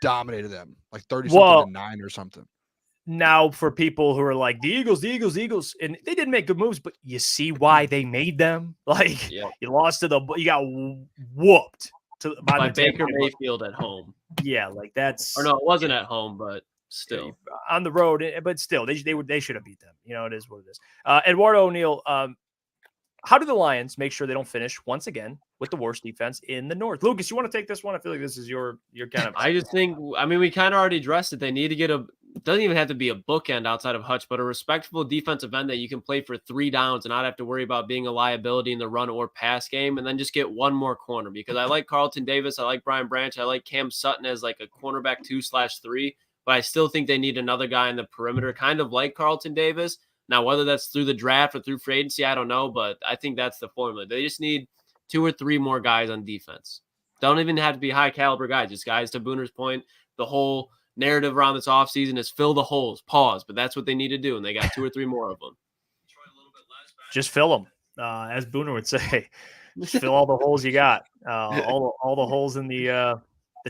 dominated them like 30-something to 9 or something. Now, for people who are like, the Eagles, and they didn't make good moves, but you see why they made them. Like, you lost to you got whooped by Baker Mayfield at home. Yeah, like that's. Or no, it wasn't at home, but still on the road. But still, they should have beat them. You know, it is what it is. Eduardo O'Neill. How do the Lions make sure they don't finish once again with the worst defense in the North. Lukas, you want to take this one? I feel like this is your kind of. I just think, I mean, we kind of already addressed it. They need to get doesn't even have to be a bookend outside of Hutch, but a respectable defensive end that you can play for 3 downs and not have to worry about being a liability in the run or pass game. And then just get one more corner, because I like Carlton Davis. I like Brian Branch. I like Cam Sutton as like a cornerback 2/3, but I still think they need another guy in the perimeter, kind of like Carlton Davis. Now, whether that's through the draft or through free agency, I don't know, but I think that's the formula. They just need 2 or 3 more guys on defense. Don't even have to be high caliber guys, just guys, to Booner's point. The whole narrative around this offseason is fill the holes, pause, but that's what they need to do, and they got 2 or 3 more of them. Just fill them, as Booner would say. Just fill all the holes you got, all the holes in the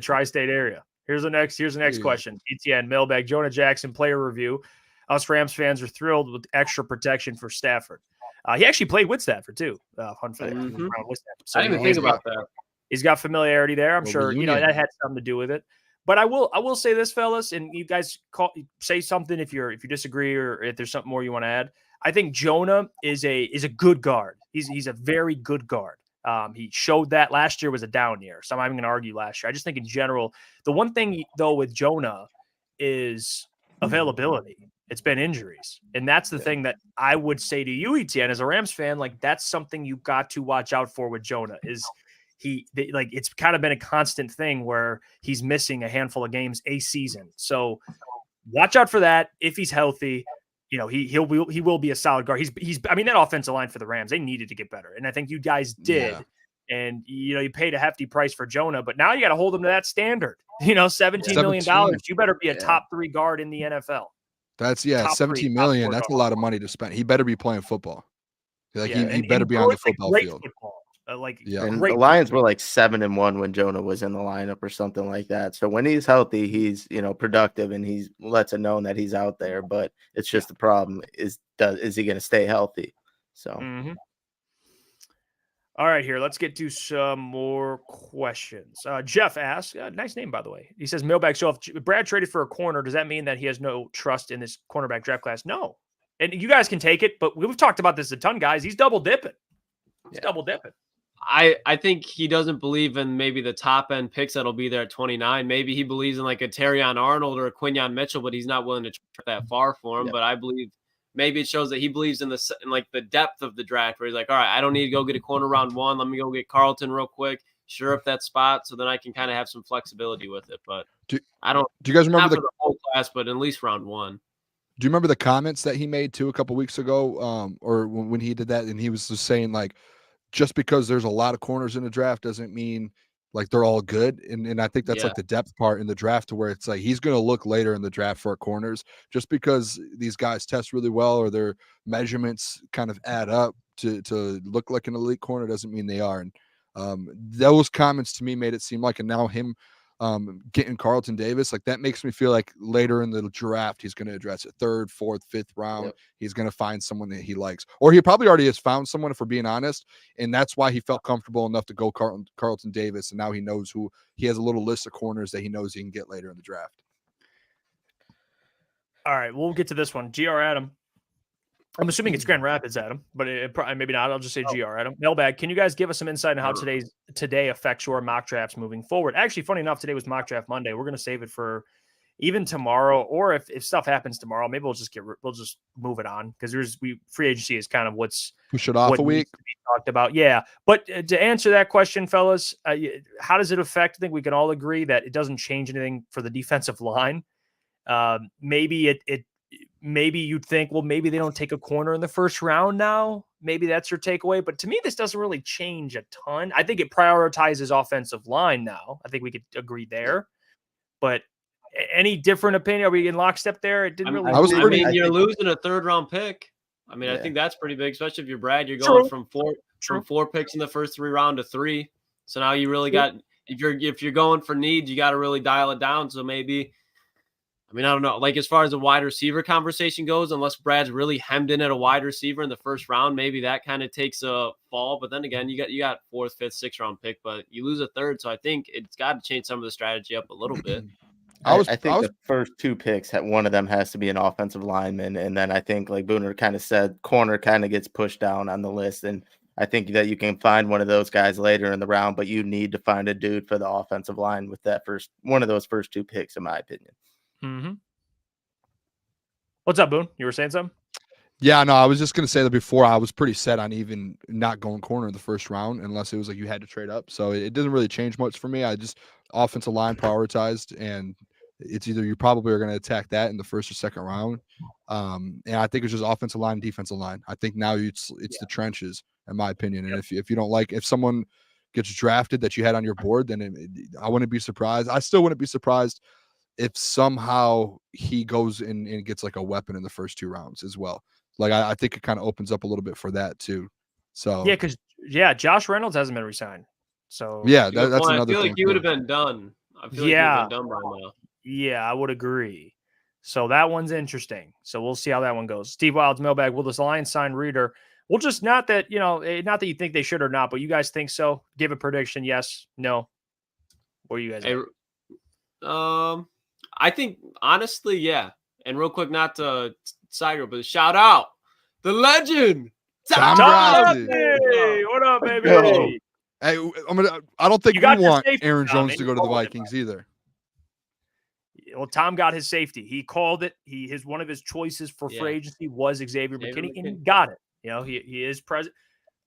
tri-state area. Here's the next question. ETN Mailbag Jonah Jackson player review. Us Rams fans are thrilled with extra protection for Stafford. He actually played with Stafford too. Fun fact. So I didn't even think about that. He's got familiarity there. I'm sure that had something to do with it. But I will say this, fellas, and you guys say something if you disagree or if there's something more you want to add. I think Jonah is a good guard. He's a very good guard. He showed that last year was a down year. So I'm not even going to argue last year. I just think in general, the one thing though with Jonah is availability. It's been injuries. And that's the thing that I would say to you, Etienne, as a Rams fan, like that's something you've got to watch out for with Jonah is it's kind of been a constant thing where he's missing a handful of games a season. So watch out for that. If he's healthy, he will be a solid guard. I mean, that offensive line for the Rams, they needed to get better. And I think you guys did. Yeah. And you paid a hefty price for Jonah, but now you got to hold him to that standard. $17 million. You better be a top 3 guard in the NFL. That's $17 million. That's a lot of money to spend. He better be playing football. He better be on the football field. Football. And the Lions were like 7-1 when Jonah was in the lineup or something like that. So when he's healthy, he's productive and he lets it known that he's out there. But it's just the problem is he going to stay healthy? So. Mm-hmm. All right, here. Let's get to some more questions. Jeff asks, nice name, by the way. He says, Mailbag, so if Brad traded for a corner, does that mean that he has no trust in this cornerback draft class? No. And you guys can take it, but we've talked about this a ton, guys. He's double dipping. Double dipping. I think he doesn't believe in maybe the top end picks that'll be there at 29. Maybe he believes in like a Terrion Arnold or a Quinyon Mitchell, but he's not willing to trade that far for him. Yeah. But I believe maybe it shows that he believes in the depth of the draft, where he's like, all right, I don't need to go get a corner round 1. Let me go get Carlton real quick, sure up that spot, so then I can kind of have some flexibility with it. But do you guys remember the whole class, but at least round 1? Do you remember the comments that he made too a couple weeks ago, or when he did that, and he was just saying like, just because there's a lot of corners in the draft doesn't mean like they're all good. And I think that's like the depth part in the draft, to where it's like he's going to look later in the draft for corners. Just because these guys test really well or their measurements kind of add up to look like an elite corner doesn't mean they are. And those comments to me made it seem like, and now him getting Carlton Davis, like that makes me feel like later in the draft he's going to address it, 3rd, 4th, 5th round. Yep. He's going to find someone that he likes, or he probably already has found someone, if we're being honest, and that's why he felt comfortable enough to go Carlton Davis, and now he knows who he has a little list of corners that he knows he can get later in the draft. All right, we'll get to this one. GR Adam, I'm assuming it's Grand Rapids, Adam, but maybe not. I'll just say GR Adam. Mailbag, can you guys give us some insight on how today affects your mock drafts moving forward? Actually, funny enough, today was mock draft Monday. We're going to save it for even tomorrow, or if stuff happens tomorrow, maybe we'll just move it on, because free agency is kind of what's push it off a week to be talked about. Yeah, but to answer that question, fellas, how does it affect? I think we can all agree that it doesn't change anything for the defensive line. Maybe you'd think, well, maybe they don't take a corner in the first round now. Maybe that's your takeaway. But to me, this doesn't really change a ton. I think it prioritizes offensive line now. I think we could agree there. But any different opinion? Are we in lockstep there? It didn't really. You're losing a 3rd round pick. I mean, I think that's pretty big, especially if you're Brad. You're going from 4 picks in the first 3 rounds to 3. So now you really got, if you're going for needs, you got to really dial it down. So maybe. I mean, I don't know. Like, as far as the wide receiver conversation goes, unless Brad's really hemmed in at a wide receiver in the first round, maybe that kind of takes a fall. But then again, you got 4th, 5th, 6th round pick, but you lose a 3rd. So I think it's got to change some of the strategy up a little bit. I think the first 2 picks, one of them has to be an offensive lineman. And then I think, like Booner kind of said, corner kind of gets pushed down on the list. And I think that you can find one of those guys later in the round, but you need to find a dude for the offensive line with that one of those first 2 picks, in my opinion. Mm-hmm. What's up, Boone? You were saying something? Yeah, no, I was just going to say that before. I was pretty set on even not going corner in the first round unless it was like you had to trade up. So it didn't really change much for me. I just offensive line prioritized, and it's either you probably are going to attack that in the first or second round. And I think it's just offensive line, defensive line. I think now it's the trenches, in my opinion. And if you don't like, if someone gets drafted that you had on your board, then I wouldn't be surprised. I still wouldn't be surprised if somehow he goes in and gets like a weapon in the first 2 rounds as well. Like I think it kind of opens up a little bit for that too. So yeah, because Josh Reynolds hasn't been resigned. So yeah, that's another I feel thing like he would have been done. I feel like he would have been done by now. Yeah, I would agree. So that one's interesting. So we'll see how that one goes. Steve Wild's Mailbag. Will this Lions sign Reader? We'll just not that not that you think they should or not, but you guys think so. Give a prediction. Yes, no. What do you guys think? I think honestly, yeah. And real quick, not to side but shout out the legend, Tom Grassi. Hey, what up, baby? Hey, I don't think we want Aaron Jones to go to the Vikings either. Well, Tom got his safety. He called it. One of his choices for free agency was Xavier McKinney, and he got it. He is present.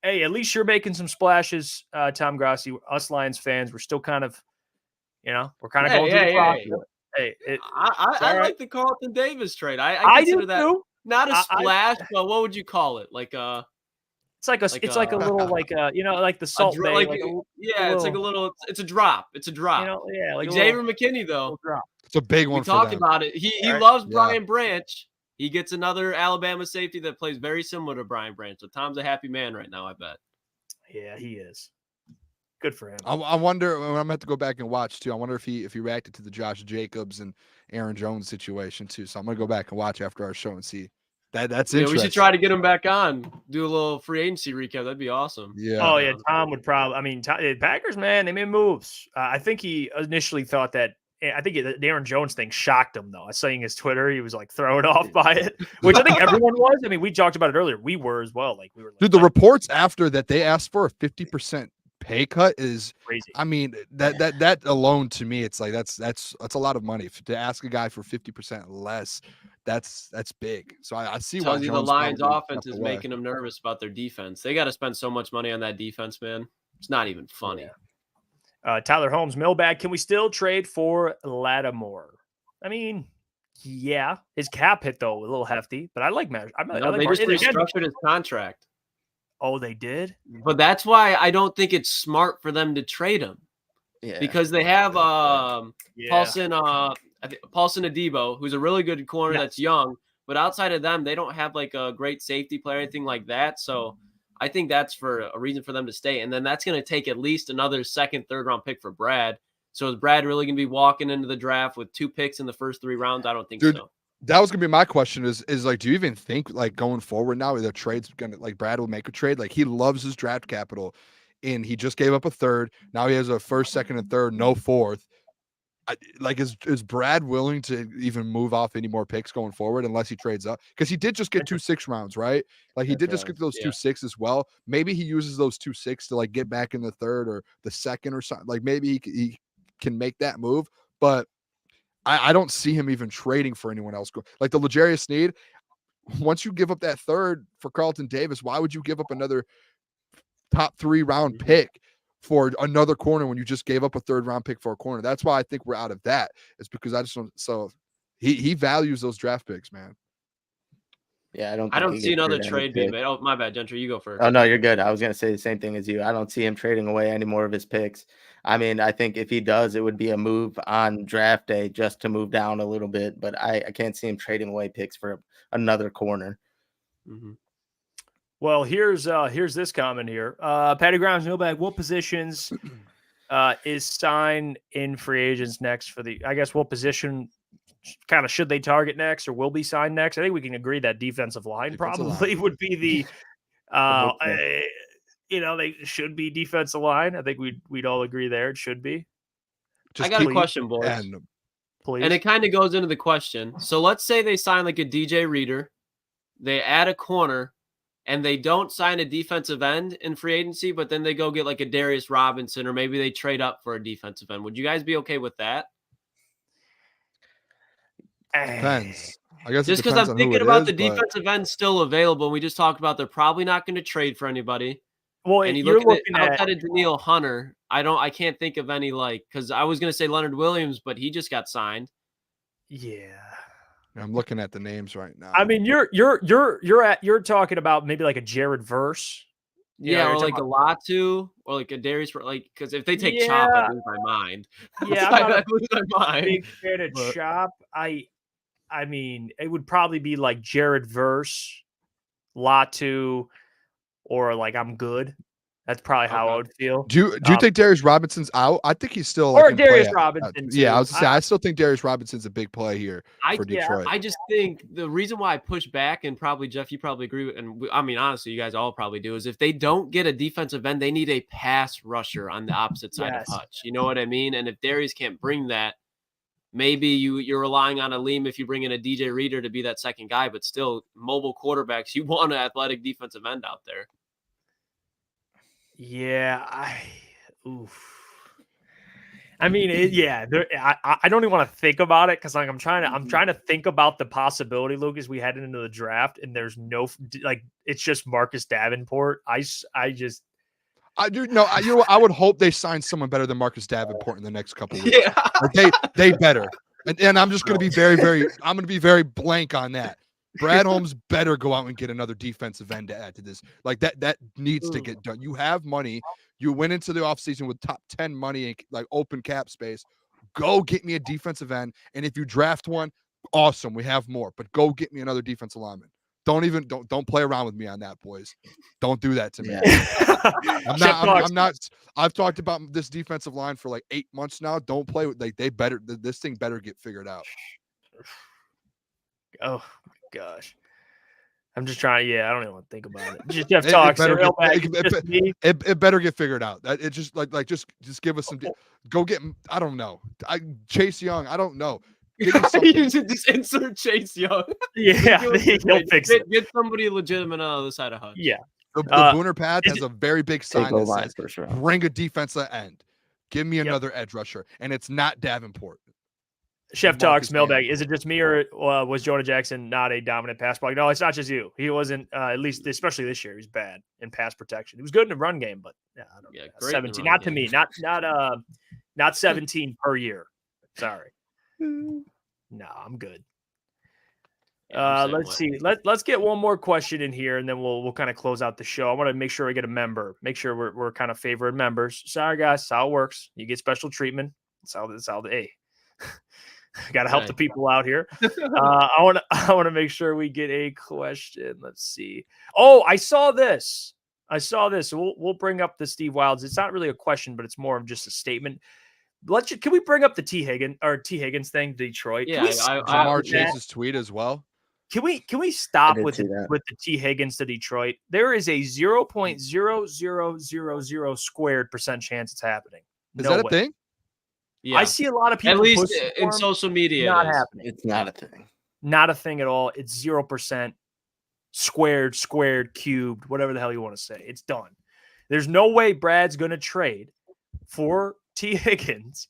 Hey, at least you're making some splashes, Tom Grassi. Us Lions fans, we're still kind of, we're kind of going through the process. Hey, I like the Carlton Davis trade. I consider that too. Not a splash, but what would you call it? Like it's like a little like the Salt Bay. It's like a little. It's a drop. It's a drop. Like Xavier McKinney though. It's a big one. We talked about it. He loves Brian Branch. He gets another Alabama safety that plays very similar to Brian Branch. So Tom's a happy man right now, I bet. Yeah, he is. Good for him. I wonder. I'm gonna have to go back and watch too. I wonder if he reacted to the Josh Jacobs and Aaron Jones situation too. So I'm gonna go back and watch after our show and see. That's interesting. We should try to get him back on. Do a little free agency recap. That'd be awesome. Yeah. Oh yeah, Tom would probably. I mean, Packers, man, they made moves. I think he initially thought that. I think the Aaron Jones thing shocked him though. I saw his Twitter. He was like thrown off by it, which I think everyone was. I mean, we talked about it earlier. We were as well. Like we were. Dude, the reports after that they asked for a 50% pay cut is crazy. I mean, that alone to me, it's like that's a lot of money to ask a guy for 50% less. That's big. So I see why the Lions offense is making them nervous about their defense. They got to spend so much money on that defense, man. It's not even funny. Yeah. Tyler Holmes, Mailbag. Can we still trade for Lattimore? I mean, yeah, his cap hit though a little hefty, but I like They just restructured his contract. Oh, they did? But that's why I don't think it's smart for them to trade him. Yeah. Because they have Paulson Adebo, who's a really good corner that's young. But outside of them, they don't have like a great safety player or anything like that. So I think that's for a reason for them to stay. And then that's going to take at least another second, third round pick for Brad. So is Brad really going to be walking into the draft with 2 picks in the first 3 rounds? I don't think so. That was gonna be my question is like, do you even think like going forward now the trade's gonna like Brad will make a trade? Like he loves his draft capital and he just gave up a third. Now he has a first, second, and third, no fourth. Is Brad willing to even move off any more picks going forward unless he trades up? Because he did just get 2 6 rounds, right? Like he did just get those 2 6 as well. Maybe he uses those 2 6 to like get back in the third or the second or something. Like maybe he can make that move, but I don't see him even trading for anyone else. Like the L'Jarius Sneed, once you give up that third for Carlton Davis, why would you give up another top 3 round pick for another corner when you just gave up a 3rd round pick for a corner? That's why I think we're out of that. It's because I just don't. So he values those draft picks, man. Yeah, I don't see another trade being made. Oh, my bad, Gentry. You go first. Oh, no, you're good. I was going to say the same thing as you. I don't see him trading away any more of his picks. I mean, I think if he does, it would be a move on draft day just to move down a little bit. But I can't see him trading away picks for another corner. Mm-hmm. Well, here's this comment here. Patty Grimes, Mailbag. What positions is signed in free agents next for I guess what position kind of should they target next or will be signed next? I think we can agree that defensive line probably would be the they should be defensive line. I think we'd all agree there. It should be. I got a question, boys. Please. And it kind of goes into the question. So let's say they sign like a DJ Reader. They add a corner. and they don't sign a defensive end in free agency, but then they go get like a Darius Robinson, or maybe they trade up for a defensive end. Would you guys be okay with that? Depends. I guess just because I'm thinking about the defensive end still available. We just talked about they're probably not going to trade for anybody. Well, and you're looking at outside of Danielle Hunter. I can't think of any because I was going to say Leonard Williams, but he just got signed. Yeah. I'm looking at the names right now. I mean, you're talking about maybe like a Jared Verse. Yeah, or like a Latu, or like a Darius, because if they take Chop, I lose my mind. Yeah, I lose my mind. Big fan of Chop. I mean, it would probably be like Jared Verse, Latu, or like I'm good. That's probably how I would feel. Do you think Darius Robinson's out? I think he's still or Darius Robinson. Yeah, I was say I still think Darius Robinson's a big play here for Detroit. I just think the reason why I push back, and probably Jeff, you probably agree with, and I mean honestly, you guys all probably do, is if they don't get a defensive end, they need a pass rusher on the opposite side of Hutch. You know what I mean? And if Darius can't bring that, maybe you're relying on Aleem if you bring in a DJ Reader to be that second guy, but still mobile quarterbacks, you want an athletic defensive end out there. Yeah, I mean, I don't even want to think about it because like I'm trying to think about the possibility, Lucas. We headed into the draft and there's no it's just Marcus Davenport. I do know. I would hope they sign someone better than Marcus Davenport in the next couple of weeks. Yeah, they better. And I'm just going to be very blank on that. Brad Holmes better go out and get another defensive end to add to this. Like that needs to get done. You have money. You went into the offseason with top 10 money and like open cap space. Go get me a defensive end. And if you draft one, awesome. We have more. But go get me another defensive lineman. Don't play around with me on that, boys. Don't do that to me. I'm not. I've talked about this defensive line for like 8 months now. Don't play with this thing better get figured out. Oh my gosh. I'm just trying. Yeah, I don't even want to think about it. Just Jeff talks. It better get figured out. It just just give us some. Go get. I don't know. Chase Young. I don't know. You should just insert Chase Young. Yeah, he'll fix it. Get somebody legitimate on the other side of Hutch. Yeah. The Booner pad has a very big sign that says, sure. Bring a defensive end. Give me another edge rusher. And it's not Davenport. Chef Talks, Mailbag. Is it just me or was Jonah Jackson not a dominant pass blocker? No, it's not just you. He wasn't, at least, especially this year, he was bad in pass protection. He was good in the run game, but I don't know. 17. Not to me. Not 17 per year. Sorry. No, I'm good. Let's see. Let's get one more question in here, and then we'll kind of close out the show. I want to make sure we get a member. Make sure we're kind of favored members. Sorry, guys. That's how it works. You get special treatment. That's how the got to help the people out here. I want to make sure we get a question. Let's see. Oh, I saw this. We'll bring up the Steve Wilds. It's not really a question, but it's more of just a statement. Can we bring up the T Higgins thing, Detroit? Yeah, Jamar Chase's tweet as well. Can we stop with the T Higgins to Detroit? There is a 0.0000 squared % chance it's happening. Is that a thing? Yeah. I see a lot of people. At least in social media, not happening. It's not a thing. Not a thing at all. It's 0% squared, cubed, whatever the hell you want to say. It's done. There's no way Brad's going to trade for T Higgins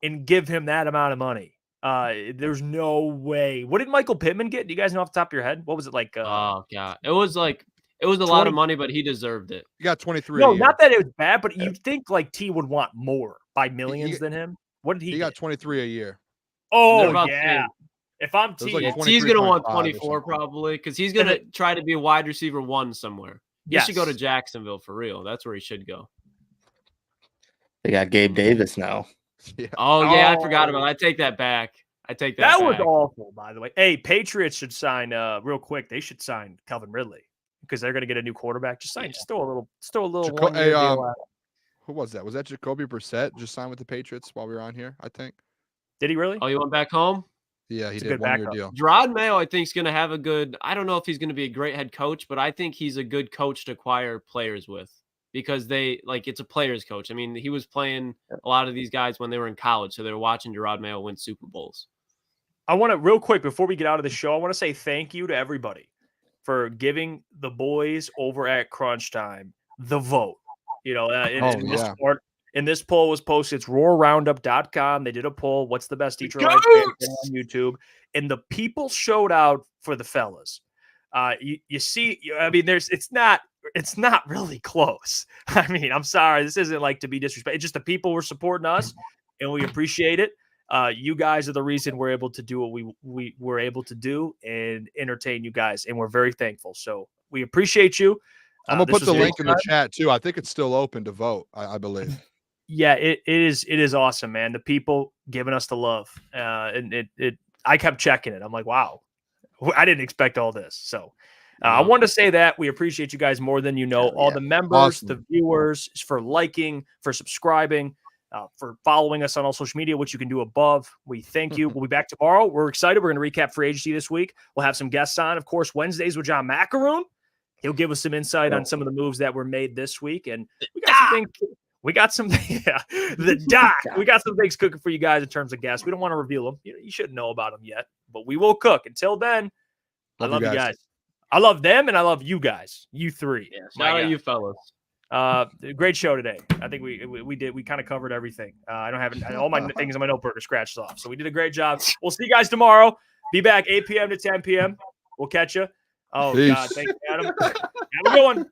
and give him that amount of money. There's no way. What did Michael Pittman get? Do you guys know off the top of your head? What was it like? Oh God, it was a lot of money, but he deserved it. You got 23. No, not that it was bad, but you'd think like T would want more by millions than him. What did he got 23 a year. Oh yeah. If I'm T, T's gonna want 24 probably because he's gonna try to be a wide receiver 1 somewhere. He should go to Jacksonville for real. That's where he should go. They got Gabe Davis now. Yeah. Oh yeah, I forgot about it. I take that back. That was awful, by the way. Hey, Patriots should sign real quick. They should sign Calvin Ridley because they're going to get a new quarterback. Just sign, still a little. Who was that? Was that Jacoby Brissett just signed with the Patriots while we were on here? I think. Did he really? Oh, you went back home? Yeah, he did. 1-year deal. Gerard Mayo, I think, is going to have a good. I don't know if he's going to be a great head coach, but I think he's a good coach to acquire players with. Because it's a player's coach. I mean, he was playing a lot of these guys when they were in college, so they were watching Gerard Mayo win Super Bowls. I want to, real quick, before we get out of the show, I want to say thank you to everybody for giving the boys over at Crunch Time the vote. You know, and this poll was posted. It's roarroundup.com. They did a poll. What's the best Detroit Lions fan on YouTube? And the people showed out for the fellas. You see, I mean, it's not really close. I mean, I'm sorry. This isn't like to be disrespectful. It's just the people were supporting us, and we appreciate it. You guys are the reason we're able to do what we were able to do and entertain you guys, and we're very thankful. So we appreciate you. I'm gonna put the link in the chat too. I think it's still open to vote. I believe. Yeah, it is awesome, man. The people giving us the love, and I kept checking it. I'm like, wow, I didn't expect all this. So I wanted to say that we appreciate you guys more than you know. All the members, the viewers, for liking, for subscribing, for following us on all social media, which you can do above. We thank you. We'll be back tomorrow. We're excited. We're going to recap free agency this week. We'll have some guests on, of course, Wednesdays with John Macaroon. He'll give us some insight on some of the moves that were made this week. And we got some things cooking for you guys in terms of guests. We don't want to reveal them. You shouldn't know about them yet, but we will cook. Until then, I love you guys. I love them, and I love you guys. You three. Yeah, shout out you fellas. Great show today. I think we kind of covered everything. I don't have all my things in my notebook are scratched off. So we did a great job. We'll see you guys tomorrow. Be back 8 p.m. to 10 p.m. We'll catch you. Oh, peace. God. Thank you, Adam. Have a good one.